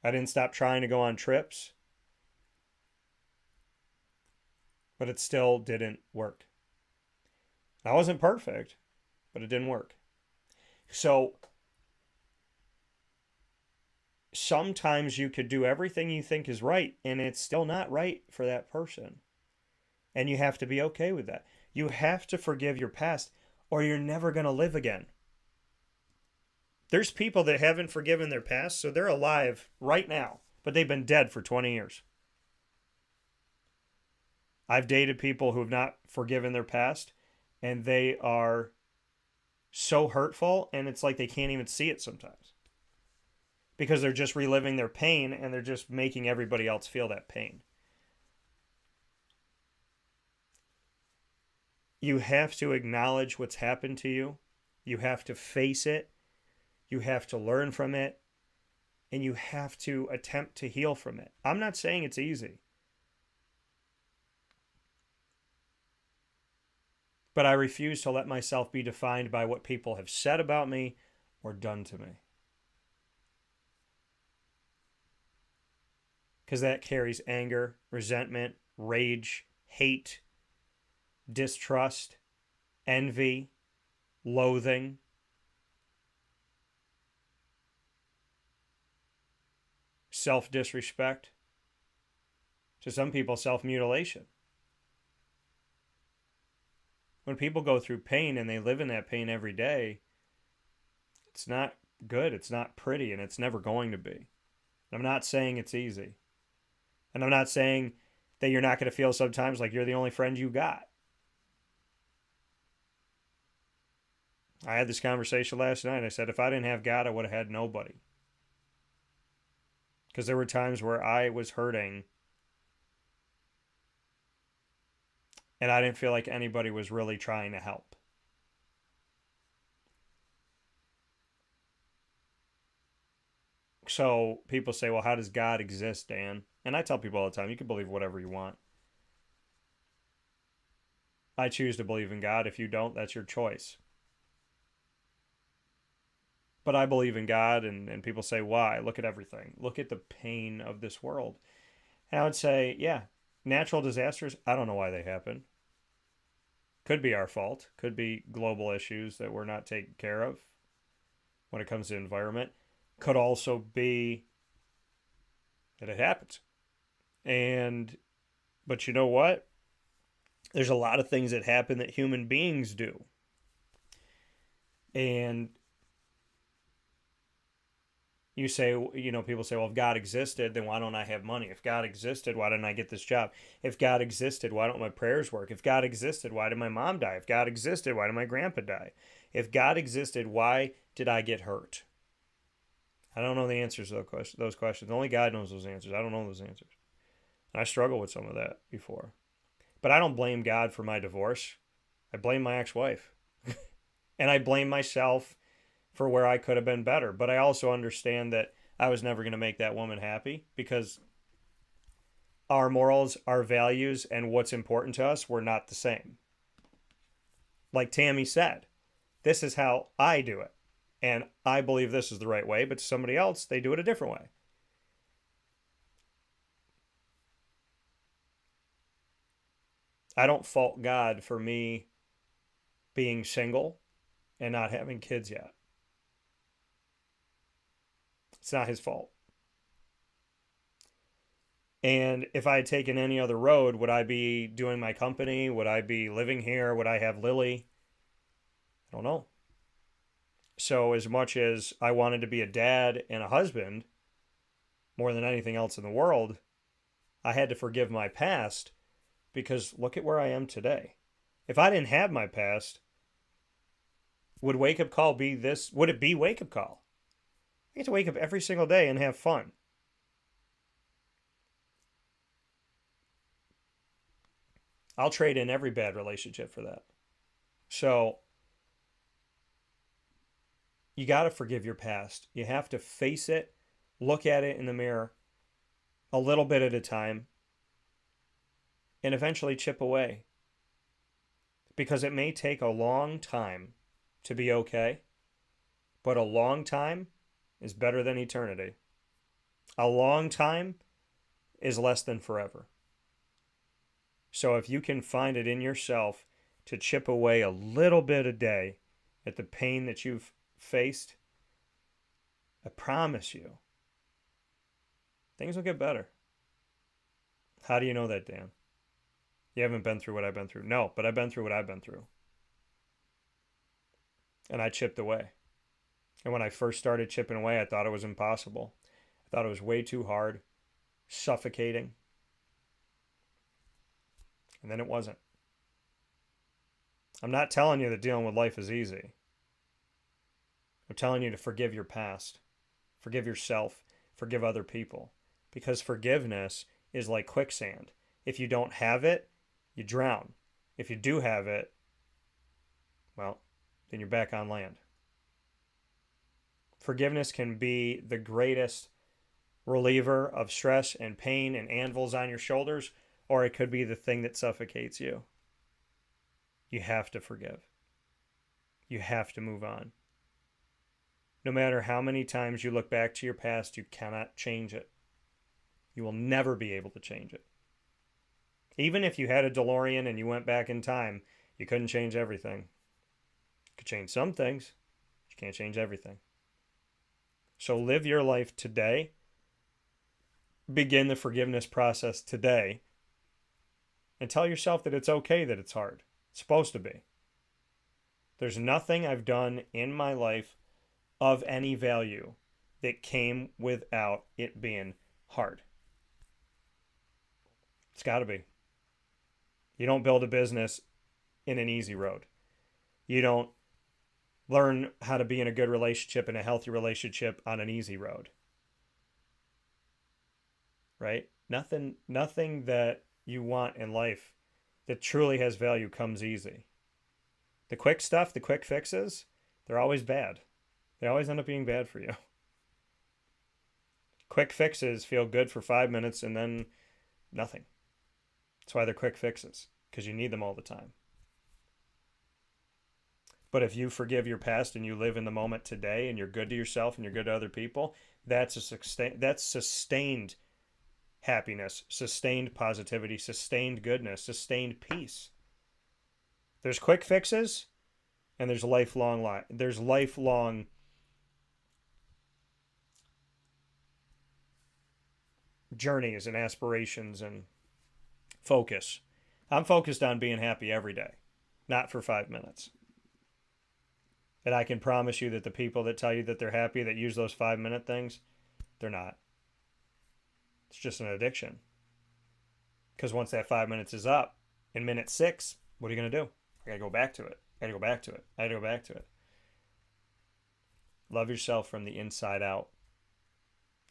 I didn't stop trying to go on trips. But it still didn't work. I wasn't perfect, but it didn't work. So sometimes you could do everything you think is right, and it's still not right for that person. And you have to be okay with that. You have to forgive your past, or you're never going to live again. There's people that haven't forgiven their past, so they're alive right now, but they've been dead for 20 years. I've dated people who have not forgiven their past, and they are so hurtful, and it's like they can't even see it sometimes. Because they're just reliving their pain, and they're just making everybody else feel that pain. You have to acknowledge what's happened to you. You have to face it. You have to learn from it. And you have to attempt to heal from it. I'm not saying it's easy. But I refuse to let myself be defined by what people have said about me or done to me. Because that carries anger, resentment, rage, hate, distrust, envy, loathing. Self-disrespect. To some people, self-mutilation. When people go through pain and they live in that pain every day, it's not good, it's not pretty, and it's never going to be. I'm not saying it's easy. And I'm not saying that you're not going to feel sometimes like you're the only friend you got. I had this conversation last night. I said, if I didn't have God, I would have had nobody. Because there were times where I was hurting and I didn't feel like anybody was really trying to help. So people say, well, how does God exist, Dan? And I tell people all the time, you can believe whatever you want. I choose to believe in God. If you don't, that's your choice. But I believe in God, and people say, why? Look at everything. Look at the pain of this world. And I would say, yeah, natural disasters, I don't know why they happen. Could be our fault. Could be global issues that we're not taking care of when it comes to environment. Could also be that it happens. But you know what? There's a lot of things that happen that human beings do. And You say, people say, well, if God existed, then why don't I have money? If God existed, why didn't I get this job? If God existed, why don't my prayers work? If God existed, why did my mom die? If God existed, why did my grandpa die? If God existed, why did I get hurt? I don't know the answers to those questions. Only God knows those answers. I don't know those answers. And I struggle with some of that before. But I don't blame God for my divorce. I blame my ex-wife. And I blame myself for where I could have been better. But I also understand that I was never going to make that woman happy because our morals, our values, and what's important to us were not the same. Like Tammi said, this is how I do it. And I believe this is the right way, but to somebody else, they do it a different way. I don't fault God for me being single and not having kids yet. It's not his fault. And if I had taken any other road, would I be doing my company? Would I be living here? Would I have Lily? I don't know. So as much as I wanted to be a dad and a husband, more than anything else in the world, I had to forgive my past because look at where I am today. If I didn't have my past, would Wake Up Call be this? Would it be Wake Up Call? I get to wake up every single day and have fun. I'll trade in every bad relationship for that. So you got to forgive your past. You have to face it, look at it in the mirror a little bit at a time, and eventually chip away. Because it may take a long time to be okay, but a long time is better than eternity. A long time is less than forever. So if you can find it in yourself to chip away a little bit a day at the pain that you've faced, I promise you, things will get better. How do you know that, Dan? You haven't been through what I've been through. No, but I've been through what I've been through. And I chipped away. And when I first started chipping away, I thought it was impossible. I thought it was way too hard, suffocating. And then it wasn't. I'm not telling you that dealing with life is easy. I'm telling you to forgive your past, forgive yourself, forgive other people. Because forgiveness is like quicksand. If you don't have it, you drown. If you do have it, well, then you're back on land. Forgiveness can be the greatest reliever of stress and pain and anvils on your shoulders, or it could be the thing that suffocates you. You have to forgive. You have to move on. No matter how many times you look back to your past, you cannot change it. You will never be able to change it. Even if you had a DeLorean and you went back in time, you couldn't change everything. You could change some things, but you can't change everything. So live your life today. Begin the forgiveness process today. And tell yourself that it's okay that it's hard. It's supposed to be. There's nothing I've done in my life of any value that came without it being hard. It's got to be. You don't build a business in an easy road. You don't learn how to be in a good relationship and a healthy relationship on an easy road. Right? Nothing that you want in life that truly has value comes easy. The quick stuff, the quick fixes, they're always bad. They always end up being bad for you. Quick fixes feel good for 5 minutes and then nothing. That's why they're quick fixes, because you need them all the time. But if you forgive your past and you live in the moment today and you're good to yourself and you're good to other people, that's sustained happiness, sustained positivity, sustained goodness, sustained peace. There's quick fixes and there's lifelong journeys and aspirations and focus. I'm focused on being happy every day, not for 5 minutes. And I can promise you that the people that tell you that they're happy that use those 5-minute things, they're not. It's just an addiction. Because once that 5 minutes is up, in minute 6, what are you going to do? I got to go back to it. I got to go back to it. I got to go back to it. Love yourself from the inside out.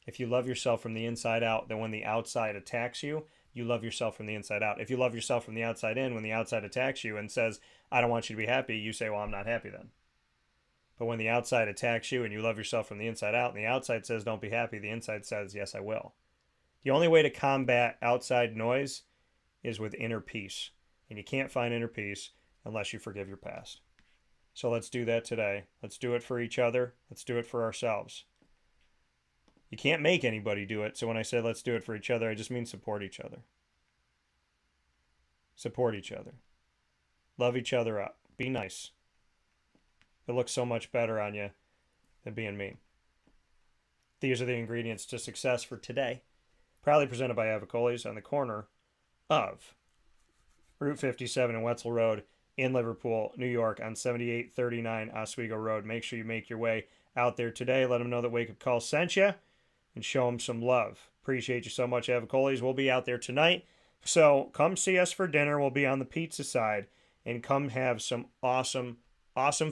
If you love yourself from the inside out, then when the outside attacks you, you love yourself from the inside out. If you love yourself from the outside in, when the outside attacks you and says, I don't want you to be happy, you say, well, I'm not happy then. But when the outside attacks you and you love yourself from the inside out, and the outside says, don't be happy, the inside says, yes, I will. The only way to combat outside noise is with inner peace. And you can't find inner peace unless you forgive your past. So let's do that today. Let's do it for each other. Let's do it for ourselves. You can't make anybody do it. So when I say let's do it for each other, I just mean support each other. Support each other. Love each other up. Be nice. It looks so much better on you than being mean. These are the ingredients to success for today. Proudly presented by Avicolli's on the corner of Route 57 and Wetzel Road in Liverpool, New York on 7839 Oswego Road. Make sure you make your way out there today. Let them know that Wake Up Call sent you and show them some love. Appreciate you so much, Avicolli's. We'll be out there tonight. So come see us for dinner. We'll be on the pizza side and come have some awesome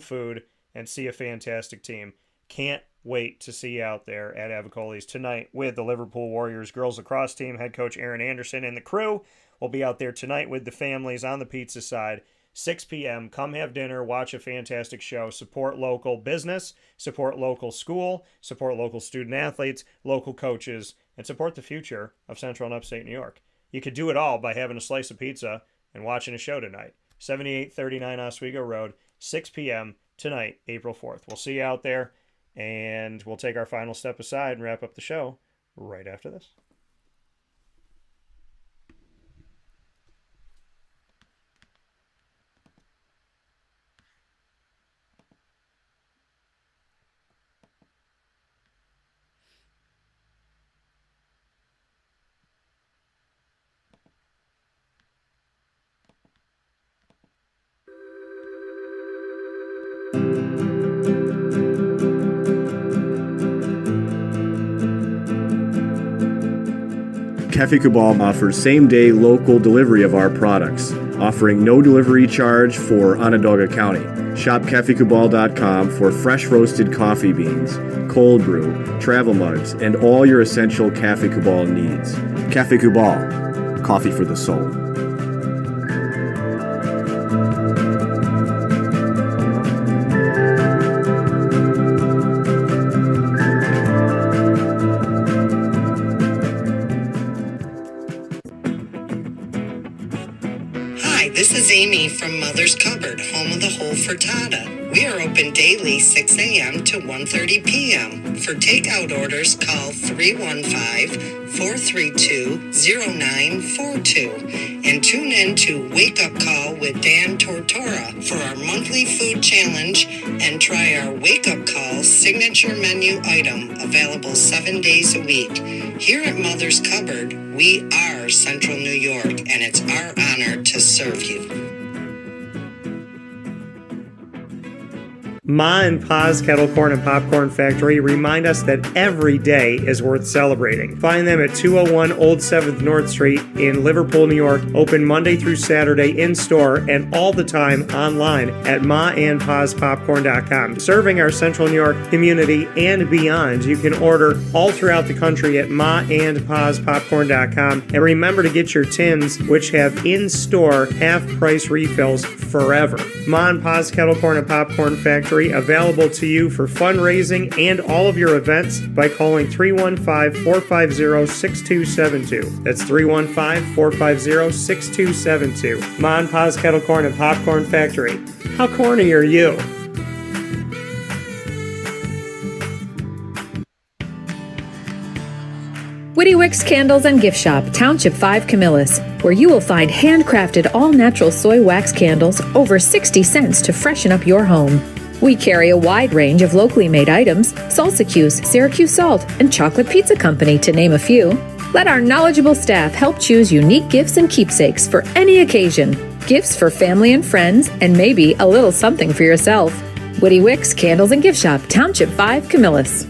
food and see a fantastic team. Can't wait to see you out there at Avicolli's tonight with the Liverpool Warriors girls lacrosse team. Head coach Aaron Anderson and the crew will be out there tonight with the families on the pizza side. 6 p.m. Come have dinner, watch a fantastic show, support local business, support local school, support local student athletes, local coaches, and support the future of Central and Upstate New York. You could do it all by having a slice of pizza and watching a show tonight. 7839 Oswego Road, 6 p.m. tonight, April 4th. We'll see you out there, and we'll take our final step aside and wrap up the show right after this. Cafe Cabal offers same-day local delivery of our products, offering no delivery charge for Onondaga County. Shop cafecabal.com for fresh roasted coffee beans, cold brew, travel mugs, and all your essential Cafe Cabal needs. Cafe Cabal, coffee for the soul. This is Amy from Mother's Cupboard, home of the whole frittata. We are open daily 6 a.m. to 1:30 p.m. For takeout orders, call 315-432-0942 and tune in to Wake Up Call with Dan Tortora for our monthly food challenge and try our Wake Up Call signature menu item available 7 days a week. Here at Mother's Cupboard, we are Central New York, and it's our honor to serve you. Ma and Pa's Kettle Corn and Popcorn Factory remind us that every day is worth celebrating. Find them at 201 Old 7th North Street in Liverpool, New York. Open Monday through Saturday in-store and all the time online at maandpaspopcorn.com. Serving our Central New York community and beyond. You can order all throughout the country at maandpaspopcorn.com. And remember to get your tins, which have in-store half-price refills forever. Ma and Pa's Kettle Corn and Popcorn Factory, available to you for fundraising and all of your events by calling 315-450-6272. That's 315-450-6272. Ma and Pa's Kettle Corn and Popcorn Factory. How corny are you? Witty Wicks Candles and Gift Shop, Township 5 Camillus, where you will find handcrafted all-natural soy wax candles over 60 cents to freshen up your home. We carry a wide range of locally made items, Salsa Q's, Syracuse Salt, and Chocolate Pizza Company, to name a few. Let our knowledgeable staff help choose unique gifts and keepsakes for any occasion. Gifts for family and friends, and maybe a little something for yourself. Woody Wicks Candles and Gift Shop, Township 5, Camillus.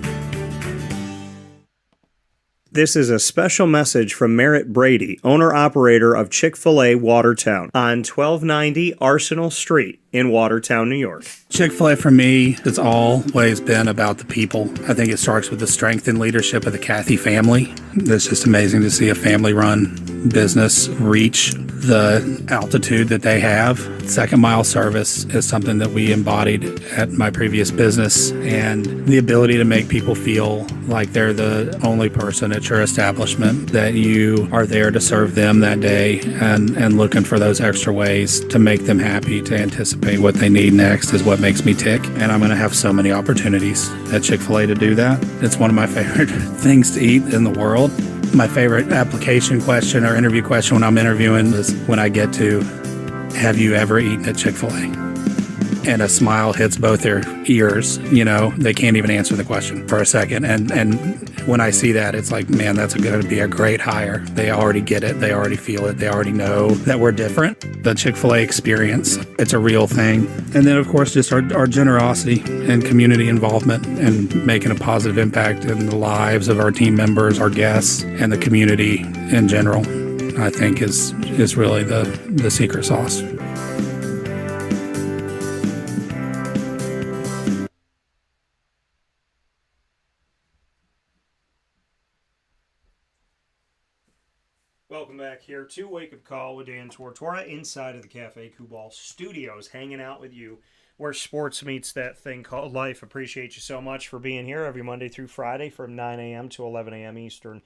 This is a special message from Merritt Brady, owner-operator of Chick-fil-A Watertown on 1290 Arsenal Street in Watertown, New York. Chick-fil-A for me has always been about the people. I think it starts with the strength and leadership of the Cathy family. It's just amazing to see a family-run business reach the altitude that they have. Second mile service is something that we embodied at my previous business, and the ability to make people feel like they're the only person at your establishment, that you are there to serve them that day and looking for those extra ways to make them happy, to anticipate what they need next is what makes me tick. And I'm going to have so many opportunities at Chick-fil-A to do that. It's one of my favorite things to eat in the world. My favorite application question or interview question when I'm interviewing is when I get to, have you ever eaten at Chick-fil-A? And a smile hits both their ears. You know, they can't even answer the question for a second. And when I see that, it's like, man, that's going to be a great hire. They already get it. They already feel it. They already know that we're different. The Chick-fil-A experience, it's a real thing. And then, of course, just our generosity and community involvement and making a positive impact in the lives of our team members, our guests, and the community in general, I think is really the secret sauce. Welcome back here to Wake Up Call with Dan Tortora inside of the Cafe Kubal studios, hanging out with you where sports meets that thing called life. Appreciate you so much for being here every Monday through Friday from 9 a.m. to 11 a.m. Eastern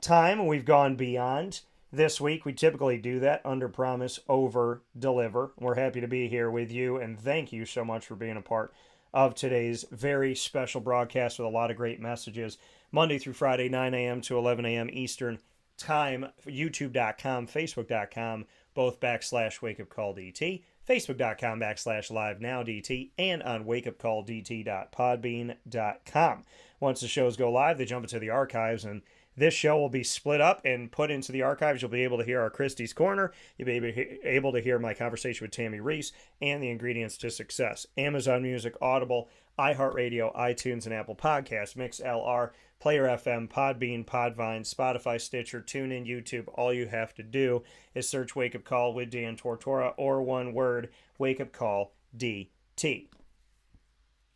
time. We've gone beyond this week. We typically do that, under promise, over deliver. We're happy to be here with you, and thank you so much for being a part of today's very special broadcast with a lot of great messages. Monday through Friday, 9 a.m. to 11 a.m. Eastern time, youtube.com, facebook.com, both /wakeupcalldt, facebook.com /live-now-dt, and on wakeupcalldt.podbean.com. Once the shows go live, they jump into the archives, and this show will be split up and put into the archives. You'll be able to hear our Christy's Corner. You'll be able to hear my conversation with Tammi Reiss and the ingredients to success. Amazon Music, Audible, iHeartRadio, iTunes, and Apple Podcasts, MixLR, Player FM, Podbean, Podvine, Spotify, Stitcher, TuneIn, YouTube. All you have to do is search Wake Up Call with Dan Tortora, or one word, Wake Up Call DT.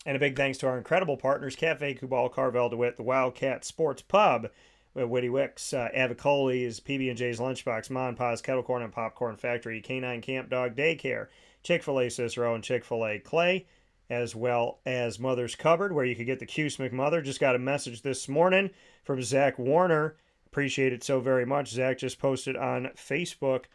And a big thanks to our incredible partners, Cafe Kubal, Carvel DeWitt, the Wildcat Sports Pub, Woody Wicks, Avicolli's, PB&J's Lunchbox, Mon Pa's Kettle Corn and Popcorn Factory, Canine Camp Dog Daycare, Chick-fil-A Cicero, and Chick-fil-A Clay, as well as Mother's Cupboard, where you could get the Cuse McMother. Just got a message this morning from Zach Warner. Appreciate it so very much. Zach just posted on Facebook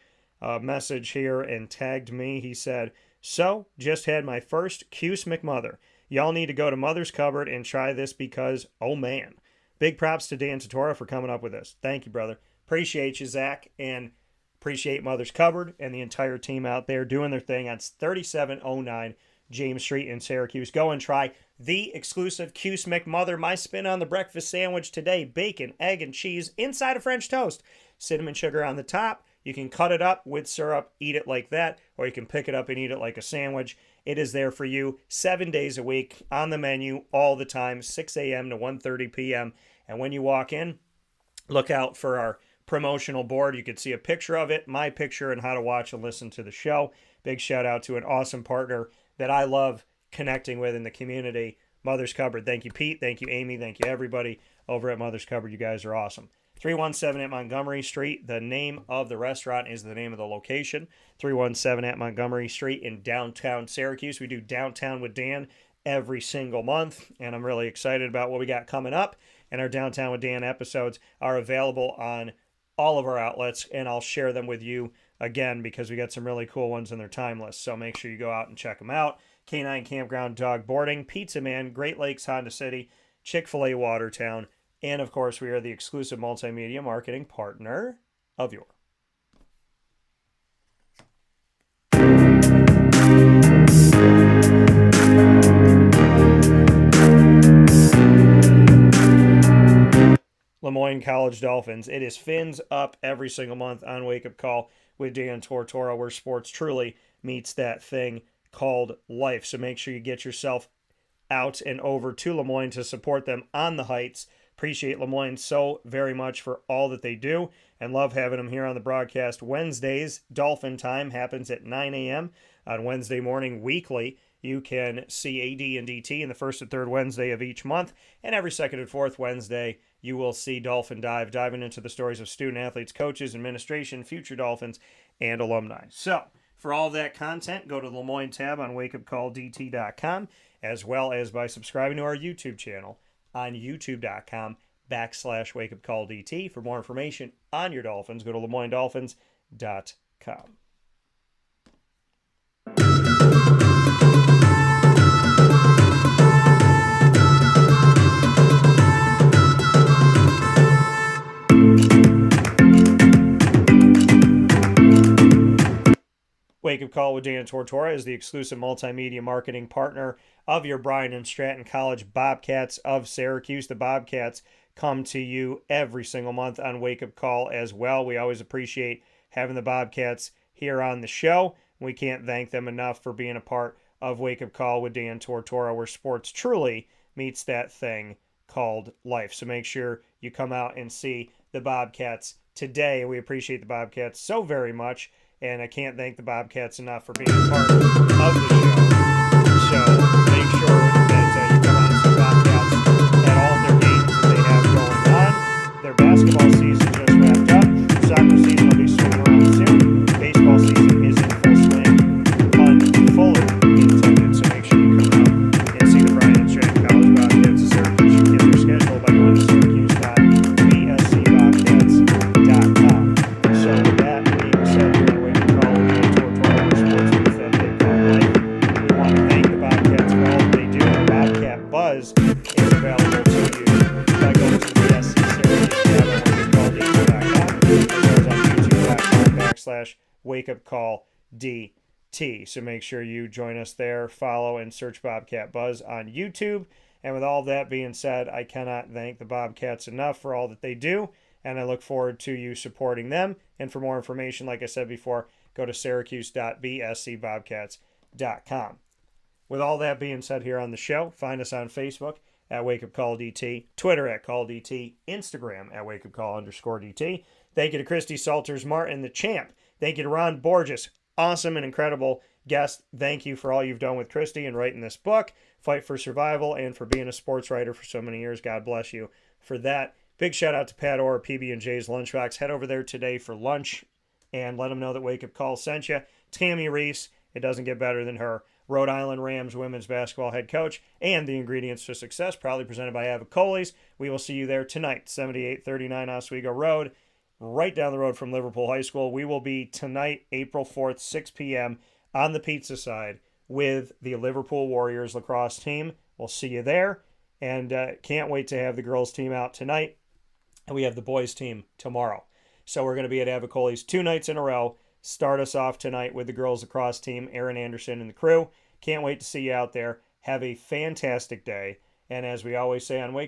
a message here and tagged me. He said, "So, just had my first Cuse McMother. Y'all need to go to Mother's Cupboard and try this because, oh man." Big props to Dan Tortora for coming up with this. Thank you, brother. Appreciate you, Zach, and appreciate Mother's Cupboard and the entire team out there doing their thing on 3709 James Street in Syracuse. Go and try the exclusive Cuse McMother. My spin on the breakfast sandwich today: bacon, egg, and cheese inside of French toast. Cinnamon sugar on the top. You can cut it up with syrup, eat it like that, or you can pick it up and eat it like a sandwich. It is there for you 7 days a week, on the menu all the time, 6 a.m. to 1:30 p.m. And when you walk in, look out for our promotional board. You can see a picture of it, my picture, and how to watch and listen to the show. Big shout out to an awesome partner that I love connecting with in the community, Mother's Cupboard. Thank you, Pete. Thank you, Amy. Thank you, everybody over at Mother's Cupboard. You guys are awesome. 317 at Montgomery Street. The name of the restaurant is the name of the location. 317 at Montgomery Street in downtown Syracuse. We do Downtown with Dan every single month, and I'm really excited about what we got coming up. And our Downtown with Dan episodes are available on all of our outlets, and I'll share them with you again because we got some really cool ones and they're timeless. So make sure you go out and check them out. Canine Campground Dog Boarding, Pizza Man, Great Lakes Honda City, Chick-fil-A Watertown, and of course we are the exclusive multimedia marketing partner of your Lemoyne College Dolphins. It is Fins Up every single month on Wake Up Call with Dan Tortora, where sports truly meets that thing called life. So make sure you get yourself out and over to Lemoyne to support them on the Heights. Appreciate Lemoyne so very much for all that they do and love having them here on the broadcast. Wednesdays, Dolphin Time happens at 9 a.m. on Wednesday morning weekly. You can see AD and DT in the first and third Wednesday of each month. And every second and fourth Wednesday, you will see Dolphin Dive, diving into the stories of student athletes, coaches, administration, future Dolphins, and alumni. So, for all of that content, go to the Lemoyne tab on wakeupcalldt.com, as well as by subscribing to our YouTube channel on youtube.com/wakeupcalldt. For more information on your Dolphins, go to LeMoyneDolphins.com. Wake Up Call with Dan Tortora is the exclusive multimedia marketing partner of your Bryan and Stratton College Bobcats of Syracuse. The Bobcats come to you every single month on Wake Up Call as well. We always appreciate having the Bobcats here on the show. We can't thank them enough for being a part of Wake Up Call with Dan Tortora, where sports truly meets that thing called life. So make sure you come out and see the Bobcats today. We appreciate the Bobcats so very much. And I can't thank the Bobcats enough for being a part of the show. So make sure that you come out and see Bobcats at all of their games that they have going on. Their basketball season just wrapped up. Soccer season will be swinging around soon. Baseball season is in full swing, fully intended. So make sure you come out and see the Bryan and Stratton College Bobcats of Syracuse. You can get their schedule by going to syracuse.bscbobcats.com. So with that being said, Buzz is available to you by going to the BSC Syracuse tab on wakeupcalldt.com, as well as on youtube.com/wakeupcalldt. So make sure you join us there, follow, and search Bobcat Buzz on YouTube. And with all that being said, I cannot thank the Bobcats enough for all that they do, and I look forward to you supporting them. And for more information, like I said before, go to syracuse.bscbobcats.com. With all that being said here on the show, find us on Facebook at Wake Up Call DT, Twitter at Call DT, Instagram at Wake Up Call _DT. Thank you to Christy Salters Martin, the champ. Thank you to Ron Borges, awesome and incredible guest. Thank you for all you've done with Christy and writing this book, Fight for Survival, and for being a sports writer for so many years. God bless you for that. Big shout out to Pat Orr, PB&J's Lunchbox. Head over there today for lunch and let them know that Wake Up Call sent you. Tammi Reiss, it doesn't get better than her. Rhode Island Rams women's basketball head coach, and the ingredients to success, proudly presented by Avicolli's. We will see you there tonight, 7839 Oswego Road, right down the road from Liverpool High School. We will be tonight, April 4th, 6 p.m. on the pizza side with the Liverpool Warriors lacrosse team. We'll see you there, and can't wait to have the girls team out tonight, and we have the boys team tomorrow. So we're going to be at Avicolli's 2 nights in a row. Start us off tonight with the girls lacrosse team, Aaron Anderson and the crew. Can't wait to see you out there. Have a fantastic day. And as we always say on Wake